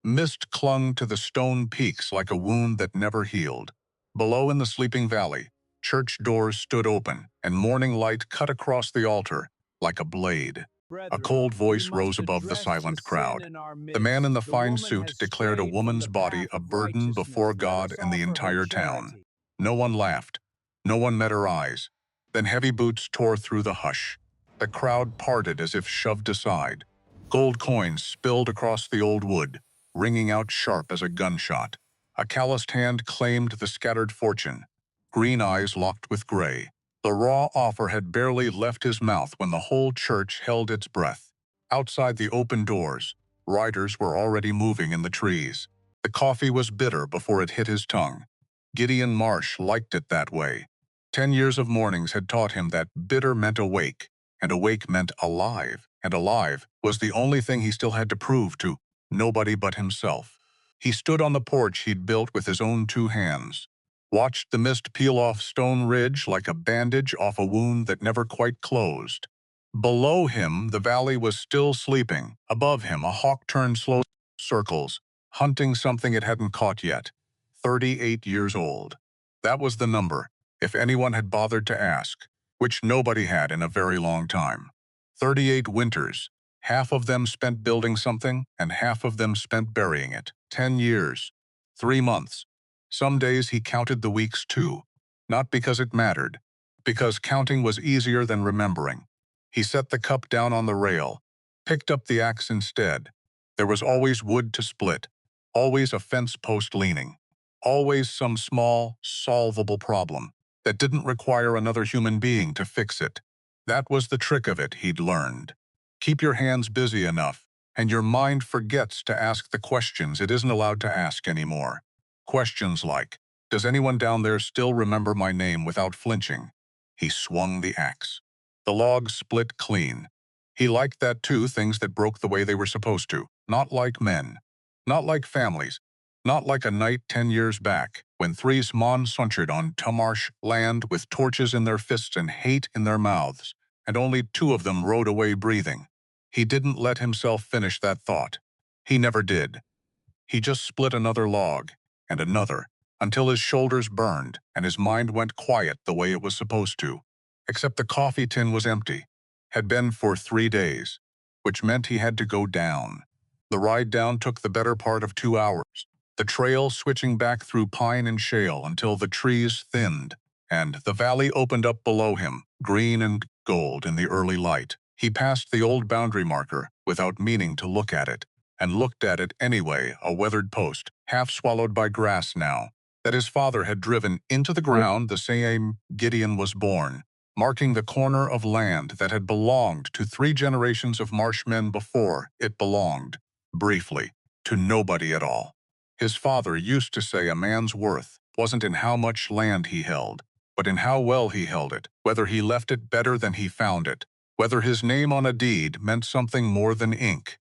Mist clung to the stone peaks like a wound that never healed. Below in the sleeping valley, church doors stood open, and morning light cut across the altar like a blade. A Brethren, cold we voice rose must above the address the silent sin crowd. in our The man in midst. the The fine woman suit has declared a strayed from woman's the body path a of burden before righteousness. Let God us and the offer her entire town. charity. No one laughed. No one met her eyes. Then heavy boots tore through the hush. The crowd parted as if shoved aside. Gold coins spilled across the old wood, ringing out sharp as a gunshot. A calloused hand claimed the scattered fortune. Green eyes locked with gray. The raw offer had barely left his mouth when the whole church held its breath. Outside the open doors, riders were already moving in the trees. The coffee was bitter before it hit his tongue. Gideon Marsh liked it that way. 10 years of mornings had taught him that bitter meant awake, and awake meant alive, and alive was the only thing he still had to prove to nobody but himself. He stood on the porch he'd built with his own 2 hands, watched the mist peel off Stone Ridge like a bandage off a wound that never quite closed. Below him, the valley was still sleeping. Above him, a hawk turned slow circles, hunting something it hadn't caught yet. 38 years old. That was the number, if anyone had bothered to ask, which nobody had in a very long time. 38 winters, half of them spent building something, and half of them spent burying it. 10 years, 3 months. Some days he counted the weeks too, not because it mattered, because counting was easier than remembering. He set the cup down on the rail, picked up the axe instead. There was always wood to split, always a fence post leaning, always some small, solvable problem that didn't require another human being to fix it. That was the trick of it, he'd learned. Keep your hands busy enough, and your mind forgets to ask the questions it isn't allowed to ask anymore. Questions like, does anyone down there still remember my name without flinching? He swung the axe. The logs split clean. He liked that too, things that broke the way they were supposed to. Not like men. Not like families. Not like a night 10 years back, when 3 Sman sauntered on Tumarsh land with torches in their fists and hate in their mouths, and only 2 of them rode away breathing. He didn't let himself finish that thought. He never did. He just split another log, and another, until his shoulders burned and his mind went quiet the way it was supposed to. Except the coffee tin was empty. Had been for 3 days, which meant he had to go down. The ride down took the better part of 2 hours, the trail switching back through pine and shale until the trees thinned, and the valley opened up below him, green and gold in the early light. He passed the old boundary marker without meaning to look at it, and looked at it anyway, a weathered post, half swallowed by grass now, that his father had driven into the ground the same Gideon was born, marking the corner of land that had belonged to 3 generations of marshmen before it belonged, briefly, to nobody at all. His father used to say a man's worth wasn't in how much land he held, but in how well he held it, whether he left it better than he found it, whether his name on a deed meant something more than ink.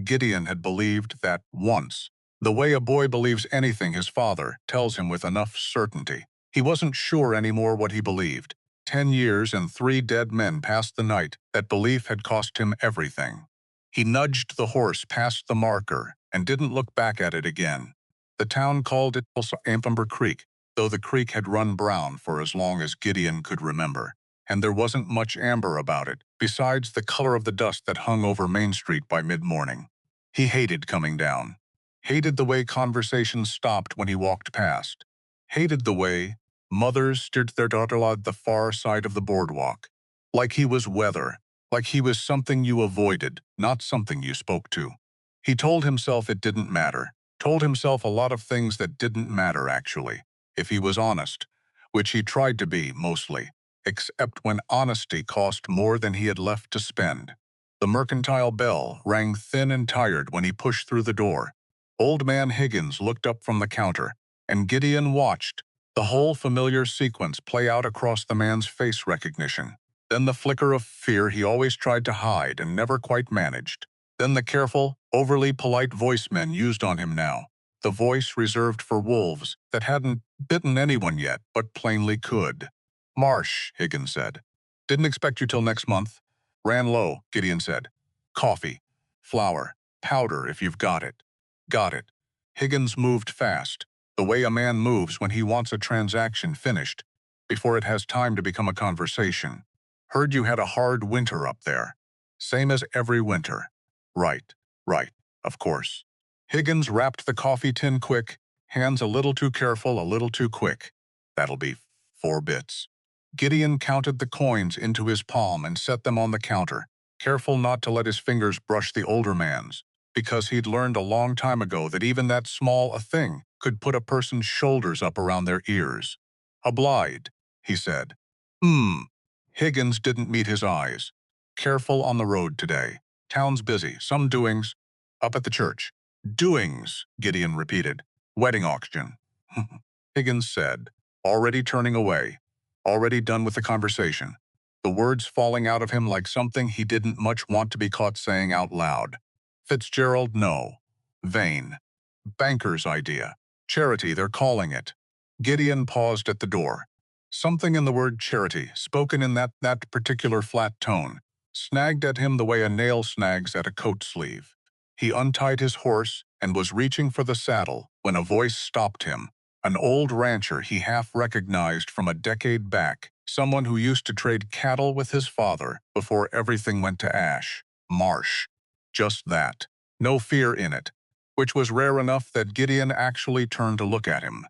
Gideon had believed that once, the way a boy believes anything his father tells him with enough certainty. He wasn't sure anymore what he believed. 10 years and 3 dead men past the night, that belief had cost him everything. He nudged the horse past the marker and didn't look back at it again. The town called it Amphimber Creek, though the creek had run brown for as long as Gideon could remember, and there wasn't much amber about it, besides the color of the dust that hung over Main Street by mid-morning. He hated coming down. Hated the way conversations stopped when he walked past. Hated the way mothers steered their daughter-in-law the far side of the boardwalk. Like he was weather, like he was something you avoided, not something you spoke to. He told himself it didn't matter, told himself a lot of things that didn't matter actually, if he was honest, which he tried to be mostly, except when honesty cost more than he had left to spend. The mercantile bell rang thin and tired when he pushed through the door. Old man Higgins looked up from the counter, and Gideon watched the whole familiar sequence play out across the man's face recognition. Then the flicker of fear he always tried to hide and never quite managed. Then the careful, overly polite voice men used on him now. The voice reserved for wolves that hadn't bitten anyone yet, but plainly could. Marsh, Higgins said. Didn't expect you till next month. Ran low, Gideon said. Coffee. Flour. Powder if you've got it. Got it. Higgins moved fast, the way a man moves when he wants a transaction finished, before it has time to become a conversation. Heard you had a hard winter up there. Same as every winter. Right, right, of course. Higgins wrapped the coffee tin quick, hands a little too careful, a little too quick. That'll be 4 bits. Gideon counted the coins into his palm and set them on the counter, careful not to let his fingers brush the older man's, because he'd learned a long time ago that even that small a thing could put a person's shoulders up around their ears. "Obliged," he said. Higgins didn't meet his eyes. "Careful on the road today. Town's busy, some doings. Up at the church." "Doings," Gideon repeated. "Wedding auction." Higgins said, already turning away, already done with the conversation, the words falling out of him like something he didn't much want to be caught saying out loud. "Fitzgerald, no. Vain. Banker's idea. Charity, they're calling it." Gideon paused at the door. Something in the word charity, spoken in that particular flat tone, snagged at him the way a nail snags at a coat sleeve. He untied his horse and was reaching for the saddle when a voice stopped him. An old rancher he half recognized from a decade back, someone who used to trade cattle with his father before everything went to ash. Marsh. Just that. No fear in it, which was rare enough that Gideon actually turned to look at him.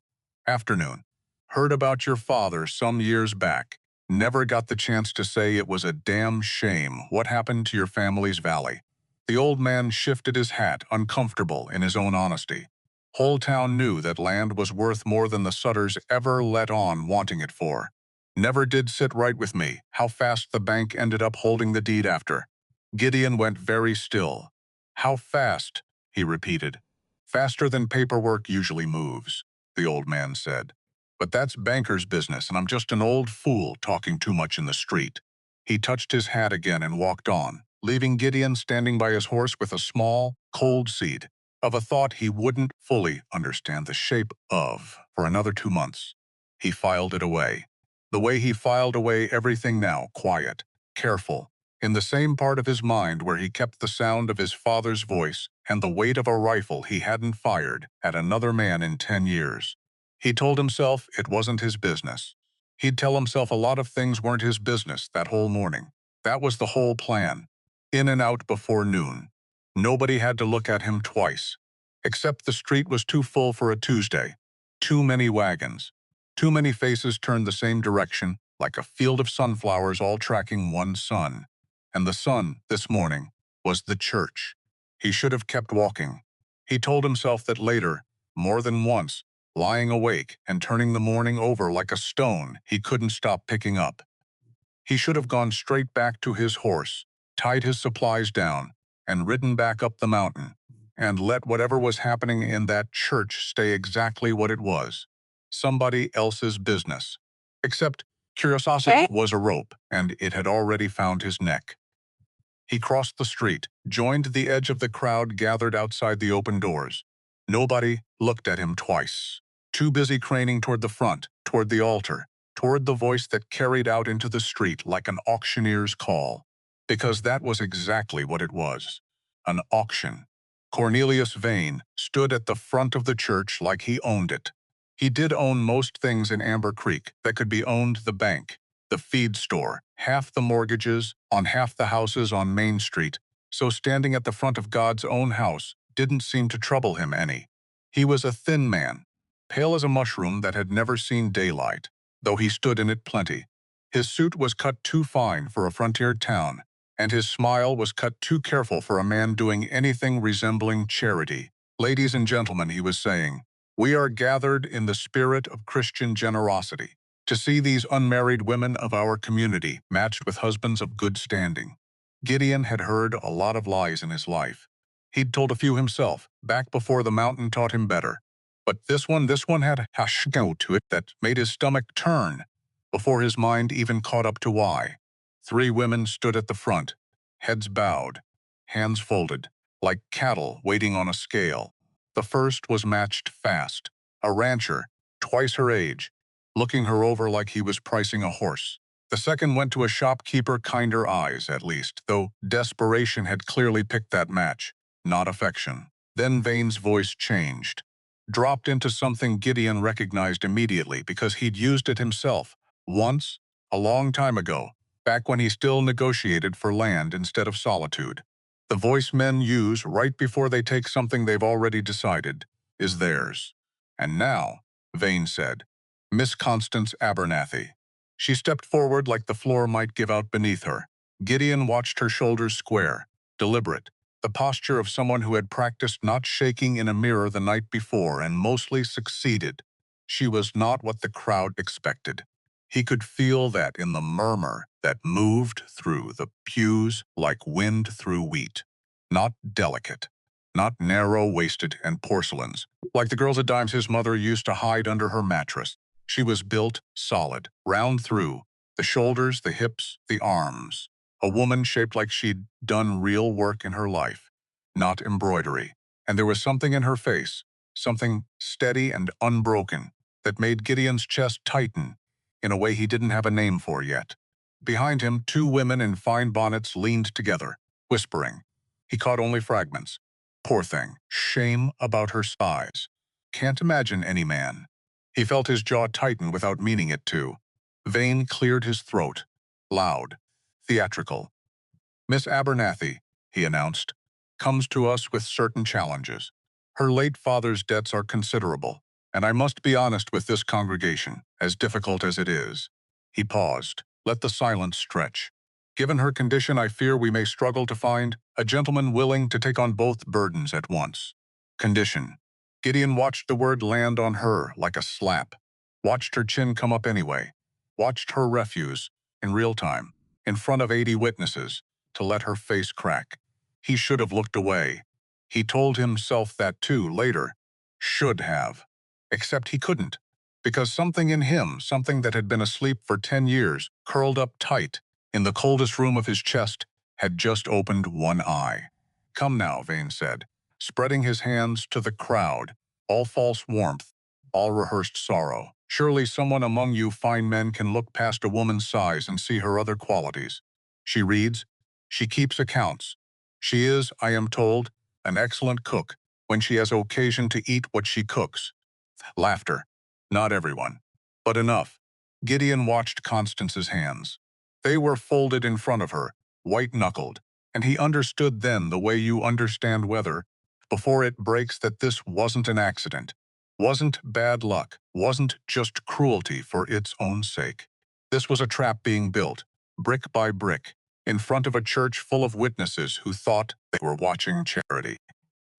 "Afternoon. Heard about your father some years back. Never got the chance to say it was a damn shame what happened to your family's valley." The old man shifted his hat, uncomfortable in his own honesty. Whole town knew that land was worth more than the Sutters ever let on wanting it for. Never did sit right with me how fast the bank ended up holding the deed after. Gideon went very still. "How fast?" he repeated. "Faster than paperwork usually moves," the old man said. "But that's banker's business, and I'm just an old fool talking too much in the street." He touched his hat again and walked on, leaving Gideon standing by his horse with a small, cold seed of a thought he wouldn't fully understand the shape of for another 2 months. He filed it away. The way he filed away everything now, quiet, careful, in the same part of his mind where he kept the sound of his father's voice and the weight of a rifle he hadn't fired at another man in 10 years. He told himself it wasn't his business. He'd tell himself a lot of things weren't his business that whole morning. That was the whole plan. In and out before noon. Nobody had to look at him twice. Except the street was too full for a Tuesday. Too many wagons. Too many faces turned the same direction, like a field of sunflowers all tracking one sun. And the sun, this morning, was the church. He should have kept walking. He told himself that later, more than once, lying awake and turning the morning over like a stone he couldn't stop picking up. He should have gone straight back to his horse, tied his supplies down, and ridden back up the mountain, and let whatever was happening in that church stay exactly what it was. Somebody else's business. Except curiosity was a rope, and it had already found his neck. He crossed the street, joined the edge of the crowd gathered outside the open doors. Nobody looked at him twice. Too busy craning toward the front, toward the altar, toward the voice that carried out into the street like an auctioneer's call. Because that was exactly what it was. An auction. Cornelius Vane stood at the front of the church like he owned it. He did own most things in Amber Creek that could be owned: the bank, the feed store, half the mortgages on half the houses on Main Street, so standing at the front of God's own house didn't seem to trouble him any. He was a thin man, pale as a mushroom that had never seen daylight, though he stood in it plenty. His suit was cut too fine for a frontier town, and his smile was cut too careful for a man doing anything resembling charity. "Ladies and gentlemen," he was saying, "we are gathered in the spirit of Christian generosity to see these unmarried women of our community matched with husbands of good standing." Gideon had heard a lot of lies in his life. He'd told a few himself, back before the mountain taught him better. But this one had a hashgo to it that made his stomach turn, before his mind even caught up to why. 3 women stood at the front, heads bowed, hands folded, like cattle waiting on a scale. The first was matched fast, a rancher, twice her age, looking her over like he was pricing a horse. The second went to a shopkeeper, kinder eyes at least, though desperation had clearly picked that match, not affection. Then Vane's voice changed, dropped into something Gideon recognized immediately because he'd used it himself, once, a long time ago, back when he still negotiated for land instead of solitude. The voice men use right before they take something they've already decided is theirs. And now, Vane said, Miss Constance Abernathy. She stepped forward like the floor might give out beneath her. Gideon watched her shoulders square, deliberate, the posture of someone who had practiced not shaking in a mirror the night before and mostly succeeded. She was not what the crowd expected. He could feel that in the murmur that moved through the pews like wind through wheat. Not delicate, not narrow-waisted and porcelains, like the girls at Dimes his mother used to hide under her mattress. She was built solid, round through, the shoulders, the hips, the arms. A woman shaped like she'd done real work in her life, not embroidery. And there was something in her face, something steady and unbroken, that made Gideon's chest tighten in a way he didn't have a name for yet. Behind him, two women in fine bonnets leaned together, whispering. He caught only fragments. Poor thing, shame about her size. Can't imagine any man. He felt his jaw tighten without meaning it to. Vane cleared his throat, loud, theatrical. Miss Abernathy, he announced, comes to us with certain challenges. Her late father's debts are considerable, and I must be honest with this congregation, as difficult as it is. He paused, let the silence stretch. Given her condition, I fear we may struggle to find a gentleman willing to take on both burdens at once. Condition. Gideon watched the word land on her like a slap, watched her chin come up anyway, watched her refuse, in real time, in front of 80 witnesses, to let her face crack. He should have looked away. He told himself that too later. Should have. Except he couldn't, because something in him, something that had been asleep for 10 years, curled up tight, in the coldest room of his chest, had just opened one eye. Come now, Vane said, spreading his hands to the crowd, all false warmth, all rehearsed sorrow. Surely someone among you fine men can look past a woman's size and see her other qualities. She reads, she keeps accounts. She is, I am told, an excellent cook when she has occasion to eat what she cooks. Laughter. Not everyone, but enough. Gideon watched Constance's hands. They were folded in front of her, white-knuckled, and he understood then the way you understand weather, before it breaks, that this wasn't an accident, wasn't bad luck, wasn't just cruelty for its own sake. This was a trap being built, brick by brick, in front of a church full of witnesses who thought they were watching charity.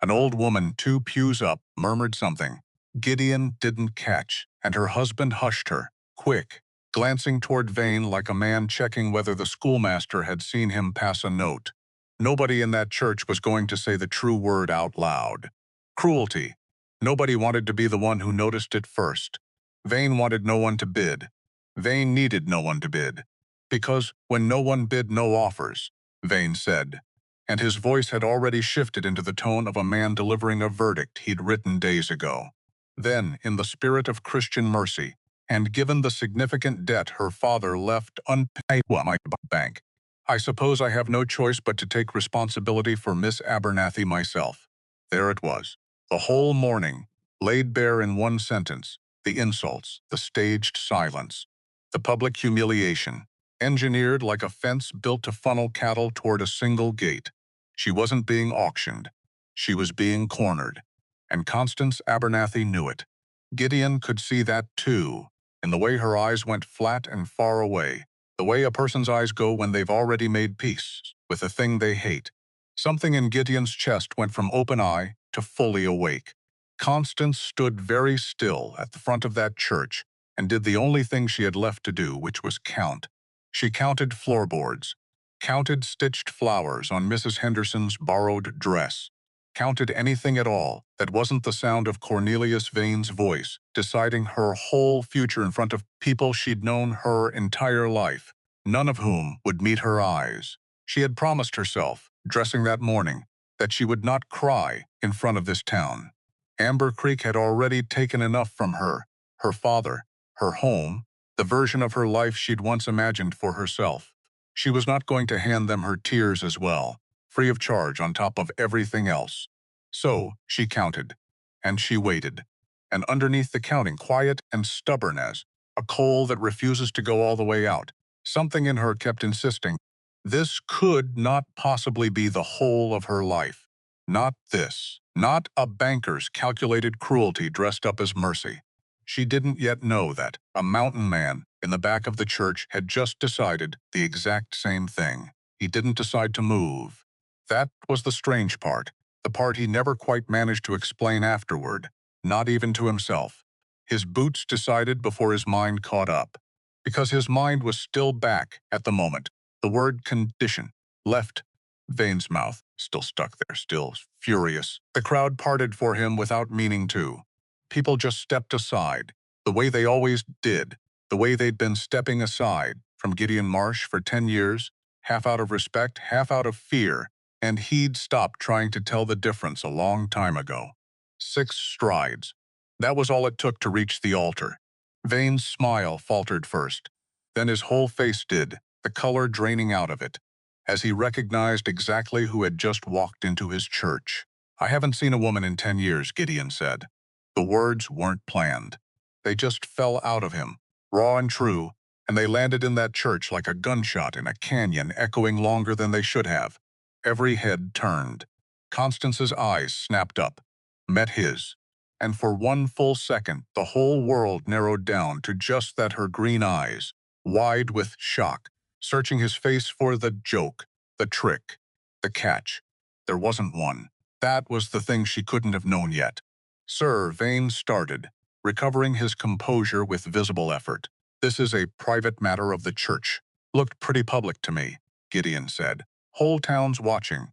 An old woman 2 pews up murmured something Gideon didn't catch, and her husband hushed her, quick, glancing toward Vane like a man checking whether the schoolmaster had seen him pass a note. Nobody in that church was going to say the true word out loud. Cruelty. Nobody wanted to be the one who noticed it first. Vane wanted no one to bid. Vane needed no one to bid. Because when no one bid, no offers, Vane said. And his voice had already shifted into the tone of a man delivering a verdict he'd written days ago. Then, in the spirit of Christian mercy, and given the significant debt her father left unpaid by my bank, I suppose I have no choice but to take responsibility for Miss Abernathy myself. There it was, the whole morning, laid bare in one sentence, the insults, the staged silence, the public humiliation, engineered like a fence built to funnel cattle toward a single gate. She wasn't being auctioned. She was being cornered. And Constance Abernathy knew it. Gideon could see that too, in the way her eyes went flat and far away, the way a person's eyes go when they've already made peace with the thing they hate. Something in Gideon's chest went from open eye to fully awake. Constance stood very still at the front of that church and did the only thing she had left to do, which was count. She counted floorboards, counted stitched flowers on Mrs. Henderson's borrowed dress, counted anything at all that wasn't the sound of Cornelius Vane's voice, deciding her whole future in front of people she'd known her entire life, none of whom would meet her eyes. She had promised herself, dressing that morning, that she would not cry in front of this town. Amber Creek had already taken enough from her, her father, her home, the version of her life she'd once imagined for herself. She was not going to hand them her tears as well, free of charge on top of everything else. So she counted, and she waited. And underneath the counting, quiet and stubborn as a coal that refuses to go all the way out, something in her kept insisting, this could not possibly be the whole of her life. Not this. Not a banker's calculated cruelty dressed up as mercy. She didn't yet know that a mountain man in the back of the church had just decided the exact same thing. He didn't decide to move. That was the strange part, the part he never quite managed to explain afterward, not even to himself. His boots decided before his mind caught up. Because his mind was still back at the moment. The word condition left Vane's mouth, still stuck there, still furious. The crowd parted for him without meaning to. People just stepped aside, the way they always did, the way they'd been stepping aside from Gideon Marsh for 10 years, half out of respect, half out of fear, and he'd stopped trying to tell the difference a long time ago. 6 strides. That was all it took to reach the altar. Vane's smile faltered first. Then his whole face did, the color draining out of it, as he recognized exactly who had just walked into his church. I haven't seen a woman in 10 years, Gideon said. The words weren't planned. They just fell out of him, raw and true, and they landed in that church like a gunshot in a canyon, echoing longer than they should have. Every head turned. Constance's eyes snapped up, met his, and for one full second the whole world narrowed down to just that, her green eyes, wide with shock, searching his face for the joke, the trick, the catch. There wasn't one. That was the thing she couldn't have known yet. Sir, Vane started, recovering his composure with visible effort. This is a private matter of the church. Looked pretty public to me, Gideon said. Whole town's watching.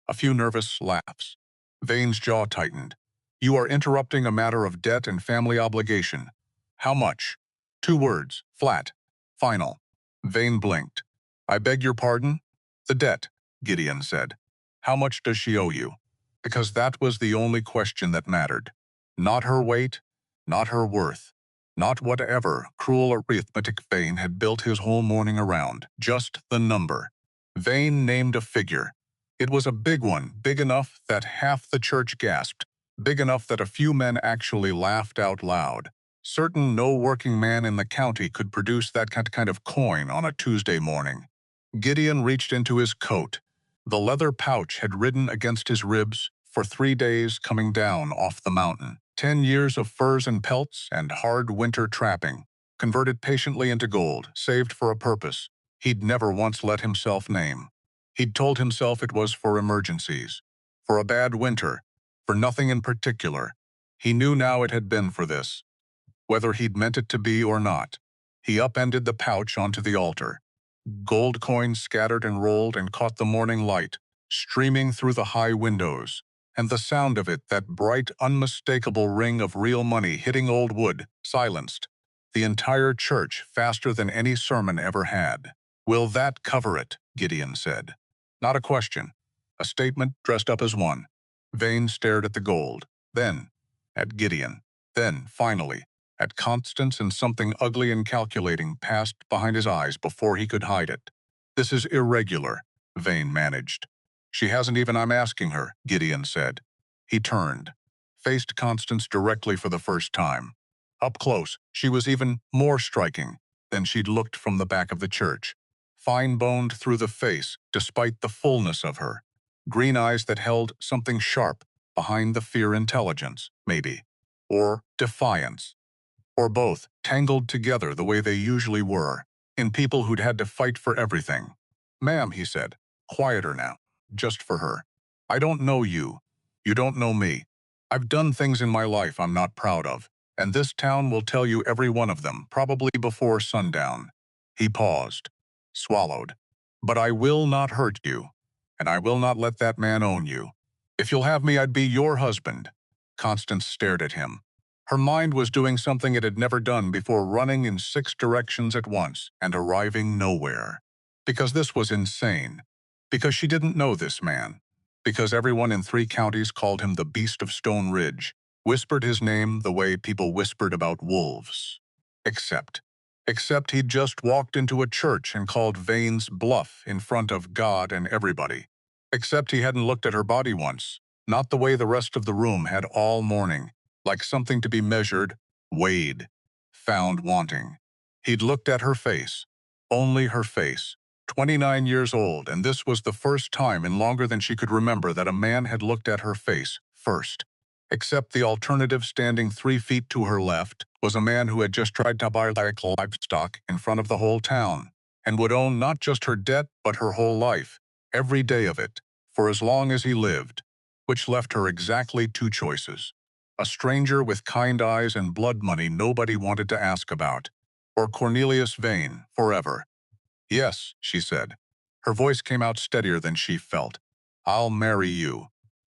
A few nervous laughs. Vane's jaw tightened. You are interrupting a matter of debt and family obligation. How much? 2 words, flat, final. Vane blinked. I beg your pardon? The debt, Gideon said. How much does she owe you? Because that was the only question that mattered. Not her weight, not her worth, not whatever cruel arithmetic Vane had built his whole morning around, just the number. Vane named a figure. It was a big one, big enough that half the church gasped, big enough that a few men actually laughed out loud. Certain no working man in the county could produce that kind of coin on a Tuesday morning. Gideon reached into his coat. The leather pouch had ridden against his ribs for 3 days coming down off the mountain. 10 years of furs and pelts and hard winter trapping, converted patiently into gold, saved for a purpose he'd never once let himself name. He'd told himself it was for emergencies, for a bad winter, for nothing in particular. He knew now it had been for this, whether he'd meant it to be or not. He upended the pouch onto the altar. Gold coins scattered and rolled and caught the morning light, streaming through the high windows, and the sound of it, that bright, unmistakable ring of real money hitting old wood, silenced the entire church faster than any sermon ever had. Will that cover it? Gideon said. Not a question. A statement dressed up as one. Vane stared at the gold, then at Gideon, then, finally, at Constance, and something ugly and calculating passed behind his eyes before he could hide it. This is irregular, Vane managed. She hasn't even I'm asking her, Gideon said. He turned, faced Constance directly for the first time. Up close, she was even more striking than she'd looked from the back of the church. Fine-boned through the face, despite the fullness of her. Green eyes that held something sharp behind the fear, intelligence, maybe. Or defiance. Or both, tangled together the way they usually were, in people who'd had to fight for everything. Ma'am, he said, quieter now, just for her. I don't know you. You don't know me. I've done things in my life I'm not proud of, and this town will tell you every one of them, probably before sundown. He paused, swallowed. But I will not hurt you, and I will not let that man own you. If you'll have me, I'd be your husband. Constance stared at him. Her mind was doing something it had never done before, running in 6 directions at once and arriving nowhere. Because this was insane. Because she didn't know this man. Because everyone in 3 counties called him the Beast of Stone Ridge, whispered his name the way people whispered about wolves. Except he'd just walked into a church and called Vane's bluff in front of God and everybody. Except he hadn't looked at her body once. Not the way the rest of the room had all morning, like something to be measured, weighed, found wanting. He'd looked at her face, only her face. 29 years old, and this was the first time in longer than she could remember that a man had looked at her face first. Except the alternative standing 3 feet to her left was a man who had just tried to buy like livestock in front of the whole town, and would own not just her debt but her whole life, every day of it, for as long as he lived, which left her exactly two choices. A stranger with kind eyes and blood money nobody wanted to ask about, or Cornelius Vane, forever. Yes, she said. Her voice came out steadier than she felt. I'll marry you.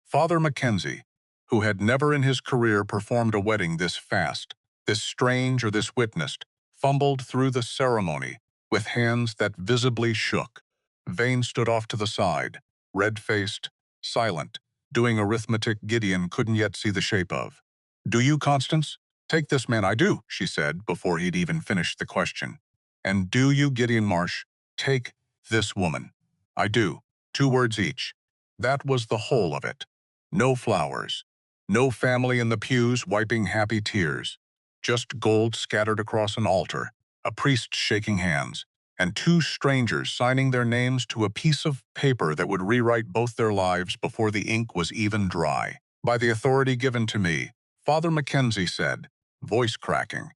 Father Mackenzie, who had never in his career performed a wedding this fast, this strange or this witnessed, fumbled through the ceremony with hands that visibly shook. Vane stood off to the side, red-faced, silent, doing arithmetic Gideon couldn't yet see the shape of. Do you, Constance? Take this man. I do, she said before he'd even finished the question. And do you, Gideon Marsh, take this woman? I do. 2 words each. That was the whole of it. No flowers. No family in the pews wiping happy tears. Just gold scattered across an altar, a priest shaking hands, and 2 strangers signing their names to a piece of paper that would rewrite both their lives before the ink was even dry. By the authority given to me, Father Mackenzie said, voice cracking,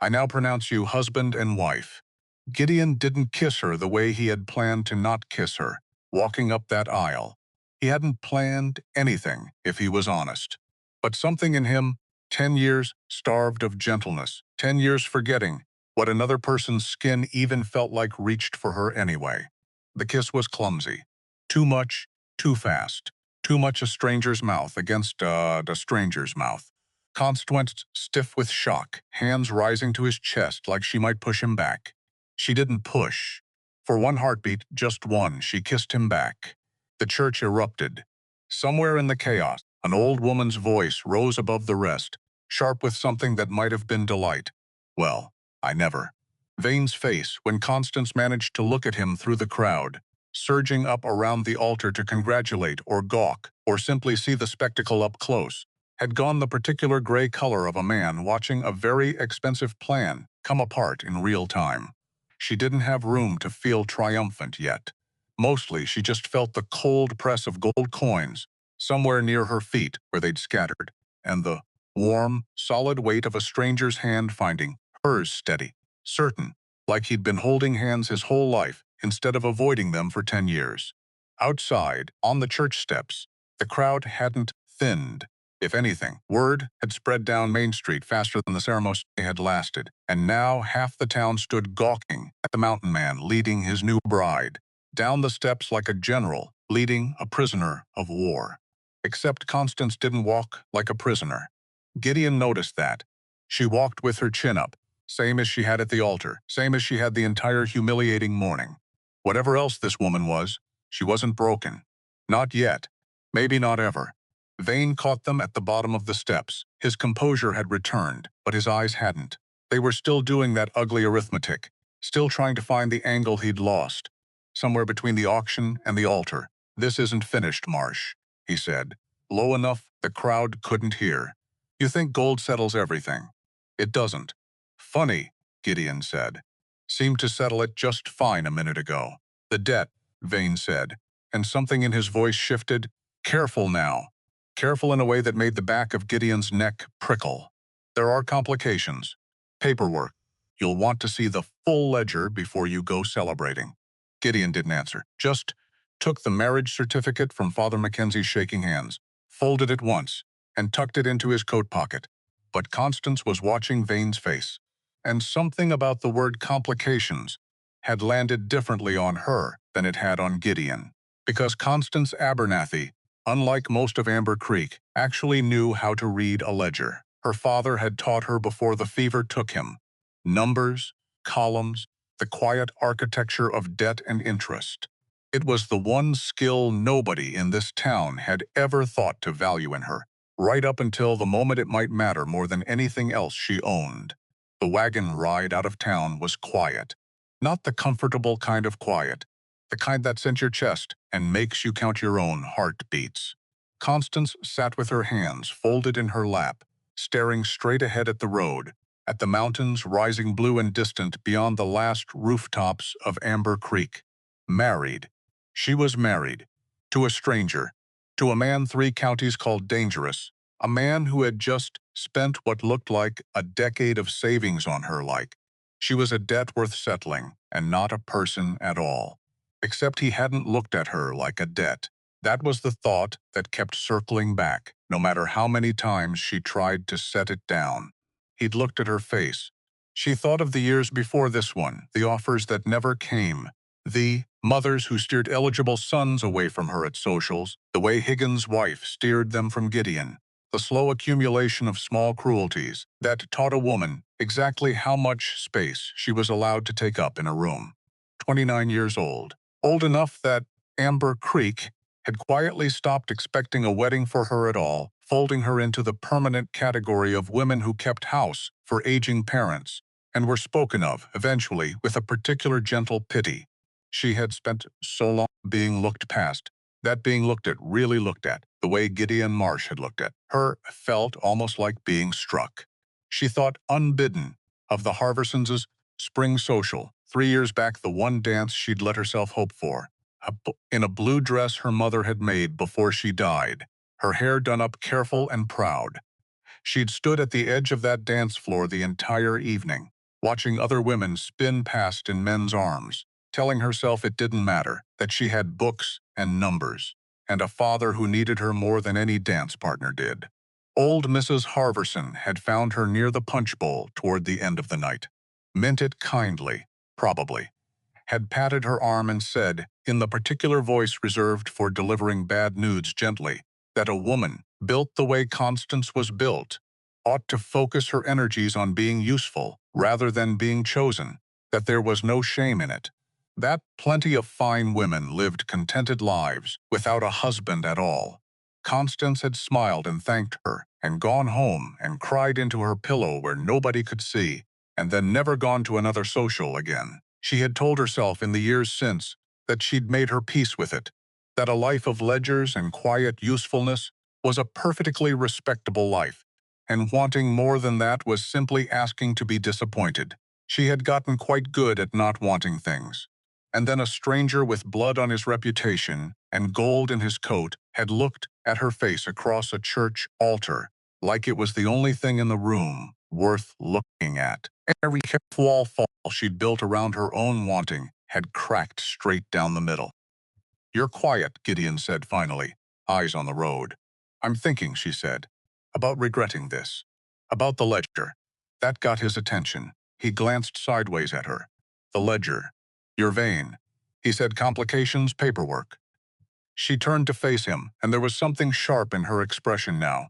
I now pronounce you husband and wife. Gideon didn't kiss her the way he had planned to not kiss her, walking up that aisle. He hadn't planned anything, if he was honest. But something in him, 10 years starved of gentleness, 10 years forgetting what another person's skin even felt like reached for her anyway. The kiss was clumsy. Too much, too fast. Too much a stranger's mouth against a stranger's mouth. Constance stiff with shock, hands rising to his chest like she might push him back. She didn't push. For one heartbeat, just one, she kissed him back. The church erupted. Somewhere in the chaos, an old woman's voice rose above the rest, sharp with something that might have been delight. Well, I never. Vane's face, when Constance managed to look at him through the crowd, surging up around the altar to congratulate or gawk or simply see the spectacle up close, had gone the particular gray color of a man watching a very expensive plan come apart in real time. She didn't have room to feel triumphant yet. Mostly, she just felt the cold press of gold coins somewhere near her feet where they'd scattered, and the warm, solid weight of a stranger's hand finding hers steady, certain, like he'd been holding hands his whole life instead of avoiding them for 10 years. Outside, on the church steps, the crowd hadn't thinned. If anything, word had spread down Main Street faster than the ceremony had lasted, and now half the town stood gawking at the mountain man leading his new bride down the steps like a general leading a prisoner of war. Except Constance didn't walk like a prisoner. Gideon noticed that. She walked with her chin up, same as she had at the altar, same as she had the entire humiliating morning. Whatever else this woman was, she wasn't broken. Not yet. Maybe not ever. Vane caught them at the bottom of the steps. His composure had returned, but his eyes hadn't. They were still doing that ugly arithmetic, still trying to find the angle he'd lost. Somewhere between the auction and the altar. This isn't finished, Marsh, he said, low enough the crowd couldn't hear. You think gold settles everything. It doesn't. Funny, Gideon said. Seemed to settle it just fine a minute ago. The debt, Vane said, and something in his voice shifted. Careful now. Careful in a way that made the back of Gideon's neck prickle. There are complications. Paperwork. You'll want to see the full ledger before you go celebrating. Gideon didn't answer, just took the marriage certificate from Father Mackenzie's shaking hands, folded it once, and tucked it into his coat pocket. But Constance was watching Vane's face, and something about the word complications had landed differently on her than it had on Gideon. Because Constance Abernathy, unlike most of Amber Creek, actually knew how to read a ledger. Her father had taught her before the fever took him. Numbers, columns, the quiet architecture of debt and interest. It was the one skill nobody in this town had ever thought to value in her, right up until the moment it might matter more than anything else she owned. The wagon ride out of town was quiet. Not the comfortable kind of quiet, the kind that sends your chest and makes you count your own heartbeats. Constance sat with her hands folded in her lap, staring straight ahead at the road, at the mountains rising blue and distant beyond the last rooftops of Amber Creek. Married. She was married. To a stranger. To a man 3 counties called dangerous. A man who had just spent what looked like a decade of savings on her like. She was a debt worth settling, and not a person at all. Except he hadn't looked at her like a debt. That was the thought that kept circling back, no matter how many times she tried to set it down. He'd looked at her face. She thought of the years before this one, the offers that never came, the mothers who steered eligible sons away from her at socials, the way Higgins' wife steered them from Gideon, the slow accumulation of small cruelties that taught a woman exactly how much space she was allowed to take up in a room. 29 years old enough that Amber Creek had quietly stopped expecting a wedding for her at all, folding her into the permanent category of women who kept house for aging parents, and were spoken of, eventually, with a particular gentle pity. She had spent so long being looked past, that being looked at, really looked at, the way Gideon Marsh had looked at her, felt almost like being struck. She thought, unbidden, of the Harversons' spring social, 3 years back, the one dance she'd let herself hope for. In a blue dress her mother had made before she died, her hair done up careful and proud. She'd stood at the edge of that dance floor the entire evening, watching other women spin past in men's arms, telling herself it didn't matter, that she had books and numbers, and a father who needed her more than any dance partner did. Old Mrs. Harverson had found her near the punch bowl toward the end of the night. Meant it kindly, probably. Had patted her arm and said, in the particular voice reserved for delivering bad news gently, that a woman, built the way Constance was built, ought to focus her energies on being useful rather than being chosen, that there was no shame in it. That plenty of fine women lived contented lives without a husband at all. Constance had smiled and thanked her, and gone home and cried into her pillow where nobody could see, and then never gone to another social again. She had told herself in the years since that she'd made her peace with it, that a life of ledgers and quiet usefulness was a perfectly respectable life, and wanting more than that was simply asking to be disappointed. She had gotten quite good at not wanting things. And then a stranger with blood on his reputation and gold in his coat had looked at her face across a church altar like it was the only thing in the room worth looking at. Every wall fall she'd built around her own wanting had cracked straight down the middle. "You're quiet," Gideon said finally, eyes on the road. "I'm thinking," she said, "about regretting this. About the ledger." That got his attention. He glanced sideways at her. "The ledger. You're vain." He said, "Complications, paperwork." She turned to face him, and there was something sharp in her expression now.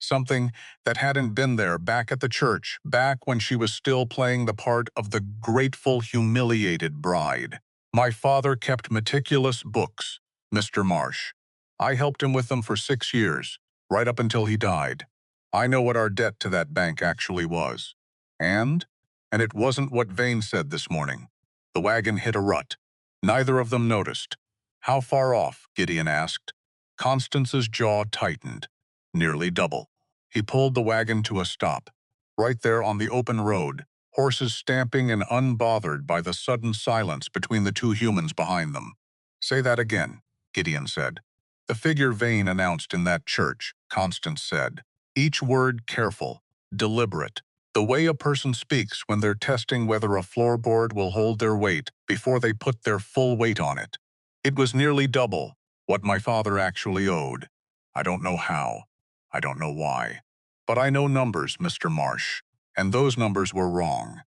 Something that hadn't been there back at the church, back when she was still playing the part of the grateful, humiliated bride. "My father kept meticulous books, Mr. Marsh. I helped him with them for 6 years, right up until he died. I know what our debt to that bank actually was. And? And it wasn't what Vane said this morning." The wagon hit a rut. Neither of them noticed. "How far off?" Gideon asked. Constance's jaw tightened. "Nearly double." He pulled the wagon to a stop. Right there on the open road, horses stamping and unbothered by the sudden silence between the 2 humans behind them. "Say that again," Gideon said. "The figure Vane announced in that church," Constance said. Each word careful, deliberate, the way a person speaks when they're testing whether a floorboard will hold their weight before they put their full weight on it. "It was nearly double what my father actually owed. I don't know how. I don't know why. But I know numbers, Mr. Marsh, and those numbers were wrong."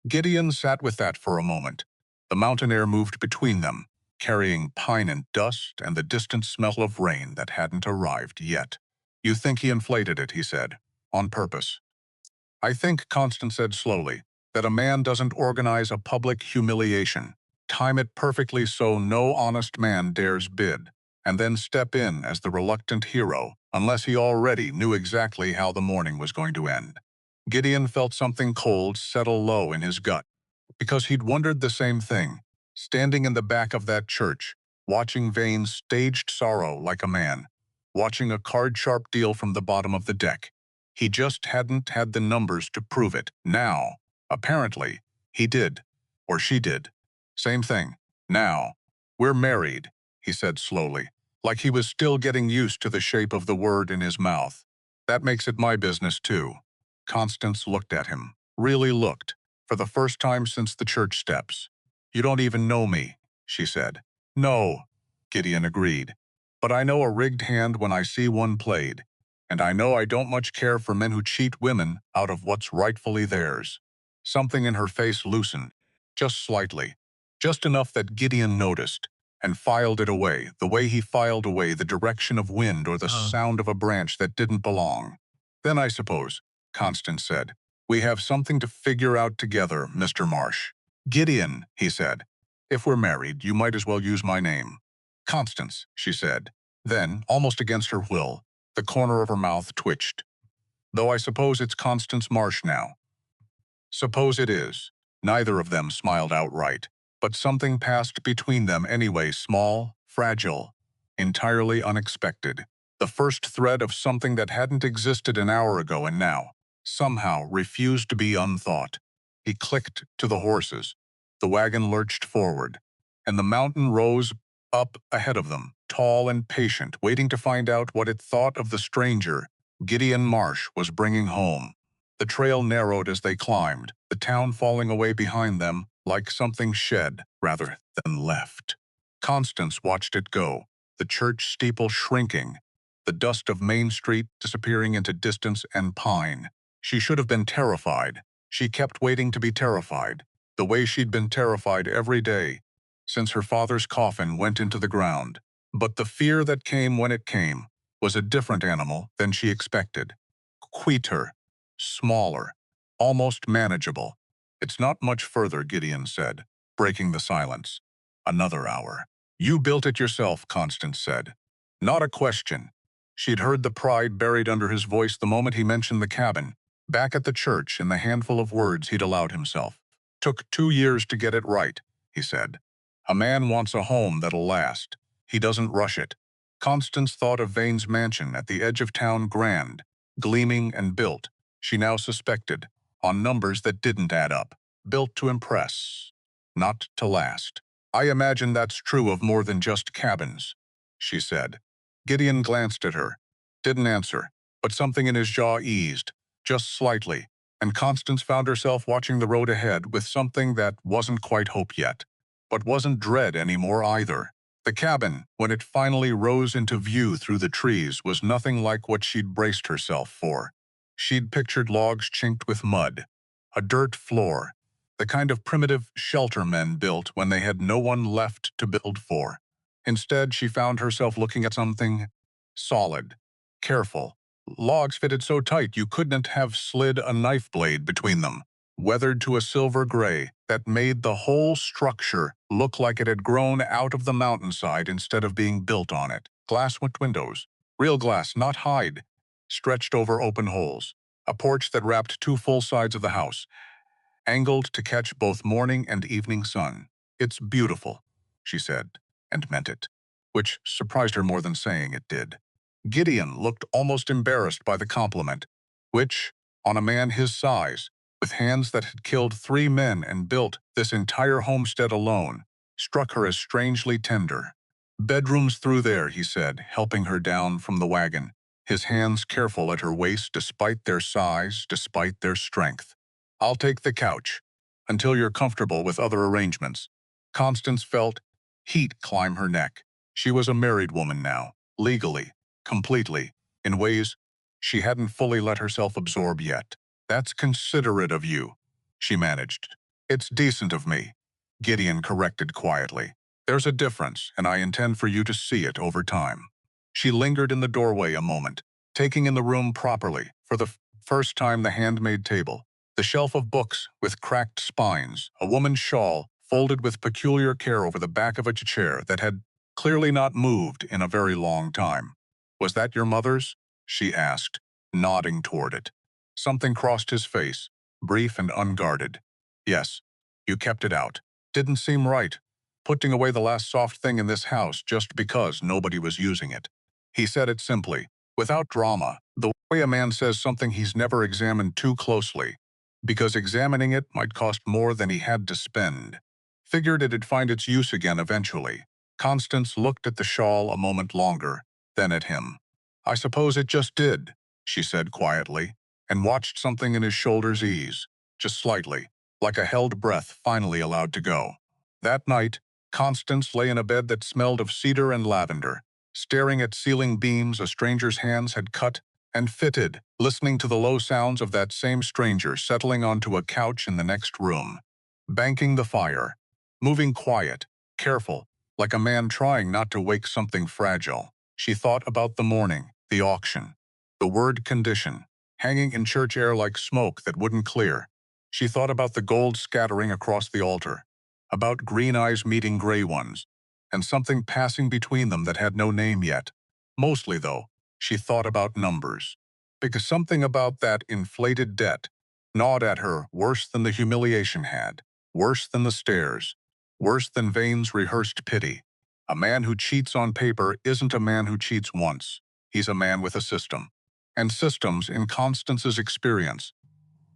Gideon sat with that for a moment. The mountain air moved between them, carrying pine and dust and the distant smell of rain that hadn't arrived yet. "You think he inflated it," he said, "on purpose." "I think," Constance said slowly, "that a man doesn't organize a public humiliation, time it perfectly so no honest man dares bid, and then step in as the reluctant hero, unless he already knew exactly how the morning was going to end." Gideon felt something cold settle low in his gut, because he'd wondered the same thing, standing in the back of that church, watching Vane's staged sorrow like a man. watching a card-sharp deal from the bottom of the deck. He just hadn't had the numbers to prove it. Now, apparently, he did. Or she did. Same thing. Now, we're married, he said slowly, like he was still getting used to the shape of the word in his mouth. That makes it my business, too. Constance looked at him. Really looked. For the first time since the church steps. You don't even know me, she said. No, Gideon agreed. But I know a rigged hand when I see one played. And I know I don't much care for men who cheat women out of what's rightfully theirs. Something in her face loosened, just slightly, just enough that Gideon noticed, and filed it away, the way he filed away the direction of wind or the sound of a branch that didn't belong. Then I suppose, Constance said, we have something to figure out together, Mr. Marsh. Gideon, he said, if we're married, you might as well use my name. Constance, she said. Then, almost against her will, the corner of her mouth twitched. Though I suppose it's Constance Marsh now. Suppose it is. Neither of them smiled outright, but something passed between them anyway, small, fragile, entirely unexpected. The first thread of something that hadn't existed an hour ago and now, somehow, refused to be unthought. He clicked to the horses. The wagon lurched forward, and the mountain rose up ahead of them, tall and patient, waiting to find out what it thought of the stranger Gideon Marsh was bringing home. The trail narrowed as they climbed, the town falling away behind them like something shed rather than left. Constance watched it go, the church steeple shrinking, the dust of Main Street disappearing into distance and pine. She should have been terrified. She kept waiting to be terrified, the way she'd been terrified every day since her father's coffin went into the ground. But the fear that came when it came was a different animal than she expected. Quieter, smaller, almost manageable. It's not much further, Gideon said, breaking the silence. Another hour. You built it yourself, Constance said. Not a question. She'd heard the pride buried under his voice the moment he mentioned the cabin, back at the church in the handful of words he'd allowed himself. Took 2 years to get it right, he said. A man wants a home that'll last. He doesn't rush it. Constance thought of Vane's mansion at the edge of town, grand, gleaming and built, she now suspected, on numbers that didn't add up. Built to impress, not to last. I imagine that's true of more than just cabins, she said. Gideon glanced at her. Didn't answer, but something in his jaw eased, just slightly, and Constance found herself watching the road ahead with something that wasn't quite hope yet, but wasn't dread anymore either. The cabin, when it finally rose into view through the trees, was nothing like what she'd braced herself for. She'd pictured logs chinked with mud, a dirt floor, the kind of primitive shelter men built when they had no one left to build for. Instead, she found herself looking at something solid, careful. Logs fitted so tight you couldn't have slid a knife blade between them, weathered to a silver gray that made the whole structure look like it had grown out of the mountainside instead of being built on it. Glass windows, real glass, not hide, stretched over open holes. A porch that wrapped 2 full sides of the house, angled to catch both morning and evening sun. It's beautiful, she said, and meant it, which surprised her more than saying it did. Gideon looked almost embarrassed by the compliment, which, on a man his size, with hands that had killed 3 men and built this entire homestead alone, struck her as strangely tender. Bedrooms through there, he said, helping her down from the wagon, his hands careful at her waist despite their size, despite their strength. I'll take the couch, until you're comfortable with other arrangements. Constance felt heat climb her neck. She was a married woman now, legally, completely, in ways she hadn't fully let herself absorb yet. That's considerate of you, she managed. It's decent of me, Gideon corrected quietly. There's a difference, and I intend for you to see it over time. She lingered in the doorway a moment, taking in the room properly, for the first time the handmade table, the shelf of books with cracked spines, a woman's shawl folded with peculiar care over the back of a chair that had clearly not moved in a very long time. Was that your mother's? She asked, nodding toward it. Something crossed his face, brief and unguarded. Yes, you kept it out. Didn't seem right. Putting away the last soft thing in this house just because nobody was using it. He said it simply, without drama, the way a man says something he's never examined too closely, because examining it might cost more than he had to spend. Figured it'd find its use again eventually. Constance looked at the shawl a moment longer, then at him. "I suppose it just did," she said quietly, and watched something in his shoulders ease, just slightly, like a held breath finally allowed to go. That night, Constance lay in a bed that smelled of cedar and lavender, staring at ceiling beams a stranger's hands had cut and fitted, listening to the low sounds of that same stranger settling onto a couch in the next room, banking the fire, moving quiet, careful, like a man trying not to wake something fragile. She thought about the morning, the auction, the word condition, hanging in church air like smoke that wouldn't clear. She thought about the gold scattering across the altar, about green eyes meeting gray ones, and something passing between them that had no name yet. Mostly, though, she thought about numbers, because something about that inflated debt gnawed at her worse than the humiliation had, worse than the stares, worse than Vane's rehearsed pity. A man who cheats on paper isn't a man who cheats once. He's a man with a system. And systems, in Constance's experience,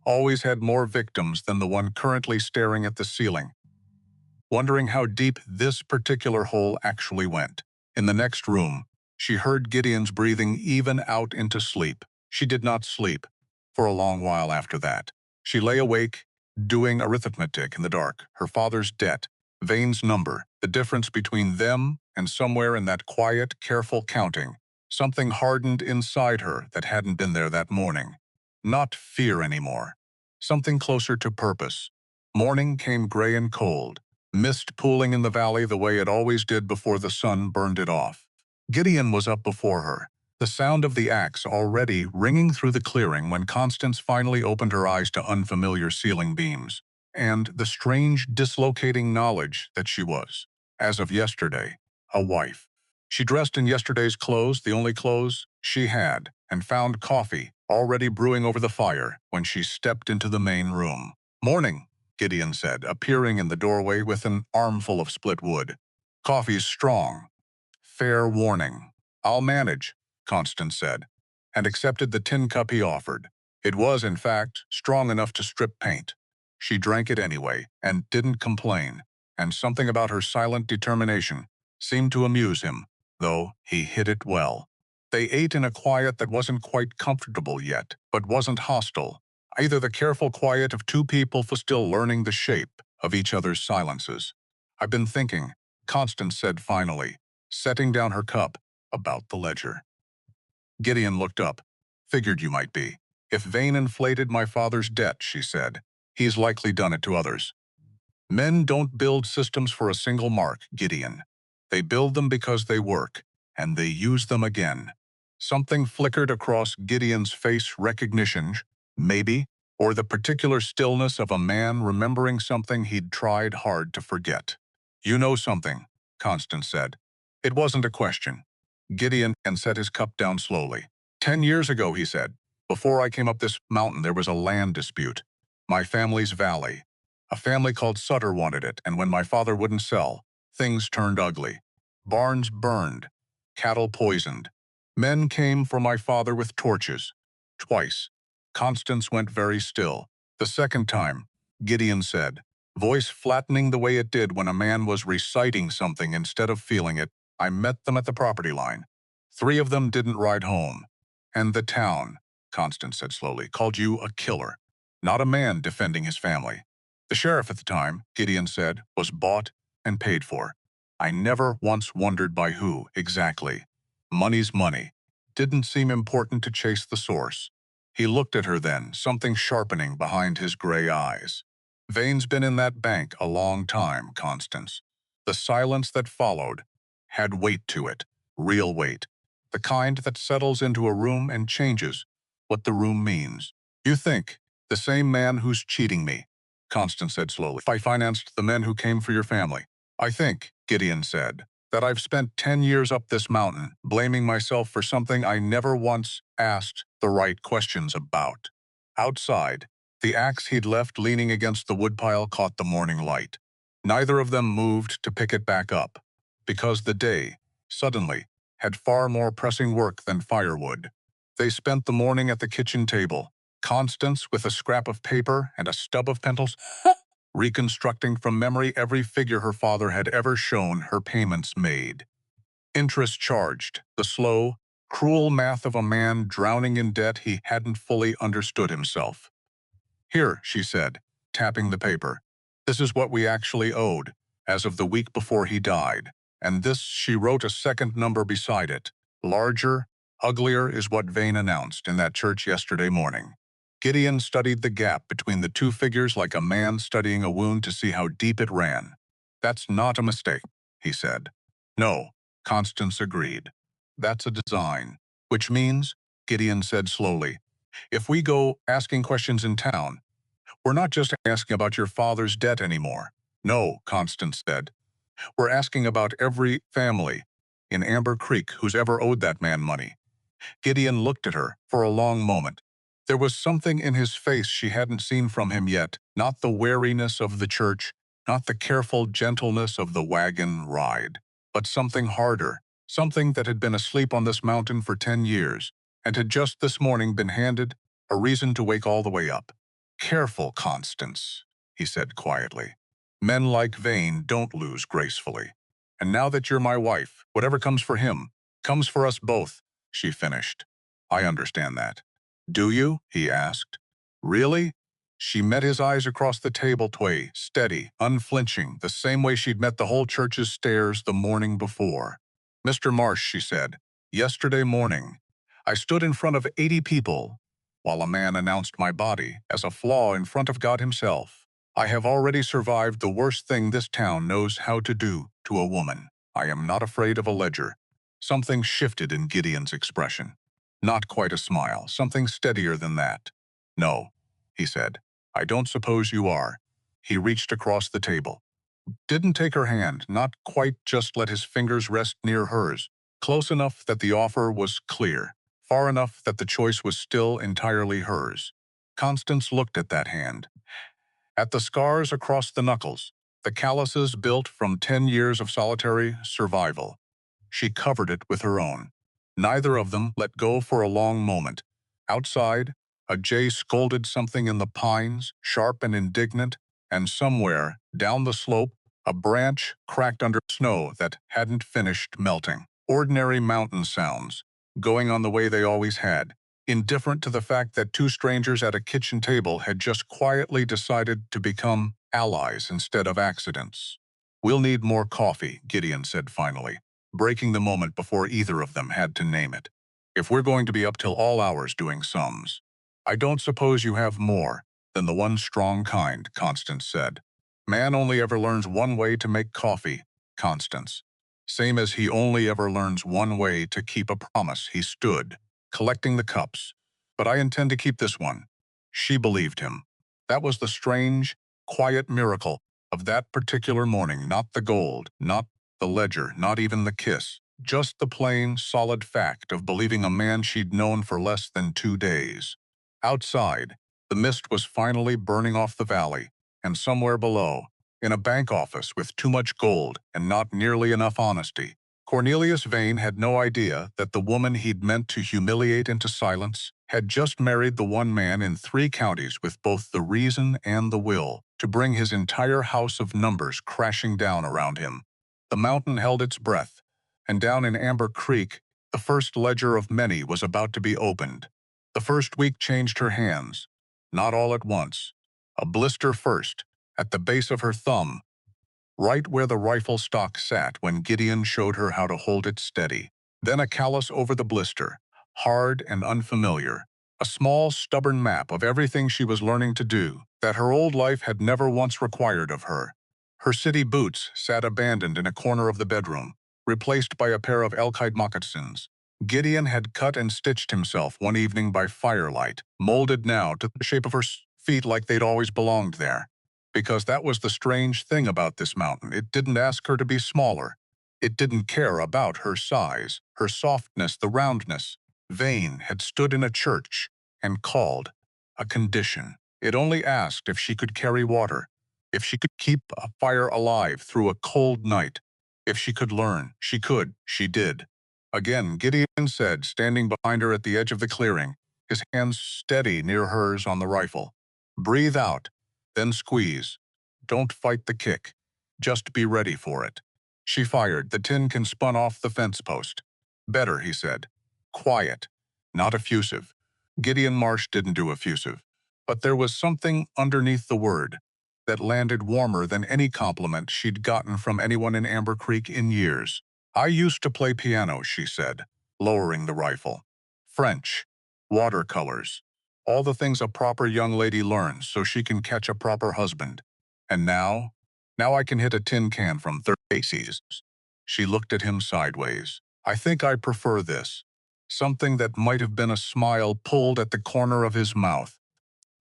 always had more victims than the one currently staring at the ceiling, wondering how deep this particular hole actually went. In the next room, she heard Gideon's breathing even out into sleep. She did not sleep for a long while after that. She lay awake, doing arithmetic in the dark, her father's debt, Vane's number, the difference between them, and somewhere in that quiet, careful counting, something hardened inside her that hadn't been there that morning. Not fear anymore. Something closer to purpose. Morning came gray and cold, mist pooling in the valley the way it always did before the sun burned it off. Gideon was up before her, the sound of the axe already ringing through the clearing when Constance finally opened her eyes to unfamiliar ceiling beams, and the strange, dislocating knowledge that she was, as of yesterday, a wife. She dressed in yesterday's clothes, the only clothes she had, and found coffee already brewing over the fire when she stepped into the main room. "Morning," Gideon said, appearing in the doorway with an armful of split wood. "Coffee's strong. Fair warning." "I'll manage," Constance said, and accepted the tin cup he offered. It was, in fact, strong enough to strip paint. She drank it anyway, and didn't complain, and something about her silent determination seemed to amuse him, though he hid it well. They ate in a quiet that wasn't quite comfortable yet, but wasn't hostile. Either the careful quiet of two people for still learning the shape of each other's silences. "I've been thinking," Constance said finally, setting down her cup, "about the ledger." Gideon looked up. "Figured you might be. If Vane inflated my father's debt," she said, "he's likely done it to others." "Men don't build systems for a single mark, Gideon. They build them because they work, and they use them again." Something flickered across Gideon's face, recognition, maybe, or the particular stillness of a man remembering something he'd tried hard to forget. "You know something," Constance said. It wasn't a question. Gideon and set his cup down slowly. "10 years ago," he said, "before I came up this mountain, there was a land dispute. My family's valley. A family called Sutter wanted it, and when my father wouldn't sell, things turned ugly. Barns burned, cattle poisoned. Men came for my father with torches. Twice." Constance went very still. "The second time," Gideon said, voice flattening the way it did when a man was reciting something instead of feeling it, "I met them at the property line. 3 of them didn't ride home. And the town," Constance said slowly, "called you a killer, not a man defending his family. The sheriff at the time," Gideon said, "was bought and paid for. I never once wondered by who, exactly. Money's money. Didn't seem important to chase the source." He looked at her then, something sharpening behind his gray eyes. "Vane's been in that bank a long time, Constance." The silence that followed had weight to it, real weight. The kind that settles into a room and changes what the room means. "You think, the same man who's cheating me," Constance said slowly, "if I financed the men who came for your family." "I think," Gideon said, "that I've spent 10 years up this mountain, blaming myself for something I never once asked the right questions about." Outside, the axe he'd left leaning against the woodpile caught the morning light. Neither of them moved to pick it back up, because the day, suddenly, had far more pressing work than firewood. They spent the morning at the kitchen table, Constance with a scrap of paper and a stub of pencils, reconstructing from memory every figure her father had ever shown her payments made. Interest charged, the slow, cruel math of a man drowning in debt he hadn't fully understood himself. "Here," she said, tapping the paper. "This is what we actually owed, as of the week before he died. And this," she wrote a second number beside it. "Larger, uglier is what Vane announced in that church yesterday morning." Gideon studied the gap between the two figures like a man studying a wound to see how deep it ran. "That's not a mistake," he said. "No," Constance agreed. "That's a design. Which means," Gideon said slowly, "if we go asking questions in town, we're not just asking about your father's debt anymore." "No," Constance said. "We're asking about every family in Amber Creek who's ever owed that man money." Gideon looked at her for a long moment. There was something in his face she hadn't seen from him yet, not the wariness of the church, not the careful gentleness of the wagon ride, but something harder, something that had been asleep on this mountain for 10 years, and had just this morning been handed a reason to wake all the way up. "Careful, Constance," he said quietly. "Men like Vane don't lose gracefully. And now that you're my wife, whatever comes for him, comes for us both," she finished. "I understand that." "Do you?" he asked. "Really?" She met his eyes across the table, steady, unflinching, the same way she'd met the whole church's stairs the morning before. "Mr. Marsh," she said, "yesterday morning, I stood in front of 80 people while a man announced my body as a flaw in front of God himself. I have already survived the worst thing this town knows how to do to a woman. I am not afraid of a ledger." Something shifted in Gideon's expression. Not quite a smile, something steadier than that. "No," he said. "I don't suppose you are." He reached across the table. Didn't take her hand, not quite, just let his fingers rest near hers, close enough that the offer was clear, far enough that the choice was still entirely hers. Constance looked at that hand, at the scars across the knuckles, the calluses built from 10 years of solitary survival. She covered it with her own. Neither of them let go for a long moment. Outside, a jay scolded something in the pines, sharp and indignant, and somewhere, down the slope, a branch cracked under snow that hadn't finished melting. Ordinary mountain sounds, going on the way they always had, indifferent to the fact that two strangers at a kitchen table had just quietly decided to become allies instead of accidents. "We'll need more coffee," Gideon said finally, breaking the moment before either of them had to name it. "If we're going to be up till all hours doing sums." "I don't suppose you have more than the one strong kind," Constance said. "Man only ever learns one way to make coffee, Constance. Same as he only ever learns one way to keep a promise." He stood, collecting the cups. "But I intend to keep this one." She believed him. That was the strange, quiet miracle of that particular morning, not the gold, not the ledger, not even the kiss. Just the plain, solid fact of believing a man she'd known for less than 2 days. Outside, the mist was finally burning off the valley, and somewhere below, in a bank office with too much gold and not nearly enough honesty, Cornelius Vane had no idea that the woman he'd meant to humiliate into silence had just married the one man in 3 counties with both the reason and the will to bring his entire house of numbers crashing down around him. The mountain held its breath, and down in Amber Creek, the first ledger of many was about to be opened. The first week changed her hands, not all at once. A blister first, at the base of her thumb, right where the rifle stock sat when Gideon showed her how to hold it steady. Then a callus over the blister, hard and unfamiliar. A small, stubborn map of everything she was learning to do, that her old life had never once required of her. Her city boots sat abandoned in a corner of the bedroom, replaced by a pair of elk-hide moccasins. Gideon had cut and stitched himself one evening by firelight, molded now to the shape of her feet like they'd always belonged there. Because that was the strange thing about this mountain. It didn't ask her to be smaller. It didn't care about her size, her softness, the roundness. Vane had stood in a church and called a condition. It only asked if she could carry water, if she could keep a fire alive through a cold night. If she could learn, she could, she did. Again, Gideon said, standing behind her at the edge of the clearing, his hands steady near hers on the rifle. Breathe out, then squeeze. Don't fight the kick. Just be ready for it. She fired. The tin can spun off the fence post. Better, he said. Quiet, not effusive. Gideon Marsh didn't do effusive. But there was something underneath the word that landed warmer than any compliment she'd gotten from anyone in Amber Creek in years. I used to play piano, she said, lowering the rifle. French, watercolors, all the things a proper young lady learns so she can catch a proper husband. And now I can hit a tin can from 30 paces. She looked at him sideways. I think I prefer this. Something that might have been a smile pulled at the corner of his mouth.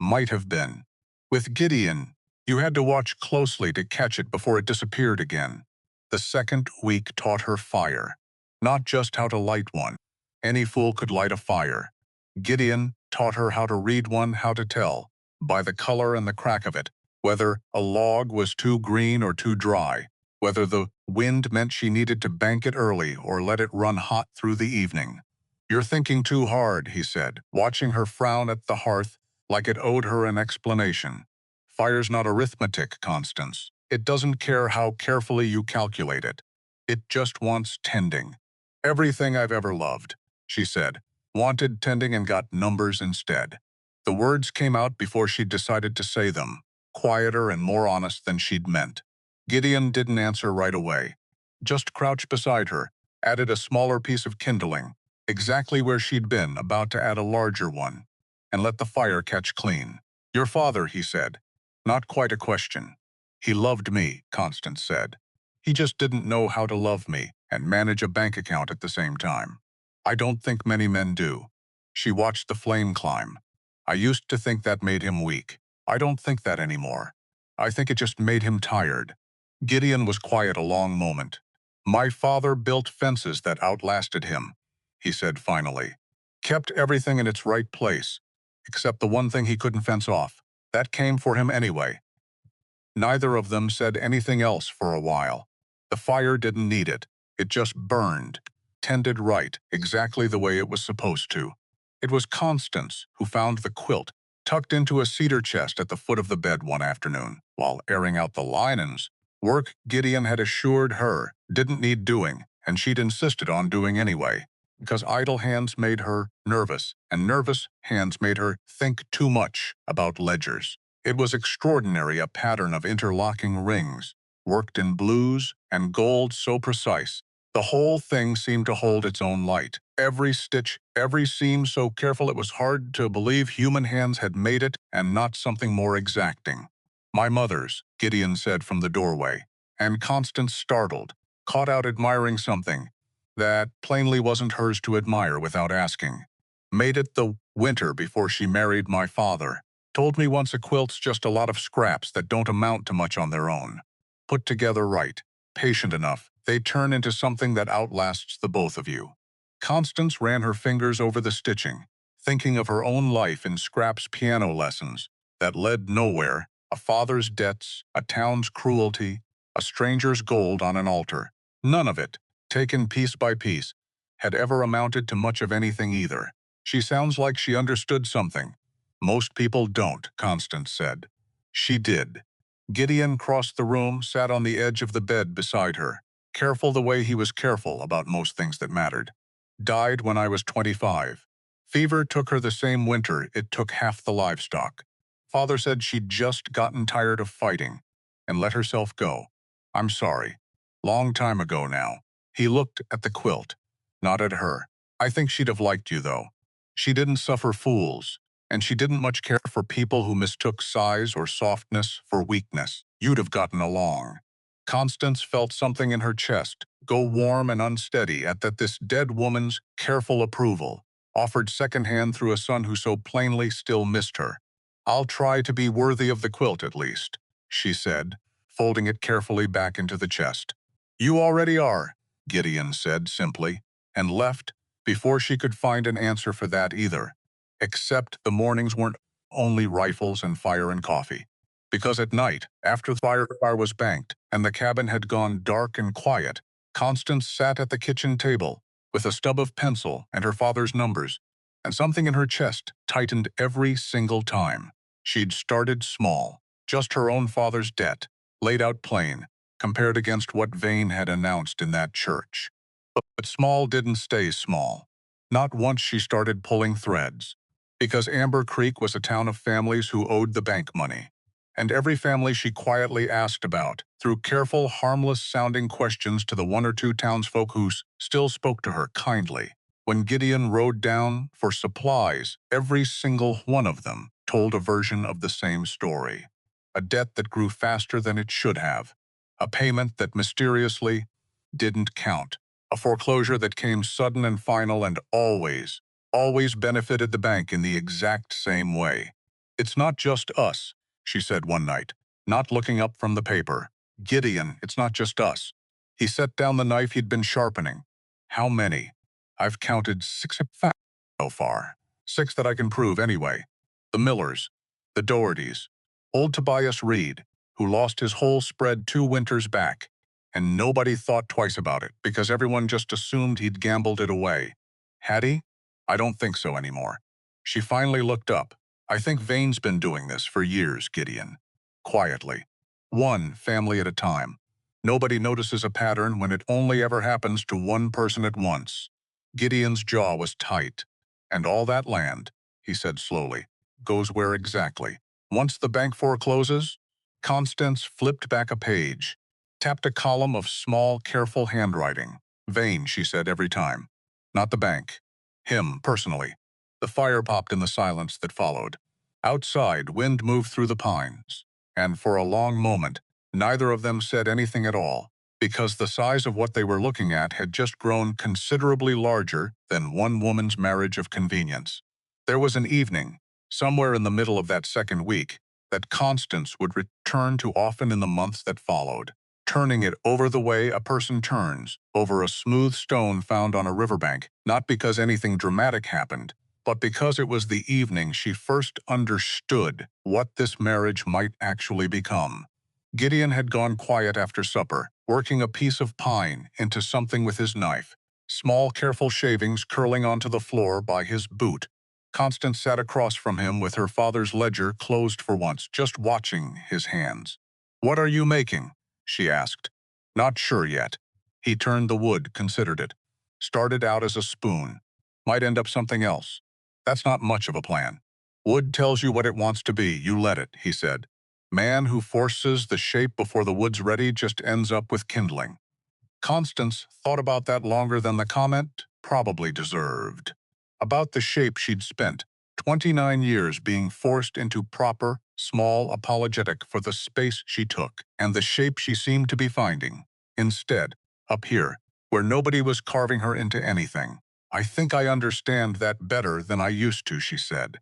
Might have been. With Gideon, you had to watch closely to catch it before it disappeared again. The second week taught her fire. Not just how to light one. Any fool could light a fire. Gideon taught her how to read one, how to tell, by the color and the crack of it, whether a log was too green or too dry, whether the wind meant she needed to bank it early or let it run hot through the evening. You're thinking too hard, he said, watching her frown at the hearth like it owed her an explanation. Fire's not arithmetic, Constance. It doesn't care how carefully you calculate it. It just wants tending. Everything I've ever loved, she said, wanted tending and got numbers instead. The words came out before she'd decided to say them, quieter and more honest than she'd meant. Gideon didn't answer right away. Just crouched beside her, added a smaller piece of kindling, exactly where she'd been, about to add a larger one, and let the fire catch clean. Your father, he said. Not quite a question. He loved me, Constance said. He just didn't know how to love me and manage a bank account at the same time. I don't think many men do. She watched the flame climb. I used to think that made him weak. I don't think that anymore. I think it just made him tired. Gideon was quiet a long moment. My father built fences that outlasted him, he said finally. Kept everything in its right place, except the one thing he couldn't fence off. That came for him anyway. Neither of them said anything else for a while. The fire didn't need it. It just burned, tended right, exactly the way it was supposed to. It was Constance who found the quilt tucked into a cedar chest at the foot of the bed one afternoon, while airing out the linens. Work Gideon had assured her didn't need doing, and she'd insisted on doing anyway, because idle hands made her nervous, and nervous hands made her think too much about ledgers. It was extraordinary, a pattern of interlocking rings, worked in blues and gold so precise. The whole thing seemed to hold its own light. Every stitch, every seam so careful it was hard to believe human hands had made it and not something more exacting. My mother's, Gideon said from the doorway, and Constance, startled, caught out admiring something that plainly wasn't hers to admire without asking. Made it the winter before she married my father. Told me once a quilt's just a lot of scraps that don't amount to much on their own. Put together right, patient enough, they turn into something that outlasts the both of you. Constance ran her fingers over the stitching, thinking of her own life in Scrap's piano lessons that led nowhere, a father's debts, a town's cruelty, a stranger's gold on an altar. None of it, taken piece by piece, had ever amounted to much of anything either. She sounds like she understood something. Most people don't, Constance said. She did. Gideon crossed the room, sat on the edge of the bed beside her, careful the way he was careful about most things that mattered. Died when I was 25. Fever took her the same winter it took half the livestock. Father said she'd just gotten tired of fighting and let herself go. I'm sorry. Long time ago now. He looked at the quilt, not at her. I think she'd have liked you, though. She didn't suffer fools, and she didn't much care for people who mistook size or softness for weakness. You'd have gotten along. Constance felt something in her chest go warm and unsteady at that this dead woman's careful approval, offered secondhand through a son who so plainly still missed her. I'll try to be worthy of the quilt at least, she said, folding it carefully back into the chest. You already are, Gideon said simply, and left before she could find an answer for that either. Except the mornings weren't only rifles and fire and coffee. Because at night, after the fire was banked and the cabin had gone dark and quiet, Constance sat at the kitchen table, with a stub of pencil and her father's numbers, and something in her chest tightened every single time. She'd started small, just her own father's debt, laid out plain, compared against what Vane had announced in that church. But small didn't stay small. Not once she started pulling threads. Because Amber Creek was a town of families who owed the bank money. And every family she quietly asked about, through careful, harmless-sounding questions to the one or two townsfolk who still spoke to her kindly. When Gideon rode down for supplies, every single one of them told a version of the same story. A debt that grew faster than it should have. A payment that mysteriously didn't count. A foreclosure that came sudden and final and always benefited the bank in the exact same way. "It's not just us," she said one night, not looking up from the paper. "Gideon, it's not just us." He set down the knife he'd been sharpening. "How many?" "I've counted 6 so far. 6 that I can prove anyway. The Millers, the Dohertys, old Tobias Reed, who lost his whole spread 2 winters back. And nobody thought twice about it, because everyone just assumed he'd gambled it away. Had he? I don't think so anymore." She finally looked up. "I think Vane's been doing this for years, Gideon." Quietly. One family at a time. Nobody notices a pattern when it only ever happens to one person at once. Gideon's jaw was tight. "And all that land," he said slowly, "goes where exactly?" Once the bank forecloses? Constance flipped back a page. Tapped a column of small, careful handwriting. "Vane," she said every time. Not the bank. Him, personally. The fire popped in the silence that followed. Outside, wind moved through the pines. And for a long moment, neither of them said anything at all, because the size of what they were looking at had just grown considerably larger than one woman's marriage of convenience. There was an evening, somewhere in the middle of that second week, that Constance would return to often in the months that followed. Turning it over the way a person turns, over a smooth stone found on a riverbank, not because anything dramatic happened, but because it was the evening she first understood what this marriage might actually become. Gideon had gone quiet after supper, working a piece of pine into something with his knife, small careful shavings curling onto the floor by his boot. Constance sat across from him with her father's ledger closed for once, just watching his hands. "What are you making?" she asked. "Not sure yet." He turned the wood, considered it. "Started out as a spoon. Might end up something else. That's not much of a plan. Wood tells you what it wants to be, you let it," he said. "Man who forces the shape before the wood's ready just ends up with kindling." Constance thought about that longer than the comment probably deserved. About the shape she'd spent 29 years being forced into proper, small apologetic for the space she took, and the shape she seemed to be finding. Instead, up here, where nobody was carving her into anything. "I think I understand that better than I used to," she said.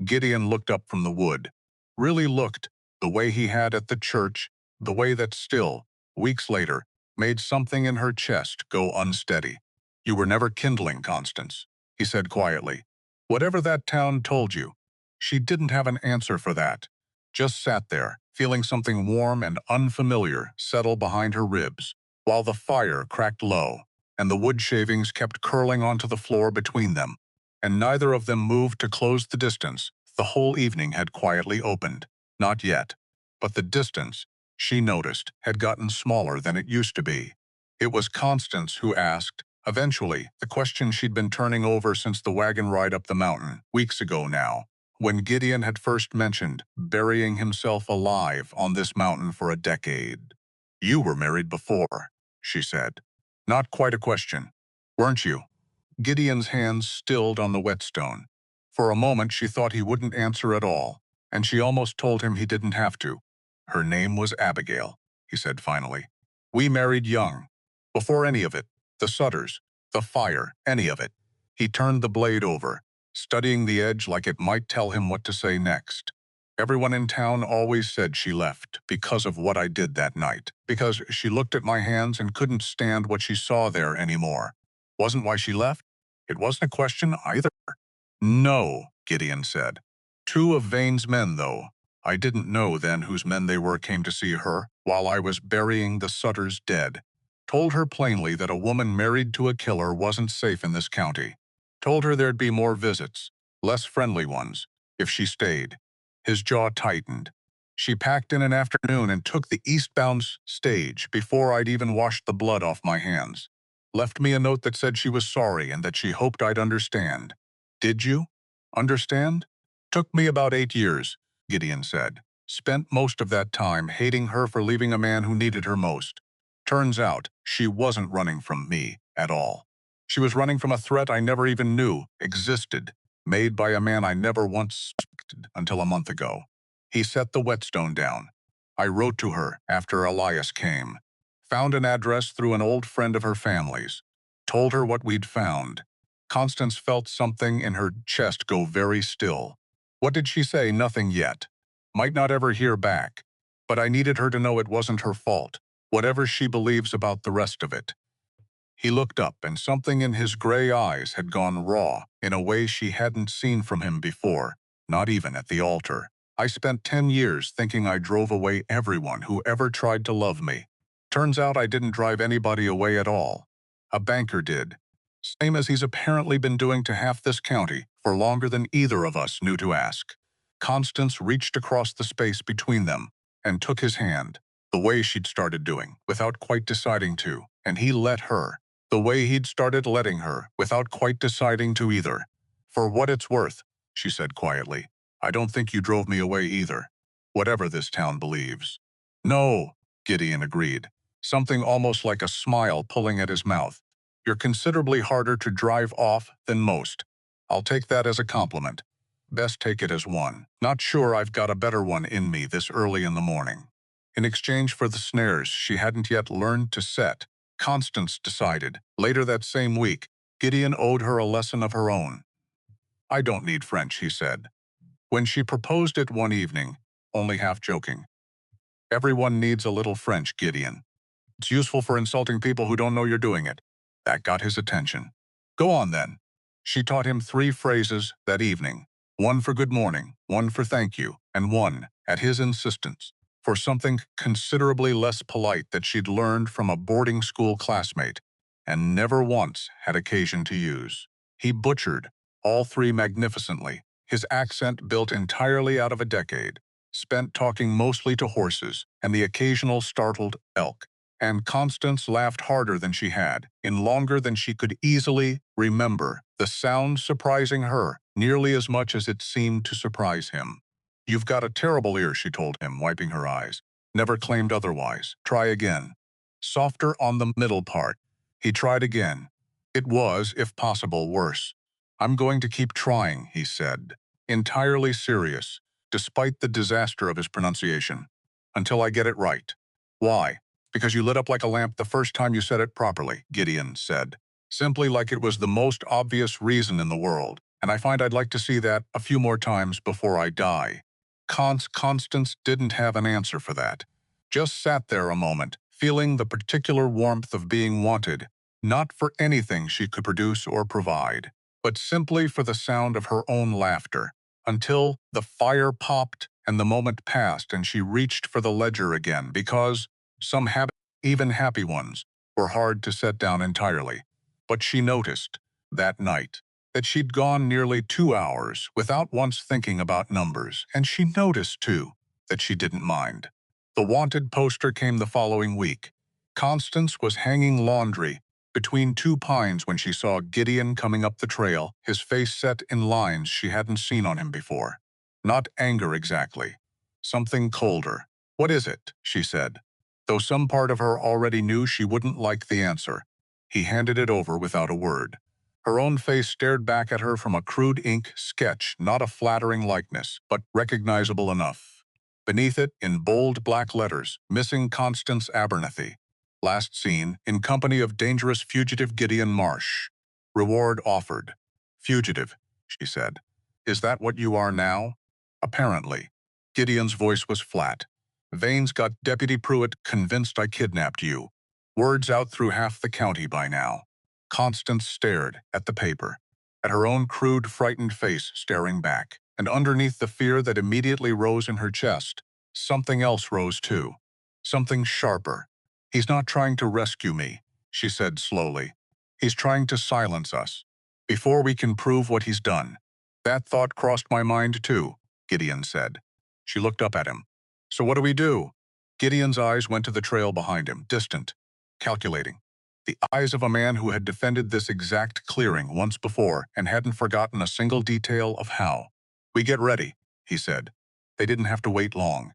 Gideon looked up from the wood. Really looked, the way he had at the church, the way that still, weeks later, made something in her chest go unsteady. "You were never kindling, Constance," he said quietly. "Whatever that town told you." She didn't have an answer for that. Just sat there, feeling something warm and unfamiliar settle behind her ribs, while the fire cracked low, and the wood shavings kept curling onto the floor between them. And neither of them moved to close the distance the whole evening had quietly opened. Not yet. But the distance, she noticed, had gotten smaller than it used to be. It was Constance who asked, eventually, the question she'd been turning over since the wagon ride up the mountain, weeks ago now, when Gideon had first mentioned burying himself alive on this mountain for a decade. "You were married before," she said. Not quite a question. "Weren't you?" Gideon's hands stilled on the whetstone. For a moment she thought he wouldn't answer at all, and she almost told him he didn't have to. "Her name was Abigail," he said finally. "We married young. Before any of it, the Sutters, the fire, any of it." He turned the blade over, studying the edge like it might tell him what to say next. "Everyone in town always said she left because of what I did that night, because she looked at my hands and couldn't stand what she saw there anymore. Wasn't why she left. It wasn't a question either." "No," Gideon said. "2 of Vane's men, though. I didn't know then whose men they were came to see her while I was burying the Sutters dead. Told her plainly that a woman married to a killer wasn't safe in this county. Told her there'd be more visits, less friendly ones, if she stayed. His jaw tightened. She packed in an afternoon and took the eastbound stage before I'd even washed the blood off my hands. Left me a note that said she was sorry and that she hoped I'd understand. Did you? Understand? Took me about 8 years, Gideon said. Spent most of that time hating her for leaving a man who needed her most. Turns out, she wasn't running from me at all. She was running from a threat I never even knew existed, made by a man I never once suspected until a month ago. He set the whetstone down. I wrote to her after Elias came. Found an address through an old friend of her family's. Told her what we'd found. Constance felt something in her chest go very still. What did she say? Nothing yet. Might not ever hear back. But I needed her to know it wasn't her fault, whatever she believes about the rest of it. He looked up, and something in his gray eyes had gone raw in a way she hadn't seen from him before, not even at the altar. I spent 10 years thinking I drove away everyone who ever tried to love me. Turns out I didn't drive anybody away at all. A banker did. Same as he's apparently been doing to half this county for longer than either of us knew to ask. Constance reached across the space between them and took his hand, the way she'd started doing, without quite deciding to, and he let her, the way he'd started letting her, without quite deciding to either. For what it's worth, she said quietly, I don't think you drove me away either, whatever this town believes. No, Gideon agreed, something almost like a smile pulling at his mouth. You're considerably harder to drive off than most. I'll take that as a compliment. Best take it as one. Not sure I've got a better one in me this early in the morning. In exchange for the snares she hadn't yet learned to set, Constance decided, later that same week, Gideon owed her a lesson of her own. I don't need French, he said. When she proposed it one evening, only half joking. Everyone needs a little French, Gideon. It's useful for insulting people who don't know you're doing it. That got his attention. Go on, then. She taught him 3 phrases that evening. One for good morning, one for thank you, and one, at his insistence, for something considerably less polite that she'd learned from a boarding school classmate, and never once had occasion to use. He butchered all 3 magnificently, his accent built entirely out of a decade, spent talking mostly to horses and the occasional startled elk. And Constance laughed harder than she had, in longer than she could easily remember, the sound surprising her nearly as much as it seemed to surprise him. You've got a terrible ear, she told him, wiping her eyes. Never claimed otherwise. Try again. Softer on the middle part. He tried again. It was, if possible, worse. I'm going to keep trying, he said, entirely serious, despite the disaster of his pronunciation, until I get it right. Why? Because you lit up like a lamp the first time you said it properly, Gideon said. Simply like it was the most obvious reason in the world, and I find I'd like to see that a few more times before I die. Constance didn't have an answer for that. Just sat there a moment, feeling the particular warmth of being wanted, not for anything she could produce or provide, but simply for the sound of her own laughter, until the fire popped and the moment passed and she reached for the ledger again because some habits, even happy ones, were hard to set down entirely. But she noticed, that night, that she'd gone nearly 2 hours without once thinking about numbers, and she noticed, too, that she didn't mind. The wanted poster came the following week. Constance was hanging laundry between 2 pines when she saw Gideon coming up the trail, his face set in lines she hadn't seen on him before. Not anger exactly. Something colder. What is it? She said. Though some part of her already knew she wouldn't like the answer. He handed it over without a word. Her own face stared back at her from a crude ink sketch, not a flattering likeness, but recognizable enough. Beneath it, in bold black letters, missing Constance Abernathy. Last seen, in company of dangerous fugitive Gideon Marsh. Reward offered. Fugitive, she said. Is that what you are now? Apparently. Gideon's voice was flat. Vane's got Deputy Pruitt convinced I kidnapped you. Word's out through half the county by now. Constance stared at the paper, at her own crude, frightened face staring back, and underneath the fear that immediately rose in her chest, something else rose too. Something sharper. "He's not trying to rescue me," she said slowly. "He's trying to silence us, before we can prove what he's done." "That thought crossed my mind too," Gideon said. She looked up at him. "So what do we do?" Gideon's eyes went to the trail behind him, distant, calculating. The eyes of a man who had defended this exact clearing once before and hadn't forgotten a single detail of how. "We get ready," he said. They didn't have to wait long.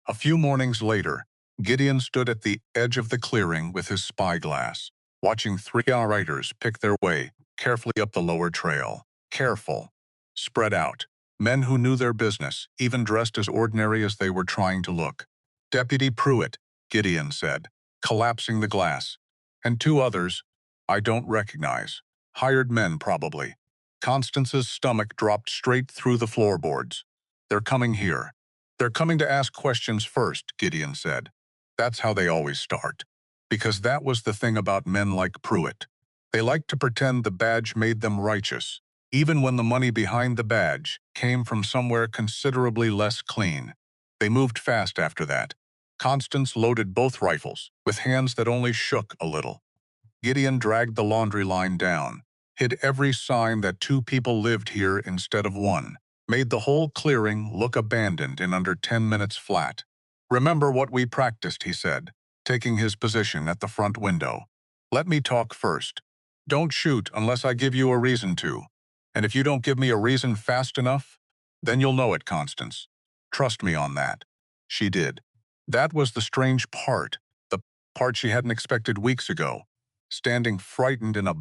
A few mornings later, Gideon stood at the edge of the clearing with his spyglass, watching three riders pick their way carefully up the lower trail. Careful, spread out, men who knew their business, even dressed as ordinary as they were trying to look. "Deputy Pruitt," Gideon said, collapsing the glass, "and two others I don't recognize. Hired men, probably." Constance's stomach dropped straight through the floorboards. "They're coming here." "They're coming to ask questions first," Gideon said. "That's how they always start." Because that was the thing about men like Pruitt. They liked to pretend the badge made them righteous, even when the money behind the badge came from somewhere considerably less clean. They moved fast after that. Constance loaded both rifles, with hands that only shook a little. Gideon dragged the laundry line down, hid every sign that two people lived here instead of one, made the whole clearing look abandoned in under 10 minutes flat. "Remember what we practiced," he said, taking his position at the front window. "Let me talk first. Don't shoot unless I give you a reason to. And if you don't give me a reason fast enough, then you'll know it, Constance. Trust me on that." She did. That was the strange part, the part she hadn't expected weeks ago. Standing frightened in a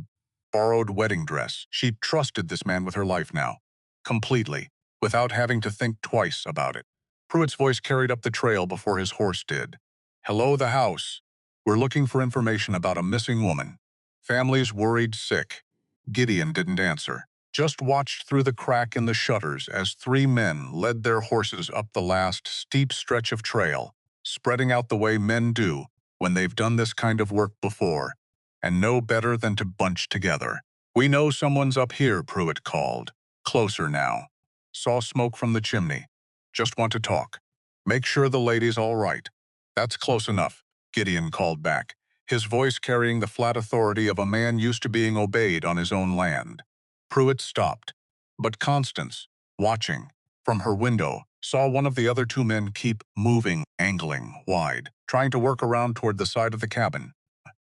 borrowed wedding dress, she trusted this man with her life now. Completely, without having to think twice about it. Pruitt's voice carried up the trail before his horse did. "Hello, the house. We're looking for information about a missing woman. Family's worried sick." Gideon didn't answer, just watched through the crack in the shutters as three men led their horses up the last steep stretch of trail, spreading out the way men do when they've done this kind of work before, and know better than to bunch together. "We know someone's up here," Pruitt called. "Closer now. Saw smoke from the chimney. Just want to talk. Make sure the lady's all right." "That's close enough," Gideon called back, his voice carrying the flat authority of a man used to being obeyed on his own land. Pruitt stopped, but Constance, watching from her window, saw one of the other two men keep moving, angling wide, trying to work around toward the side of the cabin,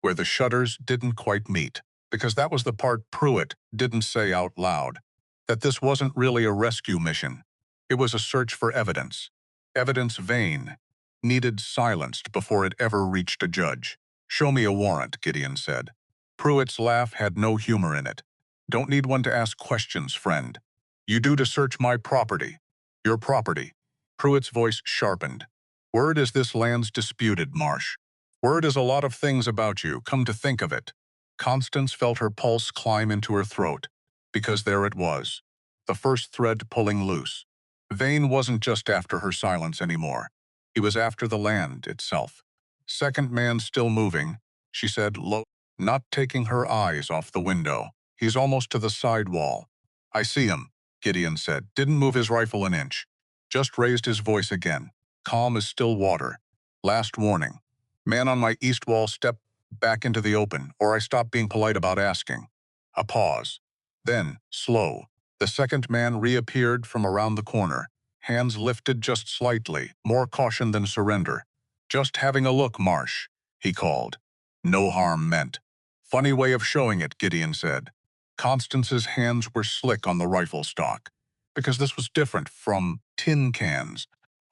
where the shutters didn't quite meet, because that was the part Pruitt didn't say out loud, that this wasn't really a rescue mission. It was a search for evidence. Evidence vain, needed silenced before it ever reached a judge. "Show me a warrant," Gideon said. Pruitt's laugh had no humor in it. "Don't need one to ask questions, friend. You do to search my property." "Your property." Pruitt's voice sharpened. "Word is this land's disputed, Marsh. Word is a lot of things about you, come to think of it." Constance felt her pulse climb into her throat, because there it was, the first thread pulling loose. Vane wasn't just after her silence anymore. He was after the land itself. "Second man still moving," she said low, not taking her eyes off the window. "He's almost to the side wall." "I see him," Gideon said. Didn't move his rifle an inch. Just raised his voice again, calm as still water. "Last warning. Man on my east wall, step back into the open, or I stop being polite about asking." A pause. Then, slow, the second man reappeared from around the corner, hands lifted just slightly, more caution than surrender. "Just having a look, Marsh," he called. No harm meant. "Funny way of showing it," Gideon said. Constance's hands were slick on the rifle stock, because this was different from tin cans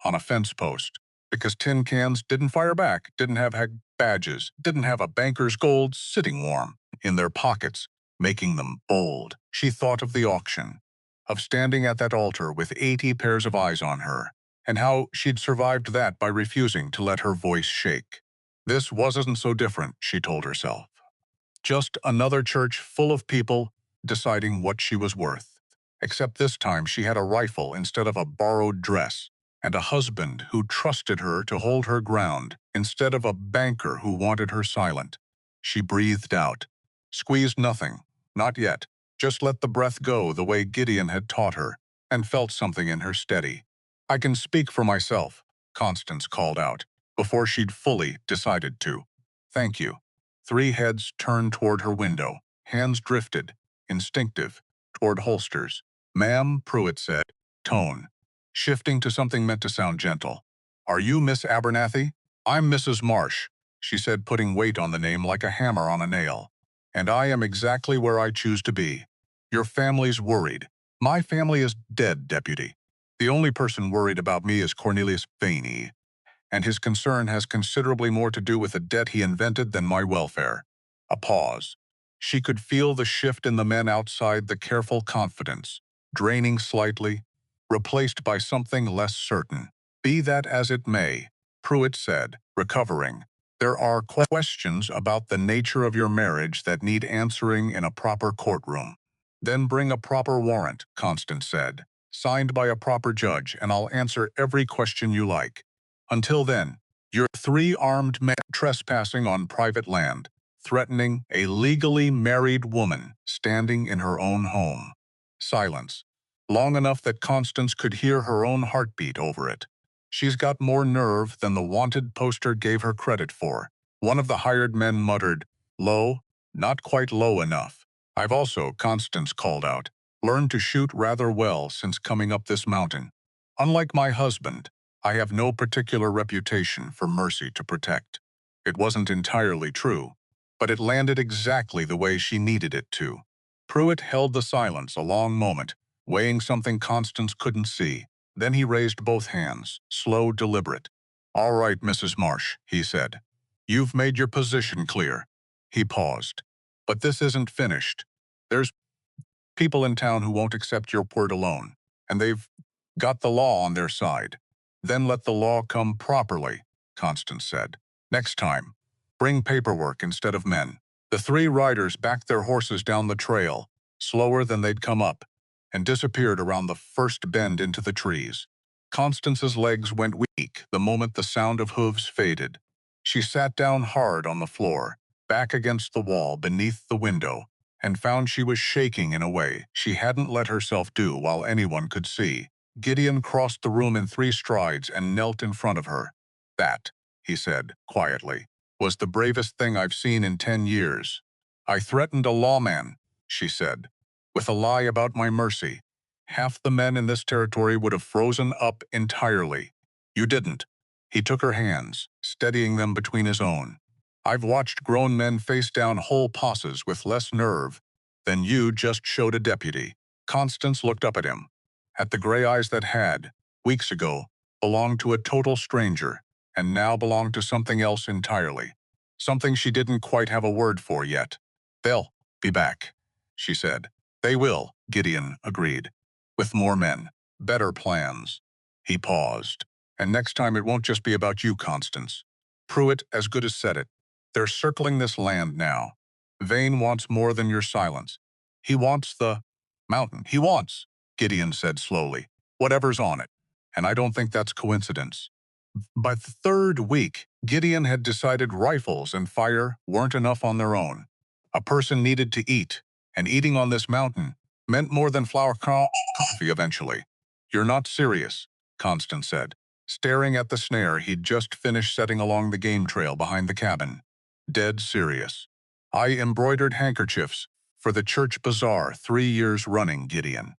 on a fence post. Because tin cans didn't fire back, didn't have badges, didn't have a banker's gold sitting warm in their pockets, making them bold. She thought of the auction, of standing at that altar with 80 pairs of eyes on her, and how she'd survived that by refusing to let her voice shake. This wasn't so different, she told herself. Just another church full of people deciding what she was worth. Except this time she had a rifle instead of a borrowed dress, and a husband who trusted her to hold her ground instead of a banker who wanted her silent. She breathed out. Squeezed nothing. Not yet. Just let the breath go the way Gideon had taught her, and felt something in her steady. "I can speak for myself," Constance called out, before she'd fully decided to. Thank you. Three heads turned toward her window. Hands drifted, instinctive, toward holsters. Ma'am, Pruitt said, tone, shifting to something meant to sound gentle. Are you Miss Abernathy? I'm Mrs. Marsh, she said, putting weight on the name like a hammer on a nail. And I am exactly where I choose to be. Your family's worried. My family is dead, Deputy. The only person worried about me is Cornelius Faney, and his concern has considerably more to do with the debt he invented than my welfare. A pause. She could feel the shift in the men outside, the careful confidence, draining slightly, replaced by something less certain. Be that as it may, Pruitt said, recovering, there are questions about the nature of your marriage that need answering in a proper courtroom. Then bring a proper warrant, Constance said, signed by a proper judge, and I'll answer every question you like. Until then, you're three armed men trespassing on private land, threatening a legally married woman standing in her own home. Silence. Long enough that Constance could hear her own heartbeat over it. She's got more nerve than the wanted poster gave her credit for. One of the hired men muttered, low, not quite low enough. I've also, Constance called out, learned to shoot rather well since coming up this mountain. Unlike my husband, I have no particular reputation for mercy to protect. It wasn't entirely true, but it landed exactly the way she needed it to. Pruitt held the silence a long moment, weighing something Constance couldn't see. Then he raised both hands, slow, deliberate. All right, Mrs. Marsh, he said. You've made your position clear. He paused. But this isn't finished. There's people in town who won't accept your word alone, and they've got the law on their side. Then let the law come properly, Constance said. Next time, bring paperwork instead of men. The three riders backed their horses down the trail, slower than they'd come up, and disappeared around the first bend into the trees. Constance's legs went weak the moment the sound of hooves faded. She sat down hard on the floor, back against the wall beneath the window, and found she was shaking in a way she hadn't let herself do while anyone could see. Gideon crossed the room in 3 strides and knelt in front of her. That, he said, quietly, was the bravest thing I've seen in 10 years. I threatened a lawman, she said, with a lie about my mercy. Half the men in this territory would have frozen up entirely. You didn't. He took her hands, steadying them between his own. I've watched grown men face down whole posses with less nerve than you just showed a deputy. Constance looked up at him, at the gray eyes that had, weeks ago, belonged to a total stranger, and now belonged to something else entirely. Something she didn't quite have a word for yet. They'll be back, she said. They will, Gideon agreed. With more men, better plans. He paused. And next time it won't just be about you, Constance. Pruitt as good as said it. They're circling this land now. Vane wants more than your silence. He wants the mountain. He wants, Gideon said slowly, whatever's on it. And I don't think that's coincidence. By the 3rd week, Gideon had decided rifles and fire weren't enough on their own. A person needed to eat, and eating on this mountain meant more than flour coffee eventually. You're not serious, Constance said, staring at the snare he'd just finished setting along the game trail behind the cabin. Dead serious. I embroidered handkerchiefs for the church bazaar 3 years running, Gideon.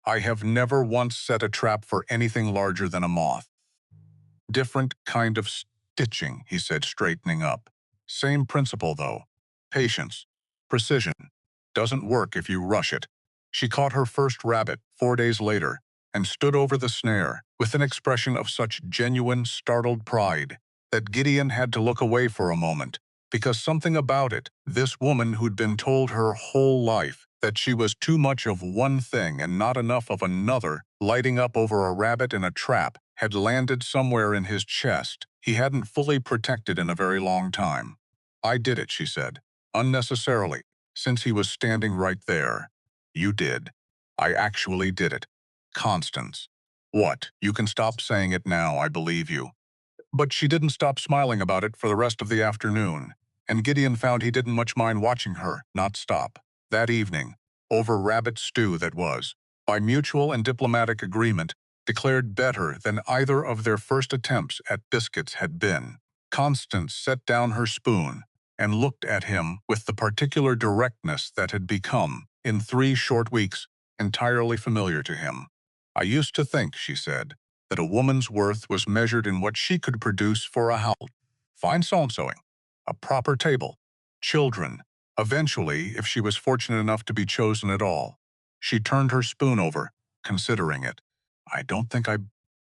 I have never once set a trap for anything larger than a moth. Different kind of stitching, he said, straightening up. Same principle, though. Patience. Precision. Doesn't work if you rush it. She caught her first rabbit 4 days later and stood over the snare with an expression of such genuine, startled pride that Gideon had to look away for a moment, because something about it, this woman who'd been told her whole life that she was too much of one thing and not enough of another, lighting up over a rabbit in a trap, had landed somewhere in his chest he hadn't fully protected in a very long time. I did it, she said, unnecessarily, since he was standing right there. You did. I actually did it. Constance. What? You can stop saying it now, I believe you. But she didn't stop smiling about it for the rest of the afternoon, and Gideon found he didn't much mind watching her not stop. That evening, over rabbit stew that was, by mutual and diplomatic agreement, declared better than either of their first attempts at biscuits had been. Constance set down her spoon, and looked at him with the particular directness that had become, in 3 short weeks, entirely familiar to him. "I used to think," she said, "that a woman's worth was measured in what she could produce for a house. Fine psalm sewing, a proper table, children, eventually, if she was fortunate enough to be chosen at all." She turned her spoon over, considering it. "I don't think I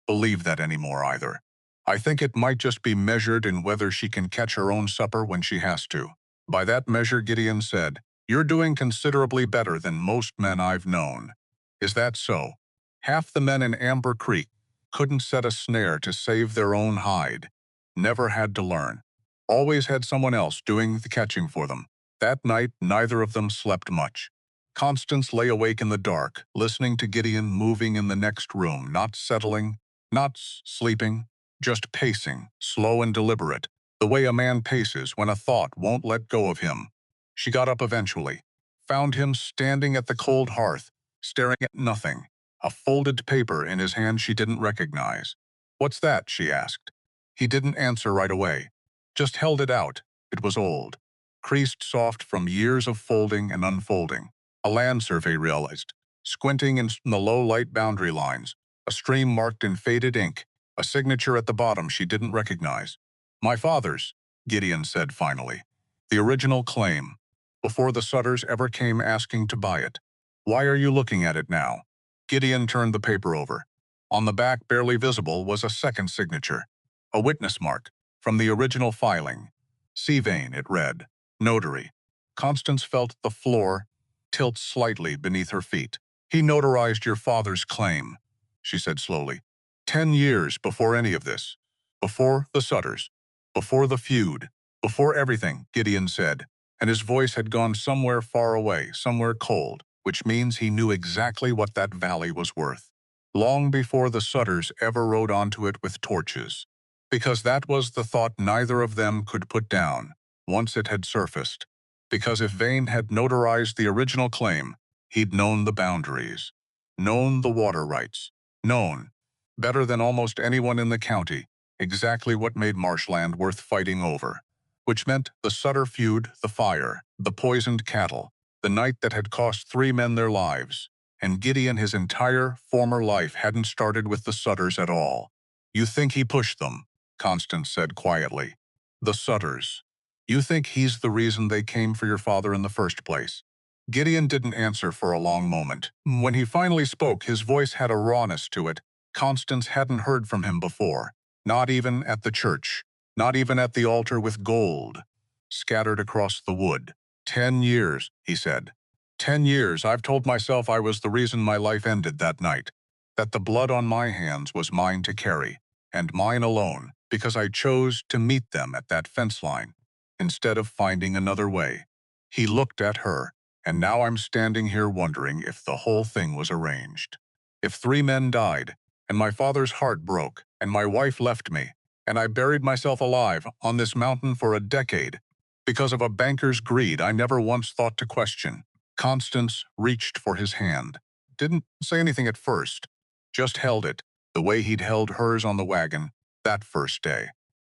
believe that anymore either. I think it might just be measured in whether she can catch her own supper when she has to." By that measure, Gideon said, "You're doing considerably better than most men I've known." "Is that so?" "Half the men in Amber Creek couldn't set a snare to save their own hide. Never had to learn. Always had someone else doing the catching for them." That night, neither of them slept much. Constance lay awake in the dark, listening to Gideon moving in the next room, not settling, not sleeping, just pacing, slow and deliberate, the way a man paces when a thought won't let go of him. She got up eventually, found him standing at the cold hearth, staring at nothing, a folded paper in his hand she didn't recognize. "What's that?" she asked. He didn't answer right away, just held it out. It was old, creased soft from years of folding and unfolding. A land survey, realized, squinting in the low-light boundary lines, a stream marked in faded ink, a signature at the bottom she didn't recognize. "My father's," Gideon said finally. "The original claim, before the Sutters ever came asking to buy it." "Why are you looking at it now?" Gideon turned the paper over. On the back, barely visible, was a second signature, a witness mark, from the original filing. "Seavane," it read. "Notary." Constance felt the floor tilt slightly beneath her feet. "He notarized your father's claim," she said slowly. 10 years before any of this. Before the Sutters. Before the feud. Before everything," Gideon said, and his voice had gone somewhere far away, somewhere cold, which means he knew exactly what that valley was worth. Long before the Sutters ever rode onto it with torches. Because that was the thought neither of them could put down, once it had surfaced. Because if Vane had notarized the original claim, he'd known the boundaries, known the water rights, known, better than almost anyone in the county, exactly what made marshland worth fighting over. Which meant the Sutter feud, the fire, the poisoned cattle, the night that had cost 3 men their lives. And Gideon, his entire former life, hadn't started with the Sutters at all. "You think he pushed them," Constance said quietly. "The Sutters. You think he's the reason they came for your father in the first place?" Gideon didn't answer for a long moment. When he finally spoke, his voice had a rawness to it Constance hadn't heard from him before. Not even at the church. Not even at the altar with gold scattered across the wood. 10 years, he said. 10 years I've told myself I was the reason my life ended that night. That the blood on my hands was mine to carry, and mine alone, because I chose to meet them at that fence line, instead of finding another way. He looked at her, and now I'm standing here wondering if the whole thing was arranged. If 3 men died, and my father's heart broke, and my wife left me, and I buried myself alive on this mountain for a decade, because of a banker's greed I never once thought to question. Constance reached for his hand. Didn't say anything at first, just held it, the way he'd held hers on the wagon that first day,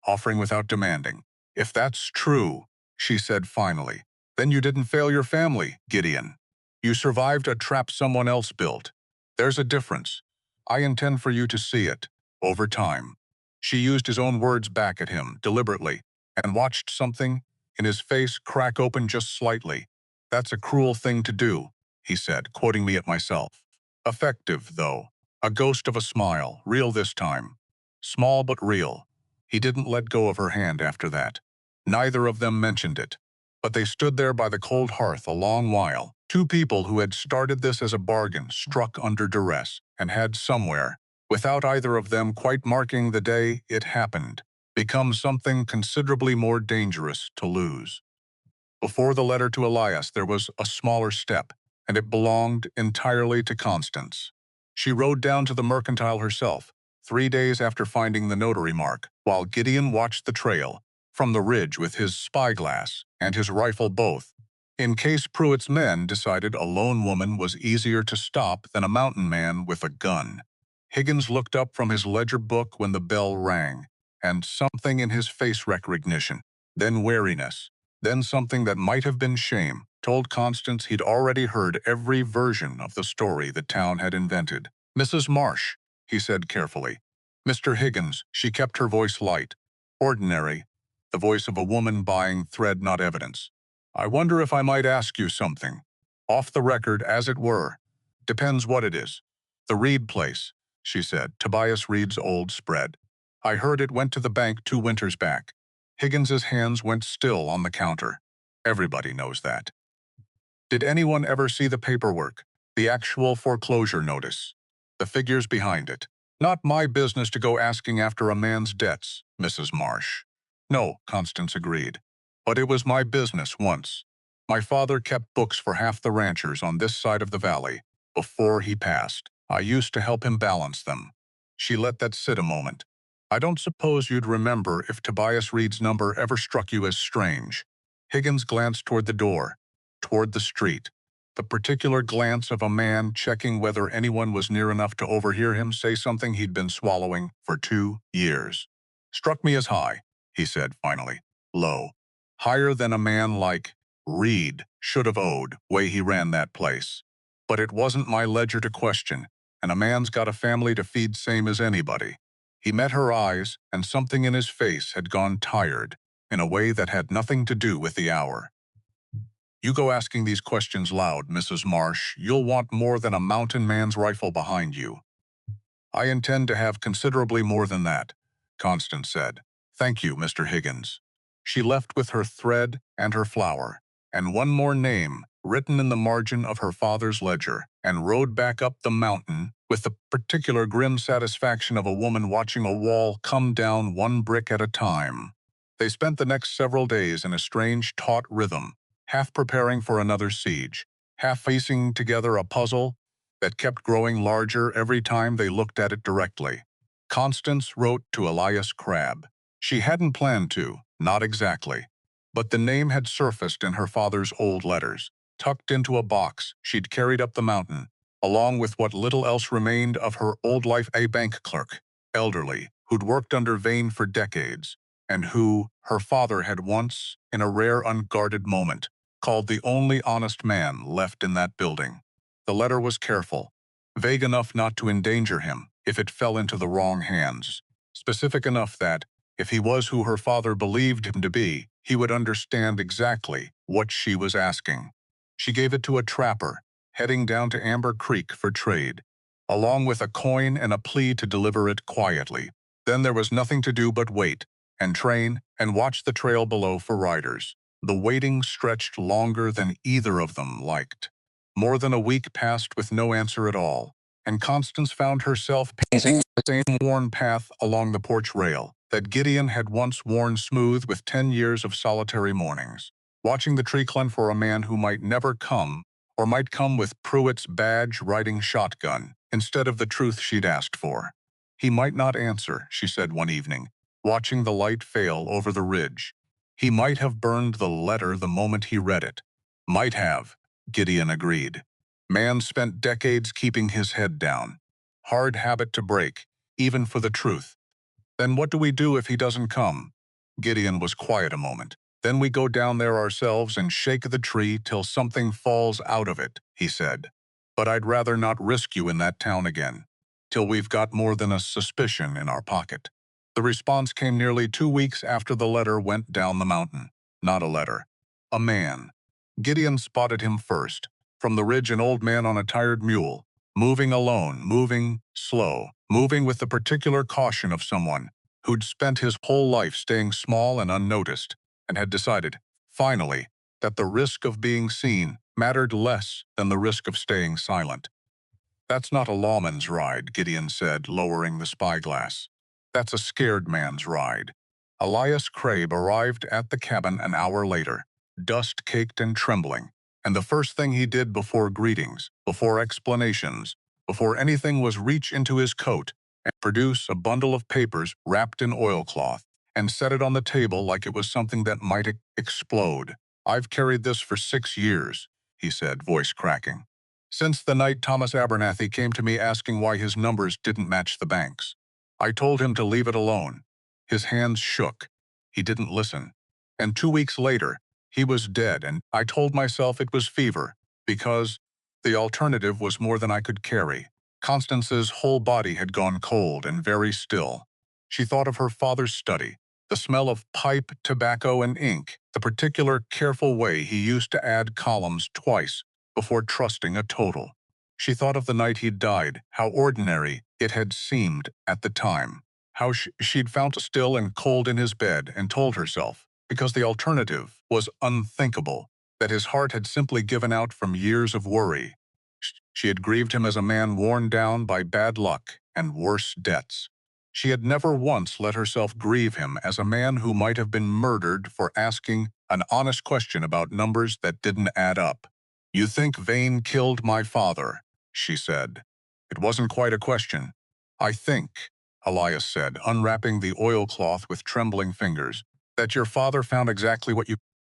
offering without demanding. "If that's true," she said finally, "then you didn't fail your family, Gideon. You survived a trap someone else built. There's a difference. I intend for you to see it, over time." She used his own words back at him, deliberately, and watched something in his face crack open just slightly. "That's a cruel thing to do," he said, quoting me at myself. Effective, though. A ghost of a smile, real this time. Small but real. He didn't let go of her hand after that. Neither of them mentioned it. But they stood there by the cold hearth a long while, 2 people who had started this as a bargain, struck under duress, and had somewhere, without either of them quite marking the day it happened, become something considerably more dangerous to lose. Before the letter to Elias, there was a smaller step, and it belonged entirely to Constance. She rode down to the mercantile herself, 3 days after finding the notary mark, while Gideon watched the trail from the ridge with his spyglass and his rifle both, in case Pruitt's men decided a lone woman was easier to stop than a mountain man with a gun. Higgins looked up from his ledger book when the bell rang, and something in his face recognition, then wariness. Then something that might have been shame told Constance he'd already heard every version of the story the town had invented. "Mrs. Marsh," he said carefully. "Mr. Higgins," she kept her voice light. Ordinary, the voice of a woman buying thread, not evidence. "I wonder if I might ask you something. Off the record, as it were. Depends what it is." "The Reed place," she said, Tobias Reed's old spread. "I heard it went to the bank 2 winters back." Higgins's hands went still on the counter. "Everybody knows that." "Did anyone ever see the paperwork? The actual foreclosure notice? The figures behind it?" "Not my business to go asking after a man's debts, Mrs. Marsh." "No," Constance agreed. "But it was my business once. My father kept books for half the ranchers on this side of the valley. Before he passed, I used to help him balance them." She let that sit a moment. "I don't suppose you'd remember if Tobias Reed's number ever struck you as strange." Higgins glanced toward the door, toward the street. The particular glance of a man checking whether anyone was near enough to overhear him say something he'd been swallowing for 2 years. "Struck me as high," he said finally. "Low. Higher than a man like Reed should have owed, way he ran that place. But it wasn't my ledger to question, and a man's got a family to feed same as anybody." He met her eyes, and something in his face had gone tired, in a way that had nothing to do with the hour. "You go asking these questions loud, Mrs. Marsh. You'll want more than a mountain man's rifle behind you." "I intend to have considerably more than that," Constance said. "Thank you, Mr. Higgins." She left with her thread and her flower, and one more name written in the margin of her father's ledger, and rode back up the mountain with the particular grim satisfaction of a woman watching a wall come down one brick at a time. They spent the next several days in a strange, taut rhythm, half preparing for another siege, half piecing together a puzzle that kept growing larger every time they looked at it directly. Constance wrote to Elias Crabb. She hadn't planned to, not exactly. But the name had surfaced in her father's old letters, tucked into a box she'd carried up the mountain, along with what little else remained of her old life, a bank clerk, elderly, who'd worked under Vane for decades, and who, her father had once, in a rare unguarded moment, called the only honest man left in that building. The letter was careful, vague enough not to endanger him if it fell into the wrong hands, specific enough that, if he was who her father believed him to be, he would understand exactly what she was asking. She gave it to a trapper, heading down to Amber Creek for trade, along with a coin and a plea to deliver it quietly. Then there was nothing to do but wait, and train, and watch the trail below for riders. The waiting stretched longer than either of them liked. More than a week passed with no answer at all, and Constance found herself pacing the same worn path along the porch rail that Gideon had once worn smooth with 10 years of solitary mornings, watching the tree climb for a man who might never come, or might come with Pruitt's badge riding shotgun, instead of the truth she'd asked for. "He might not answer," she said one evening, watching the light fail over the ridge. "He might have burned the letter the moment he read it." "Might have," Gideon agreed. Man spent decades keeping his head down. Hard habit to break, even for the truth. "Then what do we do if he doesn't come?" Gideon was quiet a moment. "Then we go down there ourselves and shake the tree till something falls out of it," he said. "But I'd rather not risk you in that town again, till we've got more than a suspicion in our pocket." The response came nearly 2 weeks after the letter went down the mountain. Not a letter. A man. Gideon spotted him first. From the ridge, an old man on a tired mule, moving alone, moving slow, moving with the particular caution of someone who'd spent his whole life staying small and unnoticed, and had decided, finally, that the risk of being seen mattered less than the risk of staying silent. "That's not a lawman's ride," Gideon said, lowering the spyglass. "That's a scared man's ride." Elias Crabb arrived at the cabin an hour later, dust-caked and trembling, and the first thing he did before greetings, before explanations, before anything was reach into his coat and produce a bundle of papers wrapped in oilcloth and set it on the table like it was something that might explode. "I've carried this for 6 years," he said, voice cracking. "Since the night Thomas Abernathy came to me asking why his numbers didn't match the bank's. I told him to leave it alone." His hands shook. He didn't listen. "And 2 weeks later, He was dead, and I told myself it was fever, because the alternative was more than I could carry. Constance's whole body had gone cold and very still. She thought of her father's study, the smell of pipe, tobacco, and ink, the particular careful way he used to add columns twice before trusting a total. She thought of the night he'd died, how ordinary it had seemed at the time, how she'd found still and cold in his bed, and told herself, because the alternative was unthinkable, that his heart had simply given out from years of worry. She had grieved him as a man worn down by bad luck and worse debts. She had never once let herself grieve him as a man who might have been murdered for asking an honest question about numbers that didn't add up. "You think Vane killed my father," she said. It wasn't quite a question. "I think," Elias said, unwrapping the oilcloth with trembling fingers, "that your father found exactly what you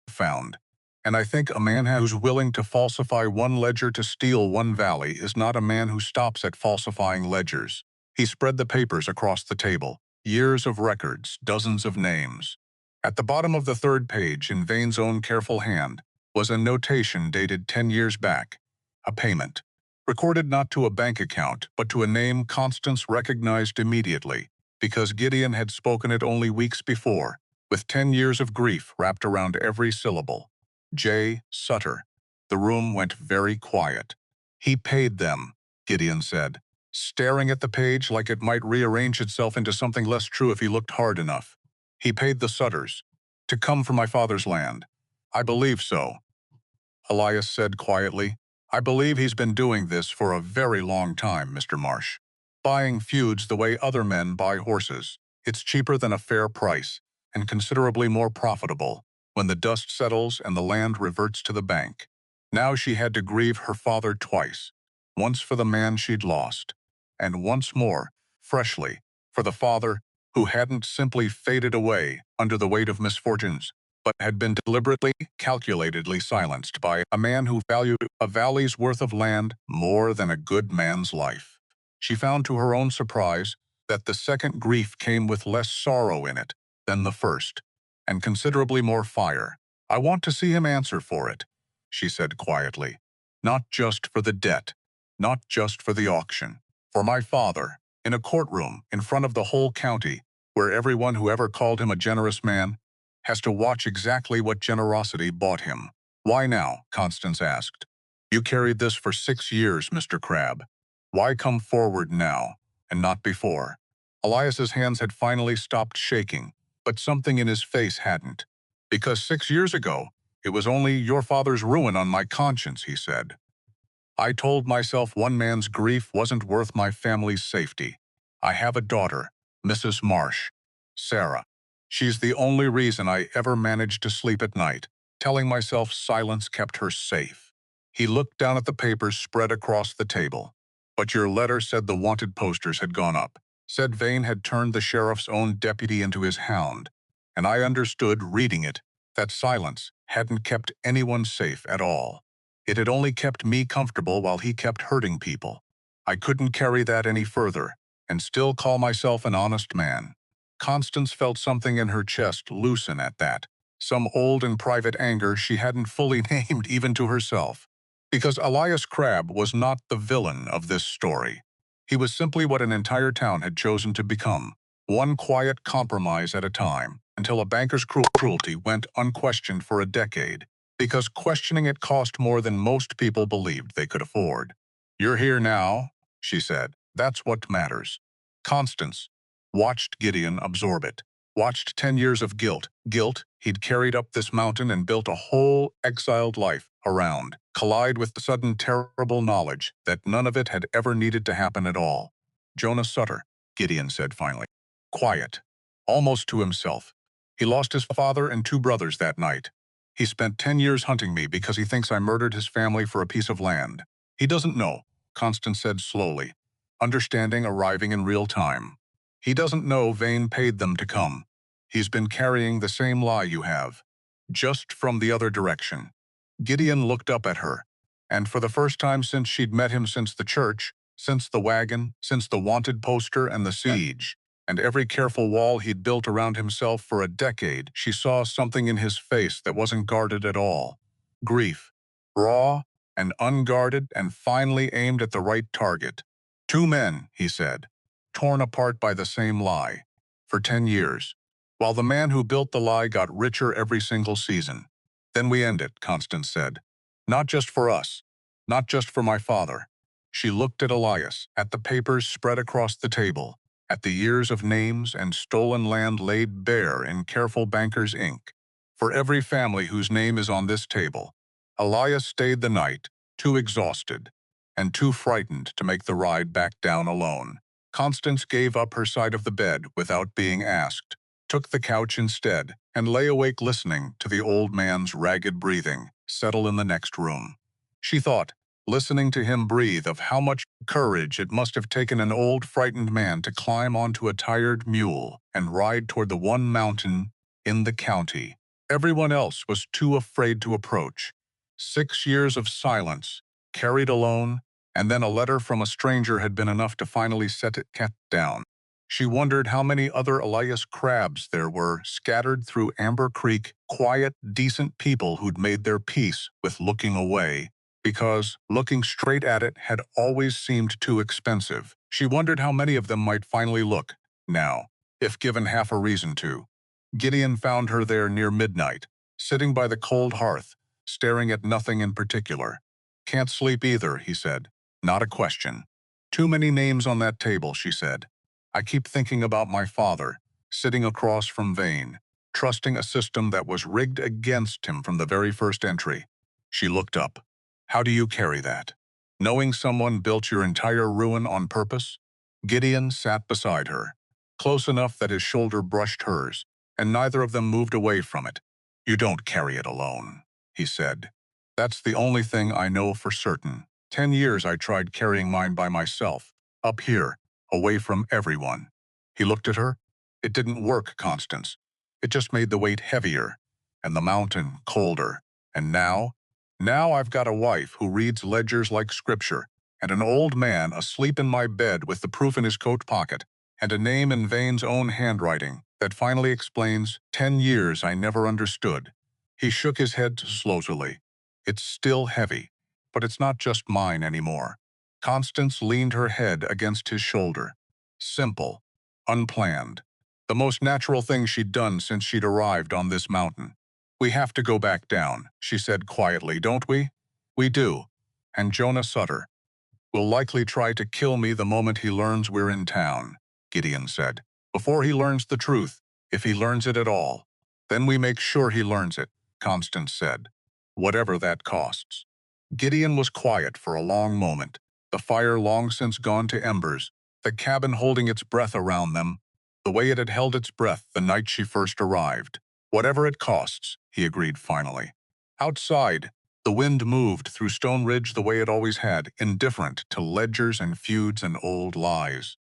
found. And I think a man who's willing to falsify one ledger to steal one valley is not a man who stops at falsifying ledgers." He spread the papers across the table, years of records, dozens of names. At the bottom of the third page, in Vane's own careful hand, was a notation dated 10 years back, a payment, recorded not to a bank account, but to a name Constance recognized immediately, because Gideon had spoken it only weeks before, with 10 years of grief wrapped around every syllable. J. Sutter. The room went very quiet. "He paid them," Gideon said, staring at the page like it might rearrange itself into something less true if he looked hard enough. "He paid the Sutters to come from my father's land." "I believe so," Elias said quietly. "I believe he's been doing this for a very long time, Mr. Marsh. Buying feuds the way other men buy horses. It's cheaper than a fair price, and considerably more profitable, when the dust settles and the land reverts to the bank." Now she had to grieve her father twice, once for the man she'd lost, and once more, freshly, for the father who hadn't simply faded away under the weight of misfortunes, but had been deliberately, calculatedly silenced by a man who valued a valley's worth of land more than a good man's life. She found to her own surprise that the second grief came with less sorrow in it than the first, and considerably more fire. "I want to see him answer for it," she said quietly. "Not just for the debt, not just for the auction. For my father, in a courtroom in front of the whole county, where everyone who ever called him a generous man has to watch exactly what generosity bought him." "Why now?" Constance asked. "You carried this for 6 years, Mr. Crabbe. Why come forward now, and not before?" Elias's hands had finally stopped shaking, but something in his face hadn't. "Because 6 years ago, it was only your father's ruin on my conscience," he said. "I told myself one man's grief wasn't worth my family's safety. I have a daughter, Mrs. Marsh, Sarah. She's the only reason I ever managed to sleep at night, telling myself silence kept her safe." He looked down at the papers spread across the table. "But your letter said the wanted posters had gone up, said Vane had turned the sheriff's own deputy into his hound, and I understood, reading it, that silence hadn't kept anyone safe at all. It had only kept me comfortable while he kept hurting people. I couldn't carry that any further, and still call myself an honest man." Constance felt something in her chest loosen at that, some old and private anger she hadn't fully named even to herself. Because Elias Crabbe was not the villain of this story. He was simply what an entire town had chosen to become, one quiet compromise at a time, until a banker's cruelty went unquestioned for a decade, because questioning it cost more than most people believed they could afford. "You're here now," she said. "That's what matters." Constance watched Gideon absorb it, watched 10 years of guilt he'd carried up this mountain and built a whole exiled life around, collide with the sudden terrible knowledge that none of it had ever needed to happen at all. "Jonah Sutter," Gideon said finally. Quiet, almost to himself. "He lost his father and 2 brothers that night. He spent 10 years hunting me because he thinks I murdered his family for a piece of land. He doesn't know," Constance said slowly, understanding arriving in real time. "He doesn't know Vane paid them to come. He's been carrying the same lie you have, just from the other direction." Gideon looked up at her, and for the first time since she'd met him, since the church, since the wagon, since the wanted poster and the siege, and every careful wall he'd built around himself for a decade, she saw something in his face that wasn't guarded at all. Grief, raw and unguarded and finally aimed at the right target. Two men, he said, torn apart by the same lie, for 10 years, while the man who built the lie got richer every single season. Then we end it, Constance said. Not just for us, not just for my father. She looked at Elias, at the papers spread across the table, at the years of names and stolen land laid bare in careful banker's ink. For every family whose name is on this table. Elias stayed the night, too exhausted, and too frightened to make the ride back down alone. Constance gave up her side of the bed without being asked, took the couch instead, and lay awake listening to the old man's ragged breathing settle in the next room. She thought, listening to him breathe, of how much courage it must have taken an old, frightened man to climb onto a tired mule and ride toward the one mountain in the county everyone else was too afraid to approach. 6 years of silence, carried alone, and then a letter from a stranger had been enough to finally set it down. She wondered how many other Elias Crabs there were scattered through Amber Creek, quiet, decent people who'd made their peace with looking away, because looking straight at it had always seemed too expensive. She wondered how many of them might finally look, now, if given half a reason to. Gideon found her there near midnight, sitting by the cold hearth, staring at nothing in particular. Can't sleep either, he said. Not a question. Too many names on that table, she said. I keep thinking about my father, sitting across from Vane, trusting a system that was rigged against him from the very first entry. She looked up. How do you carry that? Knowing someone built your entire ruin on purpose? Gideon sat beside her, close enough that his shoulder brushed hers, and neither of them moved away from it. You don't carry it alone, he said. That's the only thing I know for certain. 10 years I tried carrying mine by myself, up here, away from everyone. He looked at her. It didn't work, Constance. It just made the weight heavier, and the mountain colder. And now I've got a wife who reads ledgers like scripture, and an old man asleep in my bed with the proof in his coat pocket, and a name in Vane's own handwriting that finally explains 10 years I never understood. He shook his head slowly. It's still heavy, but it's not just mine anymore. Constance leaned her head against his shoulder. Simple, unplanned. The most natural thing she'd done since she'd arrived on this mountain. We have to go back down, she said quietly, don't we? We do. And Jonah Sutter will likely try to kill me the moment he learns we're in town, Gideon said. Before he learns the truth, if he learns it at all. Then we make sure he learns it, Constance said. Whatever that costs. Gideon was quiet for a long moment, the fire long since gone to embers, the cabin holding its breath around them, the way it had held its breath the night she first arrived. Whatever it costs, he agreed finally. Outside, the wind moved through Stone Ridge the way it always had, indifferent to ledgers and feuds and old lies.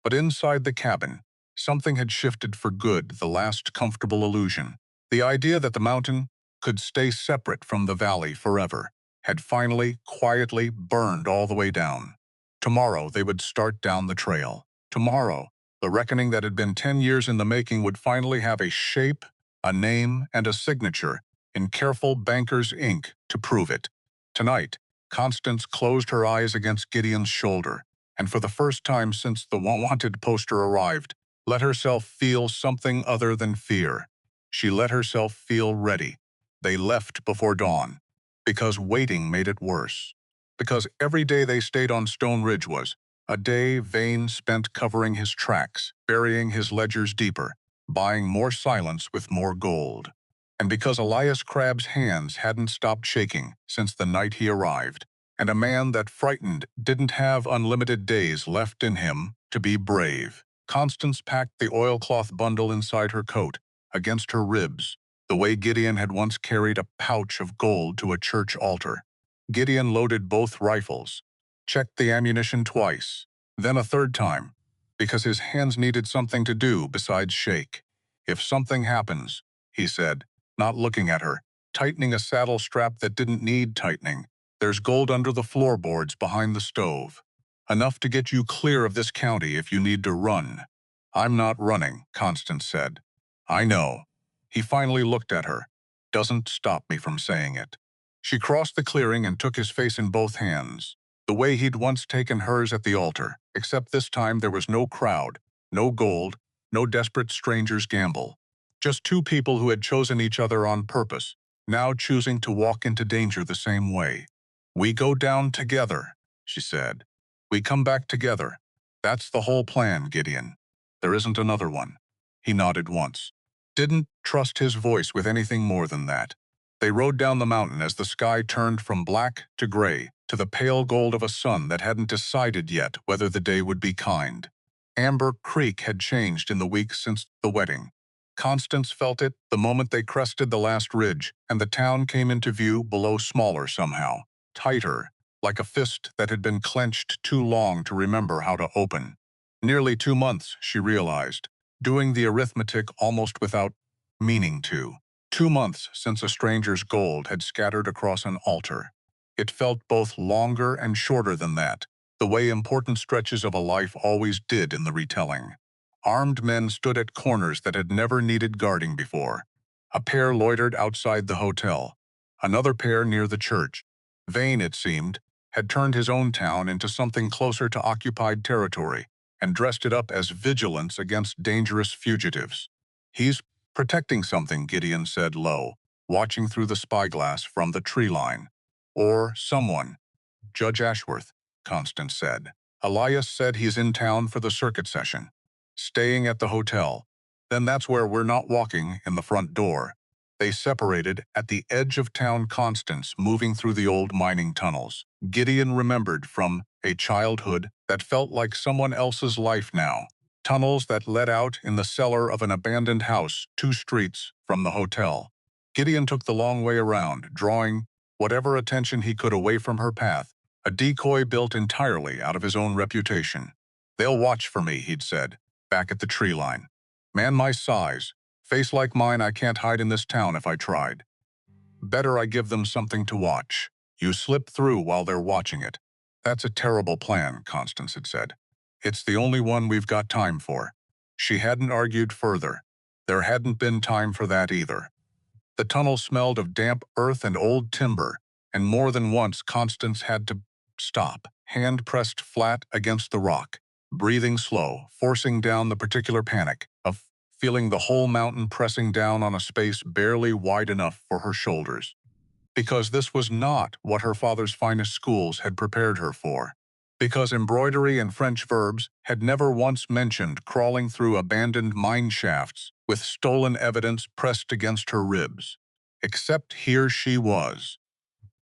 But inside the cabin, something had shifted for good, the last comfortable illusion. The idea that the mountain could stay separate from the valley forever had finally, quietly burned all the way down. Tomorrow they would start down the trail. Tomorrow, the reckoning that had been 10 years in the making would finally have a shape, a name, and a signature in careful banker's ink to prove it. Tonight, Constance closed her eyes against Gideon's shoulder, and for the first time since the wanted poster arrived, let herself feel something other than fear. She let herself feel ready. They left before dawn, because waiting made it worse. Because every day they stayed on Stone Ridge was a day Vane spent covering his tracks, burying his ledgers deeper, buying more silence with more gold. And because Elias Crab's hands hadn't stopped shaking since the night he arrived, and a man that frightened didn't have unlimited days left in him to be brave. Constance packed the oilcloth bundle inside her coat, against her ribs, the way Gideon had once carried a pouch of gold to a church altar. Gideon loaded both rifles, checked the ammunition twice, then a third time, because his hands needed something to do besides shake. If something happens, he said, not looking at her, tightening a saddle strap that didn't need tightening, there's gold under the floorboards behind the stove. Enough to get you clear of this county if you need to run. I'm not running, Constance said. I know. He finally looked at her. Doesn't stop me from saying it. She crossed the clearing and took his face in both hands, the way he'd once taken hers at the altar, except this time there was no crowd, no gold, no desperate stranger's gamble. Just two people who had chosen each other on purpose, now choosing to walk into danger the same way. We go down together, she said. We come back together. That's the whole plan, Gideon. There isn't another one. He nodded once. Didn't trust his voice with anything more than that. They rode down the mountain as the sky turned from black to gray to the pale gold of a sun that hadn't decided yet whether the day would be kind. Amber Creek had changed in the weeks since the wedding. Constance felt it the moment they crested the last ridge, and the town came into view below, smaller somehow, tighter, like a fist that had been clenched too long to remember how to open. Nearly 2 months, she realized, doing the arithmetic almost without meaning to. 2 months since a stranger's gold had scattered across an altar. It felt both longer and shorter than that, the way important stretches of a life always did in the retelling. Armed men stood at corners that had never needed guarding before. A pair loitered outside the hotel. Another pair near the church. Vane, it seemed, had turned his own town into something closer to occupied territory and dressed it up as vigilance against dangerous fugitives. He's protecting something, Gideon said low, watching through the spyglass from the tree line. Or someone. Judge Ashworth, Constance said. Elias said he's in town for the circuit session. Staying at the hotel. Then that's where we're not walking in the front door. They separated at the edge of town, Constance moving through the old mining tunnels. Gideon remembered from a childhood that felt like someone else's life now. Tunnels that led out in the cellar of an abandoned house 2 streets from the hotel. Gideon took the long way around, drawing whatever attention he could away from her path, a decoy built entirely out of his own reputation. They'll watch for me, he'd said, back at the tree line. Man my size, face like mine, I can't hide in this town if I tried. Better I give them something to watch. You slip through while they're watching it. That's a terrible plan, Constance had said. It's the only one we've got time for. She hadn't argued further. There hadn't been time for that either. The tunnel smelled of damp earth and old timber, and more than once Constance had to stop, hand pressed flat against the rock, breathing slow, forcing down the particular panic of feeling the whole mountain pressing down on a space barely wide enough for her shoulders. Because this was not what her father's finest schools had prepared her for. Because embroidery and French verbs had never once mentioned crawling through abandoned mine shafts with stolen evidence pressed against her ribs. Except here she was.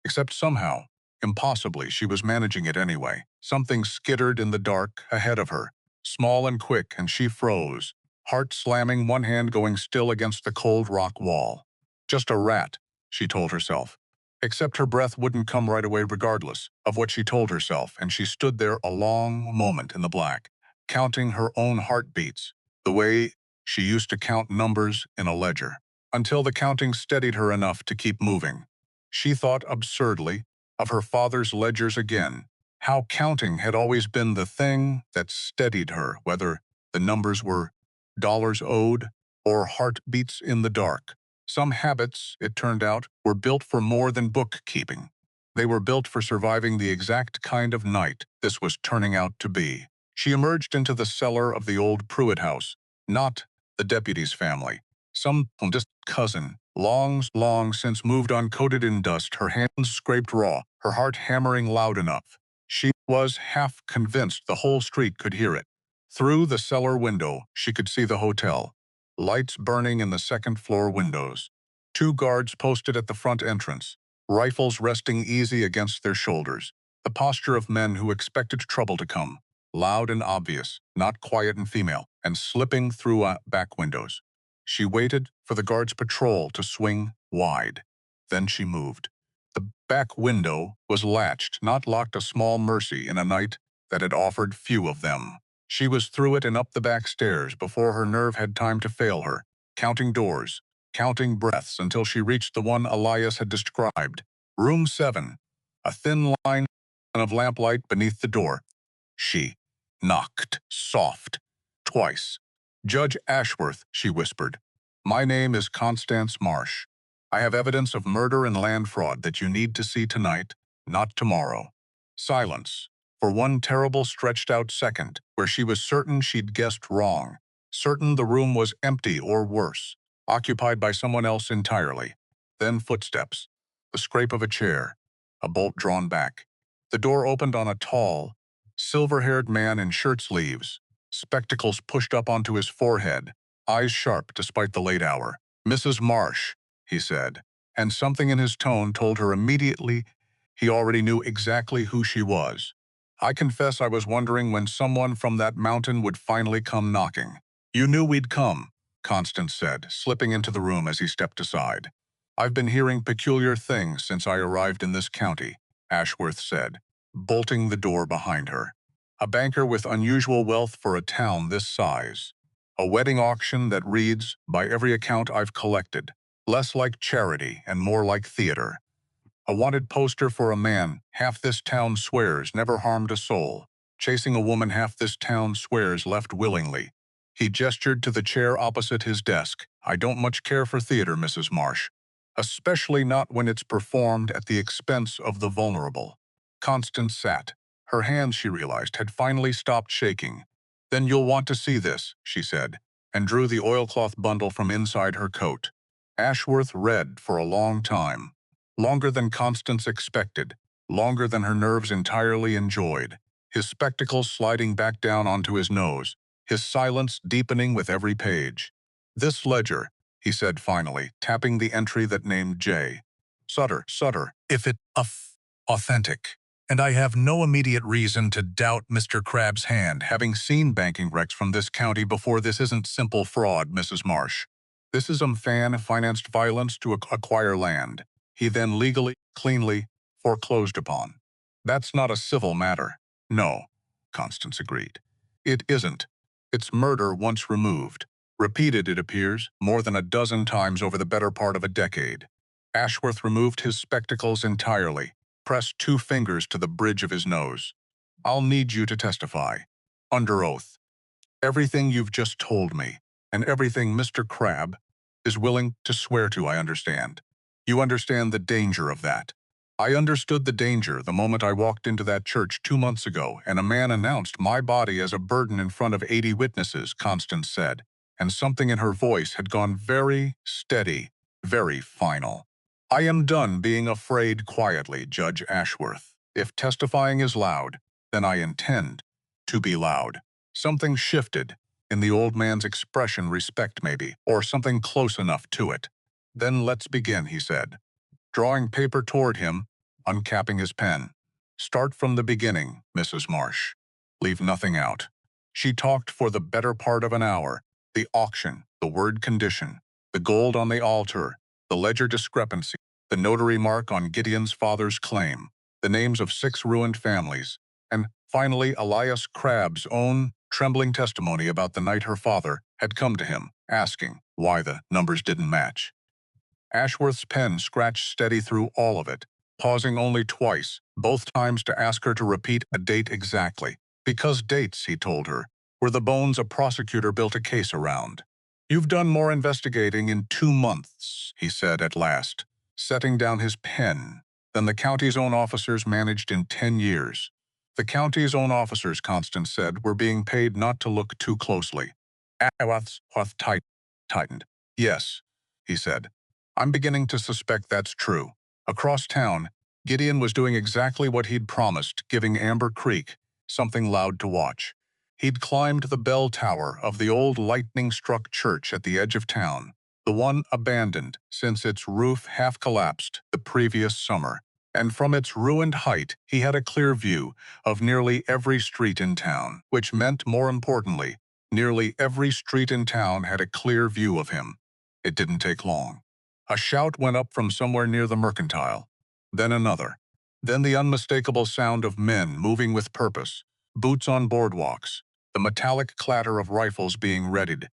Except somehow, impossibly, she was managing it anyway. Something skittered in the dark ahead of her, small and quick, and she froze, heart slamming, one hand going still against the cold rock wall. Just a rat, she told herself. Except her breath wouldn't come right away regardless of what she told herself, and she stood there a long moment in the black, counting her own heartbeats, the way she used to count numbers in a ledger, until the counting steadied her enough to keep moving. She thought absurdly of her father's ledgers again, how counting had always been the thing that steadied her, whether the numbers were dollars owed or heartbeats in the dark. Some habits, it turned out, were built for more than bookkeeping. They were built for surviving the exact kind of night this was turning out to be. She emerged into the cellar of the old Pruitt house, not the deputy's family. Some distant cousin, long since moved on, coated in dust, her hands scraped raw, her heart hammering loud enough. She was half convinced the whole street could hear it. Through the cellar window, she could see the hotel, lights burning in the second-floor windows. 2 guards posted at the front entrance, rifles resting easy against their shoulders, the posture of men who expected trouble to come, loud and obvious, not quiet and female, and slipping through back windows. She waited for the guard's patrol to swing wide. Then she moved. The back window was latched, not locked, a small mercy in a night that had offered few of them. She was through it and up the back stairs before her nerve had time to fail her, counting doors, counting breaths, until she reached the one Elias had described. Room 7, a thin line of lamplight beneath the door. She knocked, soft, twice. "Judge Ashworth," she whispered. "My name is Constance Marsh. I have evidence of murder and land fraud that you need to see tonight, not tomorrow." Silence. For one terrible stretched-out second, where she was certain she'd guessed wrong, certain the room was empty or worse, occupied by someone else entirely. Then footsteps, the scrape of a chair, a bolt drawn back. The door opened on a tall, silver-haired man in shirt sleeves, spectacles pushed up onto his forehead, eyes sharp despite the late hour. "Mrs. Marsh," he said, and something in his tone told her immediately he already knew exactly who she was. "I confess I was wondering when someone from that mountain would finally come knocking." "You knew we'd come," Constance said, slipping into the room as he stepped aside. "I've been hearing peculiar things since I arrived in this county," Ashworth said, bolting the door behind her. "A banker with unusual wealth for a town this size. A wedding auction that reads, by every account I've collected, less like charity and more like theater. A wanted poster for a man half this town swears never harmed a soul. Chasing a woman half this town swears left willingly." He gestured to the chair opposite his desk. "I don't much care for theater, Mrs. Marsh. Especially not when it's performed at the expense of the vulnerable." Constance sat. Her hands, she realized, had finally stopped shaking. "Then you'll want to see this," she said, and drew the oilcloth bundle from inside her coat. Ashworth read for a long time. Longer than Constance expected, longer than her nerves entirely enjoyed, his spectacles sliding back down onto his nose, his silence deepening with every page. "This ledger," he said finally, tapping the entry that named J. Sutter, if it authentic. And I have no immediate reason to doubt Mr. Crabbe's hand, having seen banking recs from this county before. This isn't simple fraud, Mrs. Marsh. This is financed violence to acquire land. He then legally, cleanly, foreclosed upon. That's not a civil matter." "No," Constance agreed. "It isn't. It's murder once removed. Repeated, it appears, more than a dozen times over the better part of a decade." Ashworth removed his spectacles entirely, pressed 2 fingers to the bridge of his nose. "I'll need you to testify. Under oath. Everything you've just told me, and everything Mr. Crabbe is willing to swear to, I understand. You understand the danger of that." "I understood the danger the moment I walked into that church 2 months ago and a man announced my body as a burden in front of 80 witnesses," Constance said, and something in her voice had gone very steady, very final. "I am done being afraid quietly, Judge Ashworth. If testifying is loud, then I intend to be loud." Something shifted in the old man's expression, respect maybe, or something close enough to it. "Then let's begin," he said, drawing paper toward him, uncapping his pen. "Start from the beginning, Mrs. Marsh. Leave nothing out." She talked for the better part of an hour. The auction, the word condition, the gold on the altar, the ledger discrepancy, the notary mark on Gideon's father's claim, the names of 6 ruined families, and finally Elias Crabbe's own trembling testimony about the night her father had come to him, asking why the numbers didn't match. Ashworth's pen scratched steady through all of it, pausing only twice, both times to ask her to repeat a date exactly, because dates, he told her, were the bones a prosecutor built a case around. "You've done more investigating in 2 months, he said at last, setting down his pen, than the county's own officers managed in 10 years. The county's own officers, Constance said, were being paid not to look too closely. Ashworth tightened. "Yes," he said. "I'm beginning to suspect that's true." Across town, Gideon was doing exactly what he'd promised, giving Amber Creek something loud to watch. He'd climbed the bell tower of the old lightning-struck church at the edge of town, the one abandoned since its roof half-collapsed the previous summer. And from its ruined height, he had a clear view of nearly every street in town, which meant, more importantly, nearly every street in town had a clear view of him. It didn't take long. A shout went up from somewhere near the Mercantile, then another, then the unmistakable sound of men moving with purpose, boots on boardwalks, the metallic clatter of rifles being readied.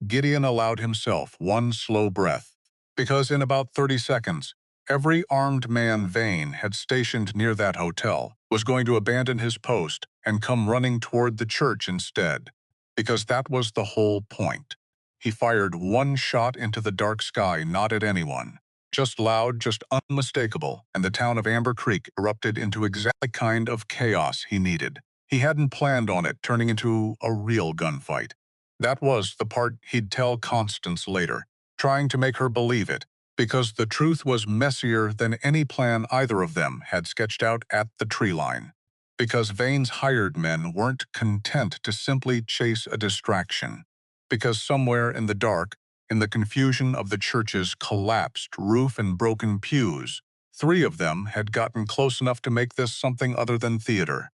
Gideon allowed himself one slow breath, because in about 30 seconds, every armed man Vane had stationed near that hotel was going to abandon his post and come running toward the church instead. because that was the whole point. He fired one shot into the dark sky, not at anyone. Just loud, just unmistakable, and the town of Amber Creek erupted into exactly the kind of chaos he needed. He hadn't planned on it turning into a real gunfight. That was the part he'd tell Constance later, trying to make her believe it, because the truth was messier than any plan either of them had sketched out at the tree line. Because Vane's hired men weren't content to simply chase a distraction. Because somewhere in the dark, in the confusion of the church's collapsed roof and broken pews, 3 of them had gotten close enough to make this something other than theater.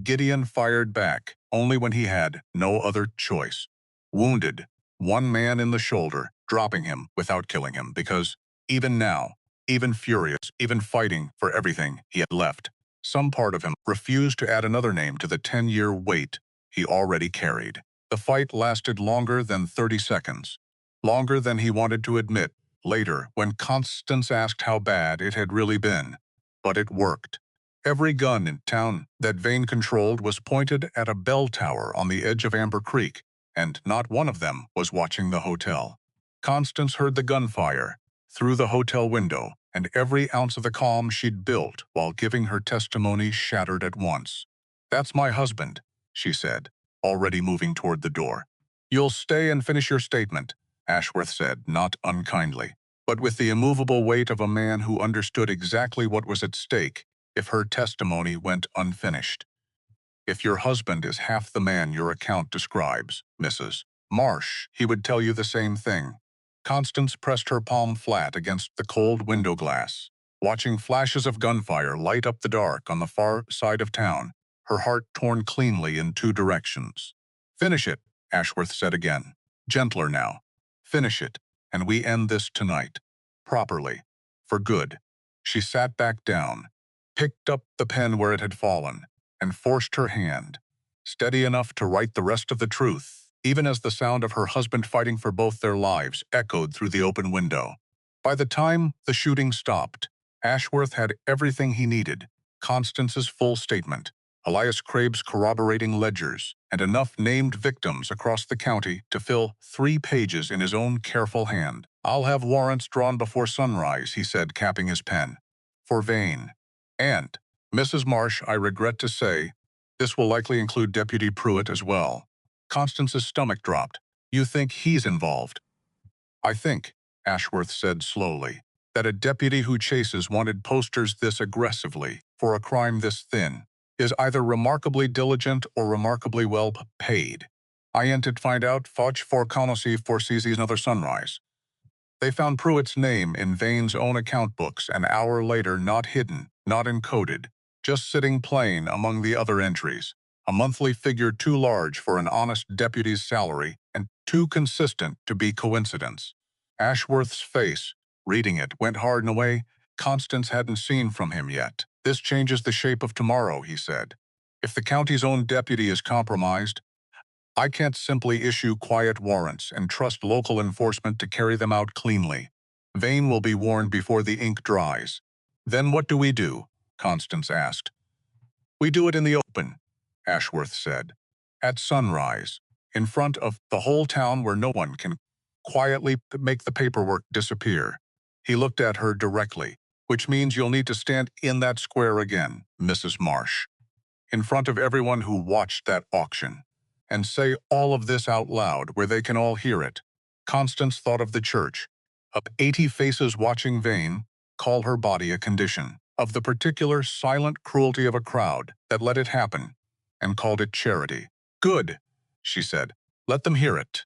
Gideon fired back, only when he had no other choice. Wounded, one man in the shoulder, dropping him without killing him, because even now, even furious, even fighting for everything he had left, some part of him refused to add another name to the 10-year weight he already carried. The fight lasted longer than 30 seconds, longer than he wanted to admit later when Constance asked how bad it had really been. But it worked. Every gun in town that Vane controlled was pointed at a bell tower on the edge of Amber Creek, and not one of them was watching the hotel. Constance heard the gunfire through the hotel window, and every ounce of the calm she'd built while giving her testimony shattered at once. "That's my husband," she said, already moving toward the door. "You'll stay and finish your statement," Ashworth said, not unkindly, but with the immovable weight of a man who understood exactly what was at stake if her testimony went unfinished. "If your husband is half the man your account describes, Mrs. Marsh, he would tell you the same thing." Constance pressed her palm flat against the cold window glass, watching flashes of gunfire light up the dark on the far side of town, her heart torn cleanly in 2 directions. "Finish it," Ashworth said again, gentler now. "Finish it, and we end this tonight. Properly. For good." She sat back down, picked up the pen where it had fallen, and forced her hand, steady enough to write the rest of the truth, even as the sound of her husband fighting for both their lives echoed through the open window. By the time the shooting stopped, Ashworth had everything he needed: Constance's full statement, Elias Craib's corroborating ledgers, and enough named victims across the county to fill 3 pages in his own careful hand. "I'll have warrants drawn before sunrise," he said, capping his pen. "For Vane. And, Mrs. Marsh, I regret to say, this will likely include Deputy Pruitt as well." Constance's stomach dropped. "You think he's involved?" "I think," Ashworth said slowly, "that a deputy who chases wanted posters this aggressively for a crime this thin is either remarkably diligent or remarkably well paid. I ain't to find out fudge for conocy for sees another sunrise." They found Pruitt's name in Vane's own account books an hour later, not hidden, not encoded, just sitting plain among the other entries, a monthly figure too large for an honest deputy's salary and too consistent to be coincidence. Ashworth's face, reading it, went hard in a way Constance hadn't seen from him yet. "This changes the shape of tomorrow," he said. "If the county's own deputy is compromised, I can't simply issue quiet warrants and trust local enforcement to carry them out cleanly. Vane will be warned before the ink dries." "Then what do we do?" Constance asked. "We do it in the open," Ashworth said. "At sunrise, in front of the whole town where no one can quietly make the paperwork disappear." He looked at her directly. "Which means you'll need to stand in that square again, Mrs. Marsh, in front of everyone who watched that auction, and say all of this out loud where they can all hear it." Constance thought of the church, of 80 faces watching Vane call her body a condition, of the particular silent cruelty of a crowd that let it happen, and called it charity. "Good," she said. "Let them hear it."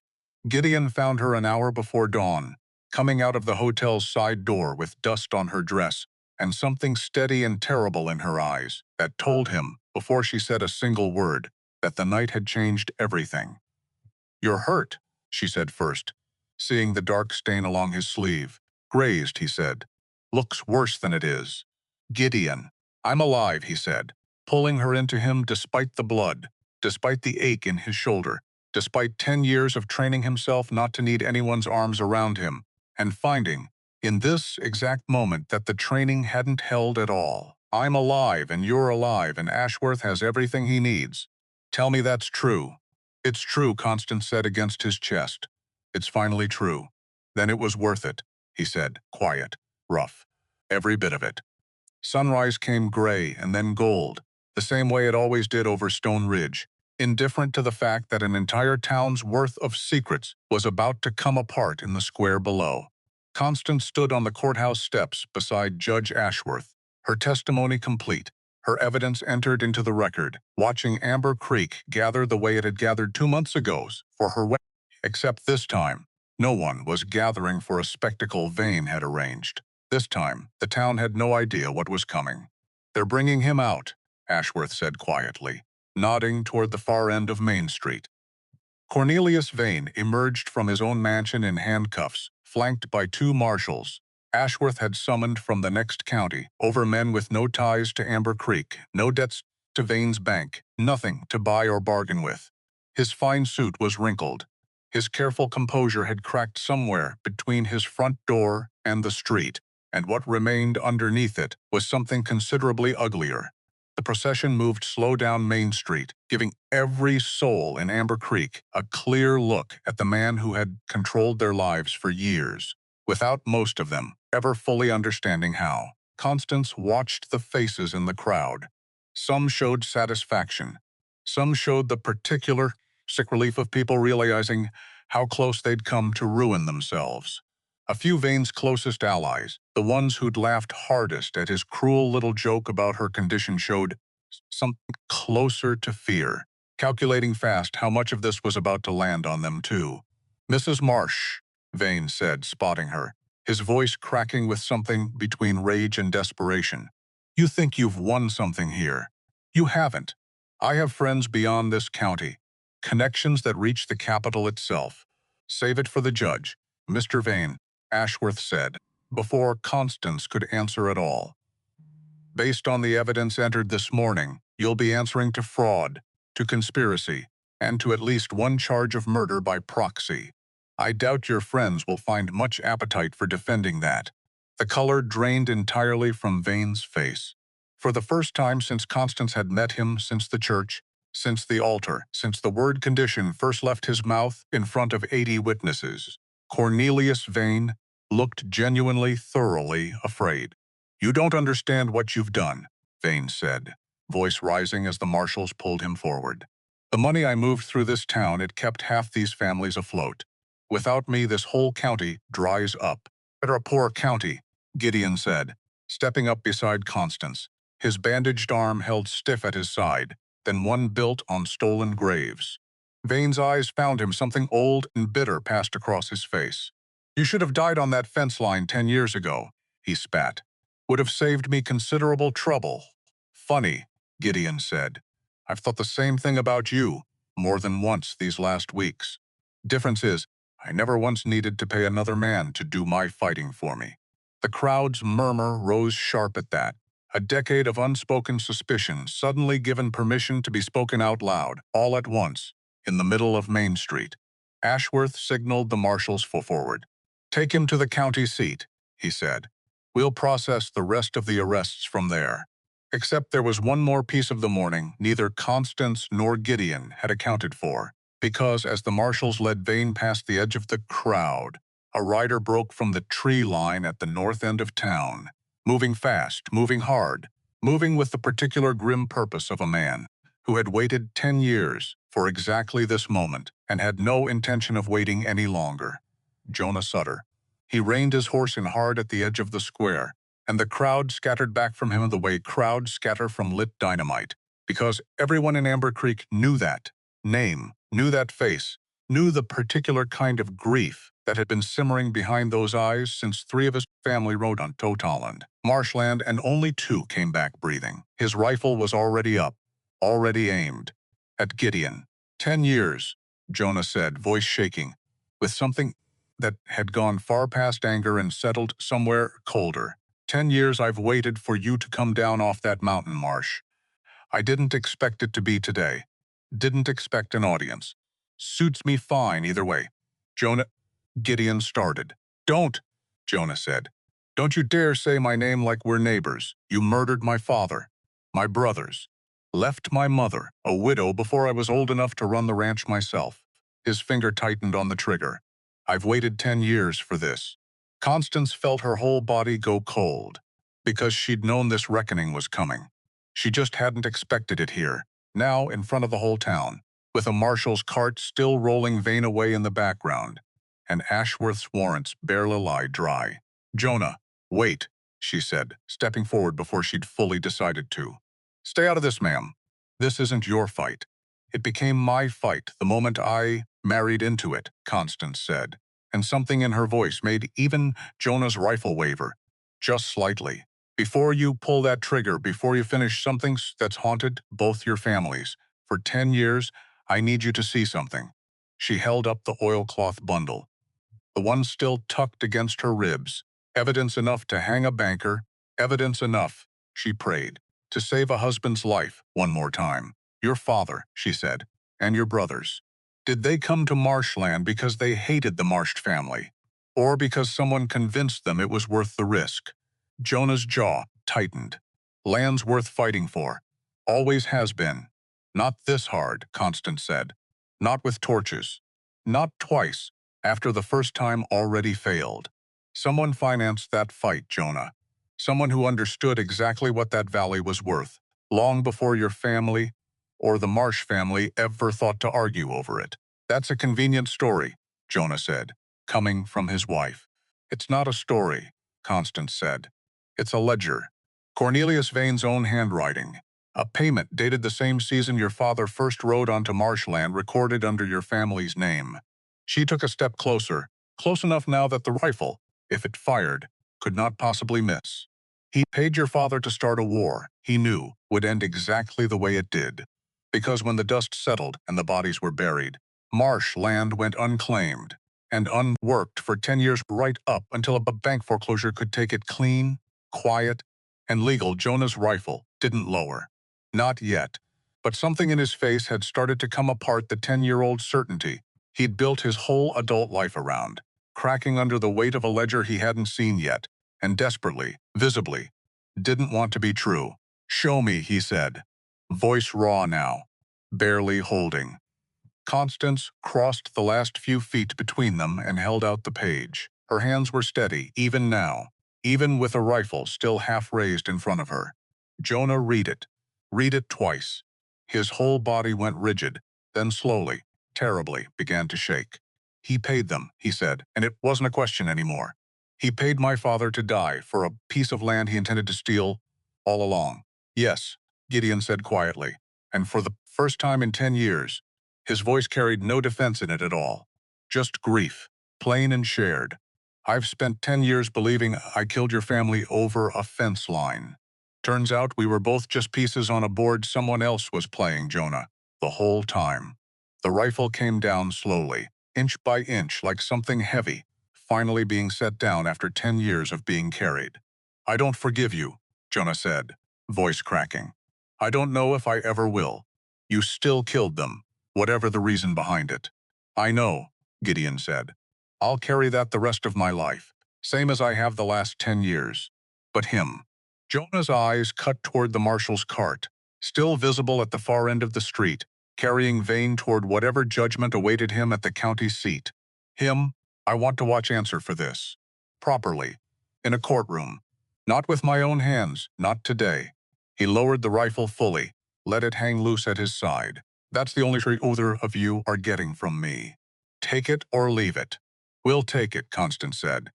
Gideon found her an hour before dawn, coming out of the hotel's side door with dust on her dress and something steady and terrible in her eyes that told him, before she said a single word, that the night had changed everything. "You're hurt," she said first, seeing the dark stain along his sleeve. "Grazed," he said. "Looks worse than it is." "Gideon." "I'm alive," he said, pulling her into him despite the blood, despite the ache in his shoulder, despite 10 years of training himself not to need anyone's arms around him, and finding, in this exact moment, that the training hadn't held at all. "I'm alive, and you're alive, and Ashworth has everything he needs. Tell me that's true." It's true, Constance said against his chest. It's finally true. Then it was worth it, he said, quiet, rough. Every bit of it. Sunrise came gray and then gold, the same way it always did over Stone Ridge, indifferent to the fact that an entire town's worth of secrets was about to come apart in the square below. Constance stood on the courthouse steps beside Judge Ashworth, her testimony complete, her evidence entered into the record, watching Amber Creek gather the way it had gathered 2 months ago for her wedding. Except this time, no one was gathering for a spectacle Vane had arranged. This time, the town had no idea what was coming. They're bringing him out, Ashworth said quietly, nodding toward the far end of Main Street. Cornelius Vane emerged from his own mansion in handcuffs, flanked by 2 marshals. Ashworth had summoned from the next county, over men with no ties to Amber Creek, no debts to Vane's bank, nothing to buy or bargain with. His fine suit was wrinkled. His careful composure had cracked somewhere between his front door and the street, and what remained underneath it was something considerably uglier. The procession moved slow down Main Street, giving every soul in Amber Creek a clear look at the man who had controlled their lives for years, without most of them ever fully understanding how. Constance watched the faces in the crowd. Some showed satisfaction. Some showed the particular sick relief of people realizing how close they'd come to ruin themselves. A few Vane's closest allies, the ones who'd laughed hardest at his cruel little joke about her condition, showed something closer to fear, calculating fast how much of this was about to land on them too. "Mrs. Marsh," Vane said, spotting her, his voice cracking with something between rage and desperation. "You think you've won something here. You haven't. I have friends beyond this county, connections that reach the capital itself. Save it for the judge, Mr. Vane," Ashworth said, before Constance could answer at all. "Based on the evidence entered this morning, you'll be answering to fraud, to conspiracy, and to at least 1 charge of murder by proxy. I doubt your friends will find much appetite for defending that." The color drained entirely from Vane's face. For the first time since Constance had met him, since the church, since the altar, since the word condition first left his mouth in front of 80 witnesses, Cornelius Vane looked genuinely, thoroughly afraid. "You don't understand what you've done," Vane said, voice rising as the marshals pulled him forward. "The money I moved through this town, it kept half these families afloat. Without me, this whole county dries up." "Better a poor county," Gideon said, stepping up beside Constance, his bandaged arm held stiff at his side, than one built on stolen graves. Vane's eyes found him. Something old and bitter passed across his face. "You should have died on that fence line 10 years ago, he spat. "Would have saved me considerable trouble." "Funny," Gideon said. "I've thought the same thing about you, more than once these last weeks. Difference is, I never once needed to pay another man to do my fighting for me." The crowd's murmur rose sharp at that. A decade of unspoken suspicion suddenly given permission to be spoken out loud, all at once, in the middle of Main Street. Ashworth signaled the marshals forward. "Take him to the county seat," he said. "We'll process the rest of the arrests from there." Except there was one more piece of the morning neither Constance nor Gideon had accounted for, because as the marshals led Vane past the edge of the crowd, a rider broke from the tree line at the north end of town, moving fast, moving hard, moving with the particular grim purpose of a man who had waited 10 years for exactly this moment and had no intention of waiting any longer. Jonah Sutter. He reined his horse in hard at the edge of the square, and the crowd scattered back from him the way crowds scatter from lit dynamite, because everyone in Amber Creek knew that name, knew that face, knew the particular kind of grief that had been simmering behind those eyes since 3 of his family rode on Totaland, marshland, and only 2 came back breathing. His rifle was already up, already aimed, at Gideon. 10 years, Jonah said, voice shaking, with something that had gone far past anger and settled somewhere colder. 10 years I've waited for you to come down off that mountain, Marsh. I didn't expect it to be today. Didn't expect an audience. Suits me fine either way. Jonah, Gideon started. "Don't," Jonah said. "Don't you dare say my name like we're neighbors. You murdered my father, my brothers. Left my mother, a widow, before I was old enough to run the ranch myself. His finger tightened on the trigger. I've waited 10 years for this. Constance felt her whole body go cold, because she'd known this reckoning was coming. She just hadn't expected it here, now in front of the whole town, with a marshal's cart still rolling Vane away in the background, and Ashworth's warrants barely lie dry. "Jonah, wait," she said, stepping forward before she'd fully decided to. "Stay out of this, ma'am. This isn't your fight. It became my fight the moment I married into it," Constance said, and something in her voice made even Jonah's rifle waver, just slightly. "Before you pull that trigger, before you finish something that's haunted both your families for 10 years, I need you to see something." She held up the oilcloth bundle, the one still tucked against her ribs. "Evidence enough to hang a banker, evidence enough," she prayed, "to save a husband's life one more time. Your father," she said, "and your brothers. Did they come to Marshland because they hated the Marsh family, or because someone convinced them it was worth the risk?" Jonah's jaw tightened. "Land's worth fighting for. Always has been. Not this hard," Constance said. "Not with torches. Not twice, after the first time already failed. Someone financed that fight, Jonah. Someone who understood exactly what that valley was worth, long before your family or the Marsh family ever thought to argue over it." "That's a convenient story," Jonah said, coming from his wife. "It's not a story," Constance said. "It's a ledger. Cornelius Vane's own handwriting. A payment dated the same season your father first rode onto marshland, recorded under your family's name." She took a step closer, close enough now that the rifle, if it fired, could not possibly miss. "He paid your father to start a war he knew would end exactly the way it did. Because when the dust settled and the bodies were buried, marsh land went unclaimed and unworked for 10 years, right up until a bank foreclosure could take it clean, quiet, and legal." Jonah's rifle didn't lower. Not yet. But something in his face had started to come apart, the 10-year-old certainty he'd built his whole adult life around, cracking under the weight of a ledger he hadn't seen yet, and desperately, visibly, didn't want to be true. "Show me," he said, voice raw now, barely holding. Constance crossed the last few feet between them and held out the page. Her hands were steady, even now, even with a rifle still half raised in front of her. "Jonah, read it. Read it twice." His whole body went rigid, then slowly, terribly, began to shake. "He paid them," he said, "and it wasn't a question anymore. He paid my father to die for a piece of land he intended to steal all along." "Yes," Gideon said quietly, and for the first time in 10 years, his voice carried no defense in it at all. Just grief, plain and shared. "I've spent 10 years believing I killed your family over a fence line. Turns out we were both just pieces on a board someone else was playing, Jonah, the whole time." The rifle came down slowly, inch by inch, like something heavy, finally being set down after 10 years of being carried. "I don't forgive you," Jonah said, voice cracking. "I don't know if I ever will. You still killed them, whatever the reason behind it." "I know," Gideon said. "I'll carry that the rest of my life, same as I have the last 10 years. But him." Jonah's eyes cut toward the marshal's cart, still visible at the far end of the street, carrying Vane toward whatever judgment awaited him at the county seat. "Him, I want to watch answer for this. Properly. In a courtroom. Not with my own hands, not today." He lowered the rifle fully, let it hang loose at his side. "That's the only treat either of you are getting from me. Take it or leave it." "We'll take it," Constance said.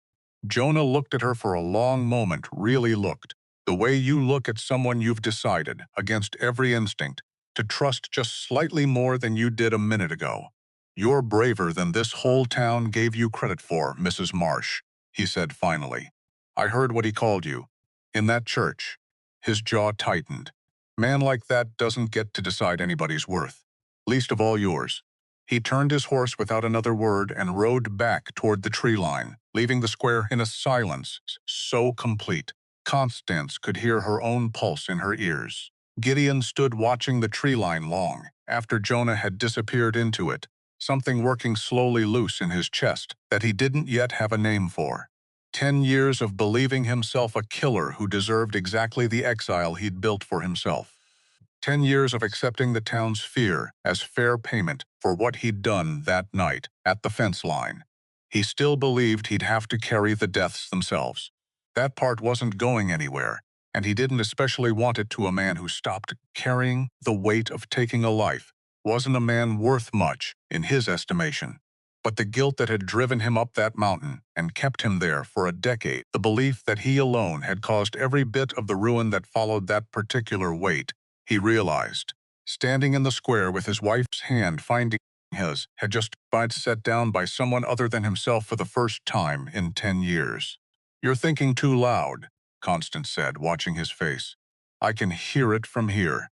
Jonah looked at her for a long moment, really looked. The way you look at someone you've decided, against every instinct, to trust just slightly more than you did a minute ago. "You're braver than this whole town gave you credit for, Mrs. Marsh," he said finally. "I heard what he called you. In that church." His jaw tightened. "Man like that doesn't get to decide anybody's worth. Least of all yours." He turned his horse without another word and rode back toward the tree line, leaving the square in a silence so complete Constance could hear her own pulse in her ears. Gideon stood watching the tree line long after Jonah had disappeared into it, something working slowly loose in his chest that he didn't yet have a name for. 10 years of believing himself a killer who deserved exactly the exile he'd built for himself. 10 years of accepting the town's fear as fair payment for what he'd done that night at the fence line. He still believed he'd have to carry the deaths themselves. That part wasn't going anywhere, and he didn't especially want it to a man who stopped carrying the weight of taking a life. Wasn't a man worth much, in his estimation. But the guilt that had driven him up that mountain and kept him there for a decade, the belief that he alone had caused every bit of the ruin that followed that particular weight, he realized. Standing in the square with his wife's hand finding his, had just been set down by someone other than himself for the first time in 10 years. "You're thinking too loud," Constance said, watching his face. "I can hear it from here."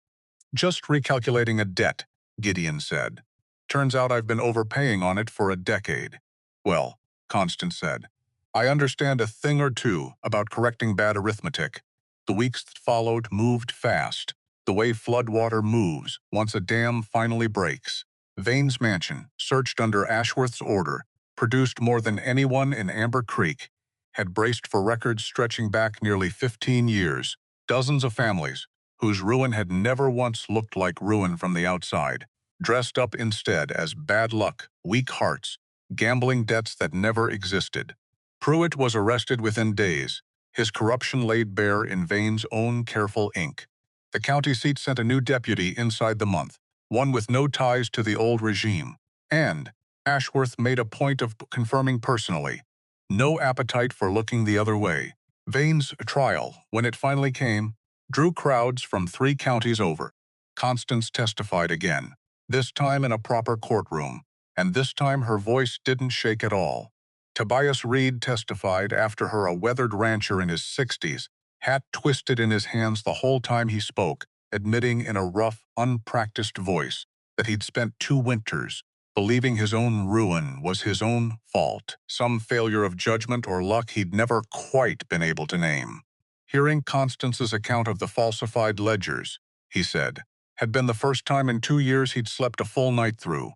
"Just recalculating a debt," Gideon said. "Turns out I've been overpaying on it for a decade." "Well," Constance said, "I understand a thing or two about correcting bad arithmetic." The weeks that followed moved fast, the way floodwater moves once a dam finally breaks. Vane's mansion, searched under Ashworth's order, produced more than anyone in Amber Creek, had braced for records stretching back nearly 15 years. Dozens of families, whose ruin had never once looked like ruin from the outside, dressed up instead as bad luck, weak hearts, gambling debts that never existed. Pruitt was arrested within days, his corruption laid bare in Vane's own careful ink. The county seat sent a new deputy inside the month, one with no ties to the old regime, and Ashworth made a point of confirming personally, no appetite for looking the other way. Vane's trial, when it finally came, drew crowds from 3 counties over. Constance testified again, this time in a proper courtroom, and this time her voice didn't shake at all. Tobias Reed testified after her, a weathered rancher in his 60s, hat twisted in his hands the whole time he spoke, admitting in a rough, unpracticed voice that he'd spent 2 winters believing his own ruin was his own fault, some failure of judgment or luck he'd never quite been able to name. Hearing Constance's account of the falsified ledgers, he said, had been the first time in 2 years he'd slept a full night through.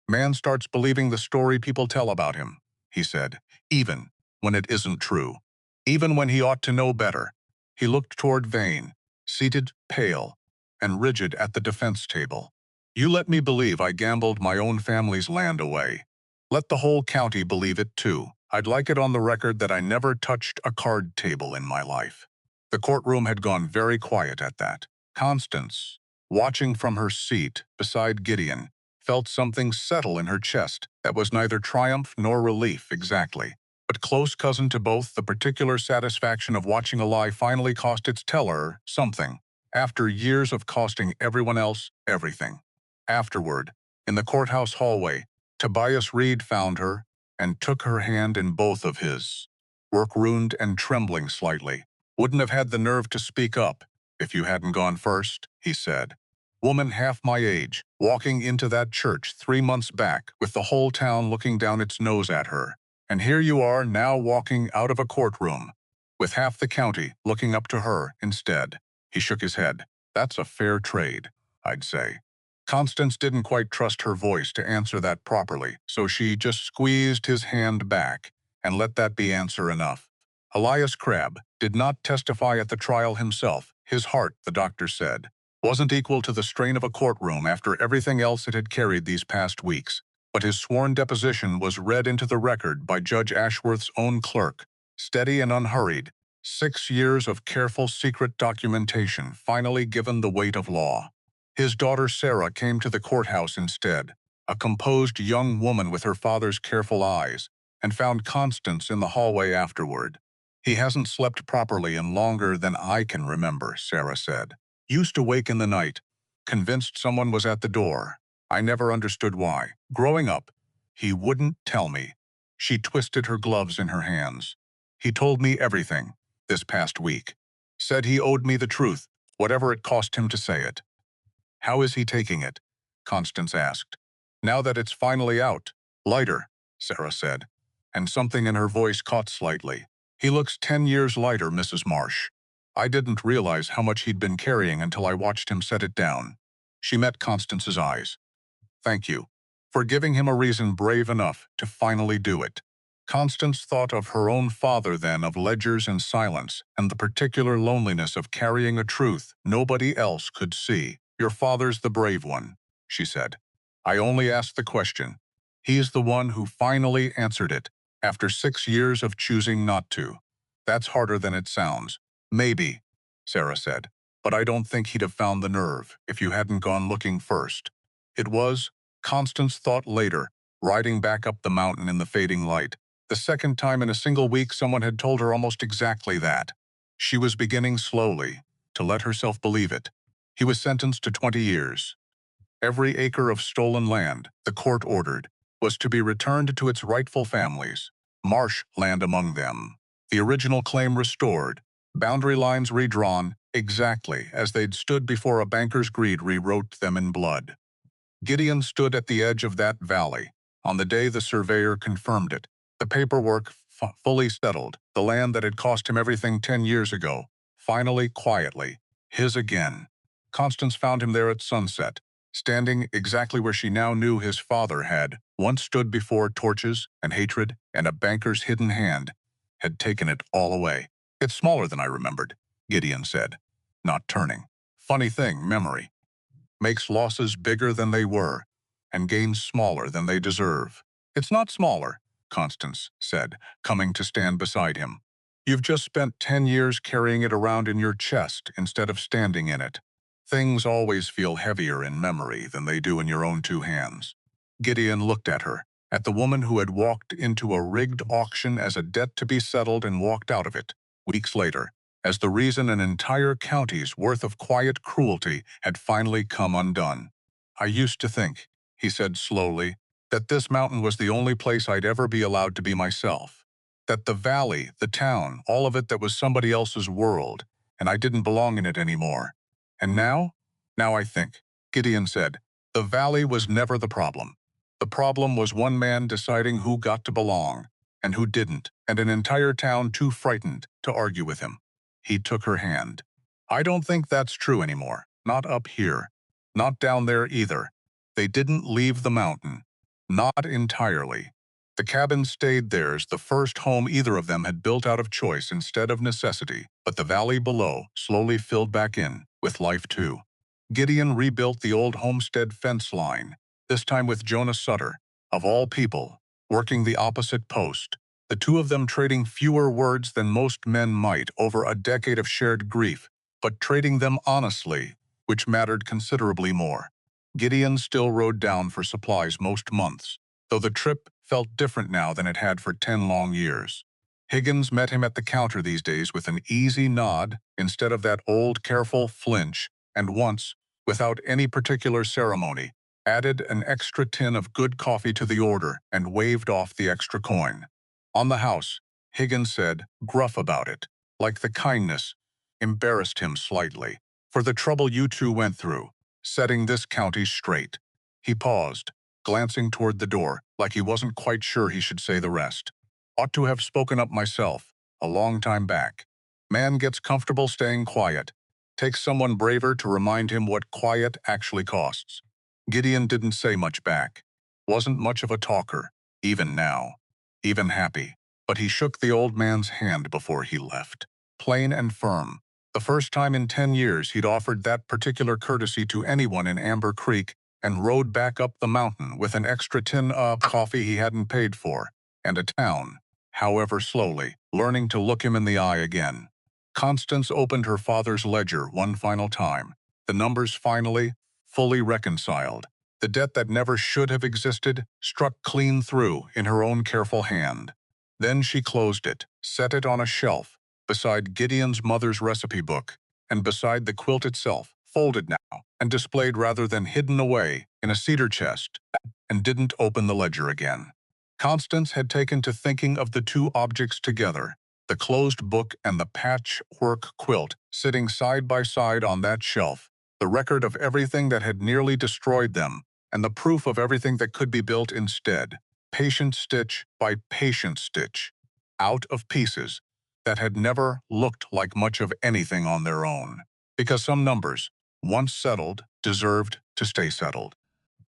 "Man starts believing the story people tell about him," he said, "even when it isn't true. Even when he ought to know better." He looked toward Vane, seated, pale, and rigid at the defense table. "You let me believe I gambled my own family's land away. Let the whole county believe it too. I'd like it on the record that I never touched a card table in my life." The courtroom had gone very quiet at that. Constance, watching from her seat beside Gideon, felt something settle in her chest that was neither triumph nor relief exactly, but close cousin to both, the particular satisfaction of watching a lie finally cost its teller something, after years of costing everyone else everything. Afterward, in the courthouse hallway, Tobias Reed found her and took her hand in both of his. Work-ruined and trembling slightly. "Wouldn't have had the nerve to speak up if you hadn't gone first," he said. "Woman half my age, walking into that church 3 months back with the whole town looking down its nose at her. And here you are now walking out of a courtroom with half the county looking up to her instead." He shook his head. "That's a fair trade, I'd say." Constance didn't quite trust her voice to answer that properly, so she just squeezed his hand back and let that be answer enough. Elias Crabb did not testify at the trial himself. His heart, the doctor said, wasn't equal to the strain of a courtroom after everything else it had carried these past weeks. But his sworn deposition was read into the record by Judge Ashworth's own clerk, steady and unhurried. 6 years of careful secret documentation finally given the weight of law. His daughter Sarah came to the courthouse instead, a composed young woman with her father's careful eyes, and found Constance in the hallway afterward. "He hasn't slept properly in longer than I can remember," Sarah said. "Used to wake in the night, convinced someone was at the door. I never understood why. Growing up, he wouldn't tell me." She twisted her gloves in her hands. "He told me everything this past week. Said he owed me the truth, whatever it cost him to say it." "How is he taking it?" Constance asked. "Now that it's finally out." "Lighter," Sarah said, and something in her voice caught slightly. "He looks 10 years lighter, Mrs. Marsh. I didn't realize how much he'd been carrying until I watched him set it down." She met Constance's eyes. "Thank you for giving him a reason brave enough to finally do it." Constance thought of her own father then, of ledgers and silence, and the particular loneliness of carrying a truth nobody else could see. "Your father's the brave one," she said. "I only asked the question. He's the one who finally answered it, after 6 years of choosing not to. That's harder than it sounds." "Maybe," Sarah said, "but I don't think he'd have found the nerve if you hadn't gone looking first." It was, Constance thought later, riding back up the mountain in the fading light, the second time in a single week someone had told her almost exactly that. She was beginning slowly to let herself believe it. He was sentenced to 20 years. Every acre of stolen land, the court ordered, was to be returned to its rightful families, marsh land among them. The original claim restored, boundary lines redrawn, exactly as they'd stood before a banker's greed rewrote them in blood. Gideon stood at the edge of that valley, on the day the surveyor confirmed it, the paperwork fully settled, the land that had cost him everything 10 years ago, finally, quietly, his again. Constance found him there at sunset, standing exactly where she now knew his father had once stood before torches and hatred, and a banker's hidden hand had taken it all away. "It's smaller than I remembered," Gideon said, not turning. "Funny thing, memory makes losses bigger than they were, and gains smaller than they deserve." "It's not smaller," Constance said, coming to stand beside him. "You've just spent 10 years carrying it around in your chest instead of standing in it. Things always feel heavier in memory than they do in your own two hands." Gideon looked at her, at the woman who had walked into a rigged auction as a debt to be settled and walked out of it, weeks later, as the reason an entire county's worth of quiet cruelty had finally come undone. "I used to think," he said slowly, "that this mountain was the only place I'd ever be allowed to be myself. That the valley, the town, all of it that was somebody else's world, and I didn't belong in it anymore. And now? Now I think," Gideon said, "the valley was never the problem. The problem was one man deciding who got to belong, and who didn't, and an entire town too frightened to argue with him." He took her hand. "I don't think that's true anymore. Not up here. Not down there either. They didn't leave the mountain. Not entirely. The cabin stayed theirs, the first home either of them had built out of choice instead of necessity, but the valley below slowly filled back in, with life too. Gideon rebuilt the old homestead fence line, this time with Jonah Sutter, of all people, working the opposite post, the two of them trading fewer words than most men might over a decade of shared grief, but trading them honestly, which mattered considerably more. Gideon still rode down for supplies most months, though the trip felt different now than it had for 10 long years. Higgins met him at the counter these days with an easy nod instead of that old careful flinch, and once, without any particular ceremony, added an extra tin of good coffee to the order and waved off the extra coin. On the house, Higgins said, gruff about it, like the kindness embarrassed him slightly, "For the trouble you two went through, setting this county straight." He paused, glancing toward the door, like he wasn't quite sure he should say the rest. "Ought to have spoken up myself, a long time back. Man gets comfortable staying quiet. Takes someone braver to remind him what quiet actually costs." Gideon didn't say much back. Wasn't much of a talker, even now. Even happy. But he shook the old man's hand before he left. Plain and firm. The first time in 10 years he'd offered that particular courtesy to anyone in Amber Creek, and rode back up the mountain with an extra tin of coffee he hadn't paid for, and a town, however slowly, learning to look him in the eye again. Constance opened her father's ledger one final time, the numbers finally, fully reconciled. The debt that never should have existed struck clean through in her own careful hand. Then she closed it, set it on a shelf, beside Gideon's mother's recipe book, and beside the quilt itself, folded now, and displayed rather than hidden away in a cedar chest, and didn't open the ledger again. Constance had taken to thinking of the two objects together, the closed book and the patchwork quilt sitting side by side on that shelf, the record of everything that had nearly destroyed them, and the proof of everything that could be built instead, patient stitch by patient stitch, out of pieces that had never looked like much of anything on their own, because some numbers, once settled, deserved to stay settled.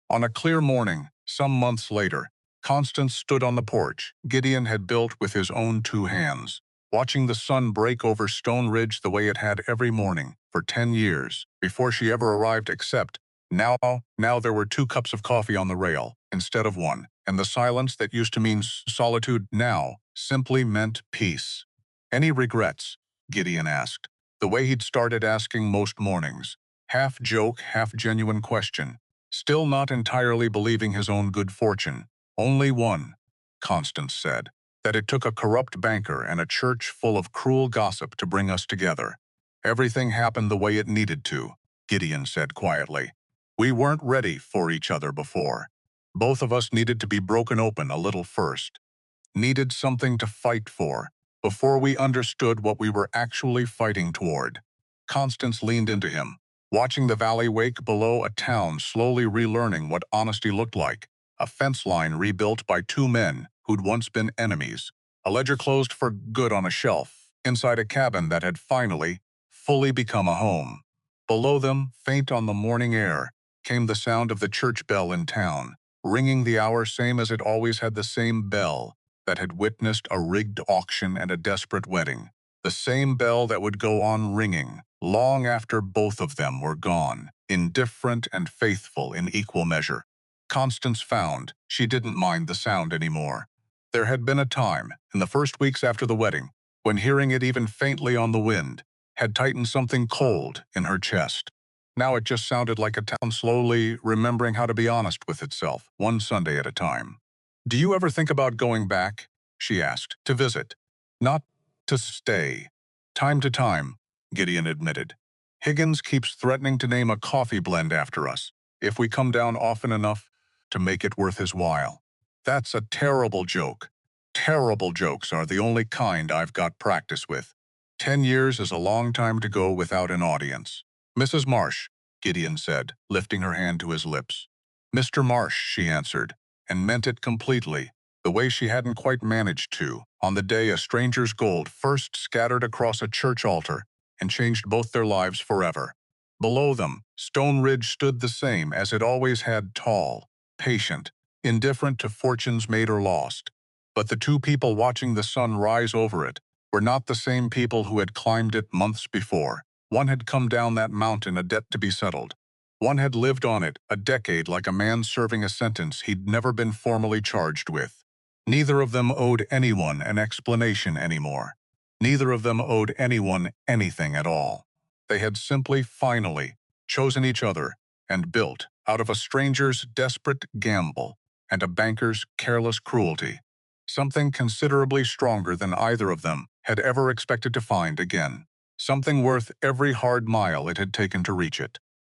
On a clear morning, some months later, Constance stood on the porch Gideon had built with his own two hands. watching the sun break over Stone Ridge the way it had every morning for 10 years before she ever arrived, except now there were 2 cups of coffee on the rail instead of one, and the silence that used to mean solitude now simply meant peace. Any regrets? Gideon asked, the way he'd started asking most mornings, half joke, half genuine question, still not entirely believing his own good fortune. Only one, Constance said, that it took a corrupt banker and a church full of cruel gossip to bring us together. Everything happened the way it needed to, Gideon said quietly. We weren't ready for each other before. Both of us needed to be broken open a little first. Needed something to fight for, before we understood what we were actually fighting toward. Constance leaned into him, watching the valley wake below a town slowly relearning what honesty looked like, a fence line rebuilt by 2 men who'd once been enemies, a ledger closed for good on a shelf, inside a cabin that had finally, fully become a home. Below them, faint on the morning air, came the sound of the church bell in town, ringing the hour same as it always had, the same bell that had witnessed a rigged auction and a desperate wedding, the same bell that would go on ringing long after both of them were gone, indifferent and faithful in equal measure. Constance found she didn't mind the sound anymore. There had been a time, in the first weeks after the wedding, when hearing it even faintly on the wind had tightened something cold in her chest. Now it just sounded like a town slowly remembering how to be honest with itself, one Sunday at a time. Do you ever think about going back? She asked. To visit. Not to stay. Time to time, Gideon admitted. Higgins keeps threatening to name a coffee blend after us, if we come down often enough to make it worth his while. That's a terrible joke. Terrible jokes are the only kind I've got practice with. 10 years is a long time to go without an audience. Mrs. Marsh, Gideon said, lifting her hand to his lips. Mr. Marsh, she answered, and meant it completely, the way she hadn't quite managed to, on the day a stranger's gold first scattered across a church altar and changed both their lives forever. Below them, Stone Ridge stood the same as it always had, tall, patient, indifferent to fortunes made or lost. But the 2 people watching the sun rise over it were not the same people who had climbed it months before. One had come down that mountain a debt to be settled. One had lived on it a decade like a man serving a sentence he'd never been formally charged with. Neither of them owed anyone an explanation anymore. Neither of them owed anyone anything at all. They had simply, finally, chosen each other and built, out of a stranger's desperate gamble and a banker's careless cruelty, something considerably stronger than either of them had ever expected to find again. Something worth every hard mile it had taken to reach it.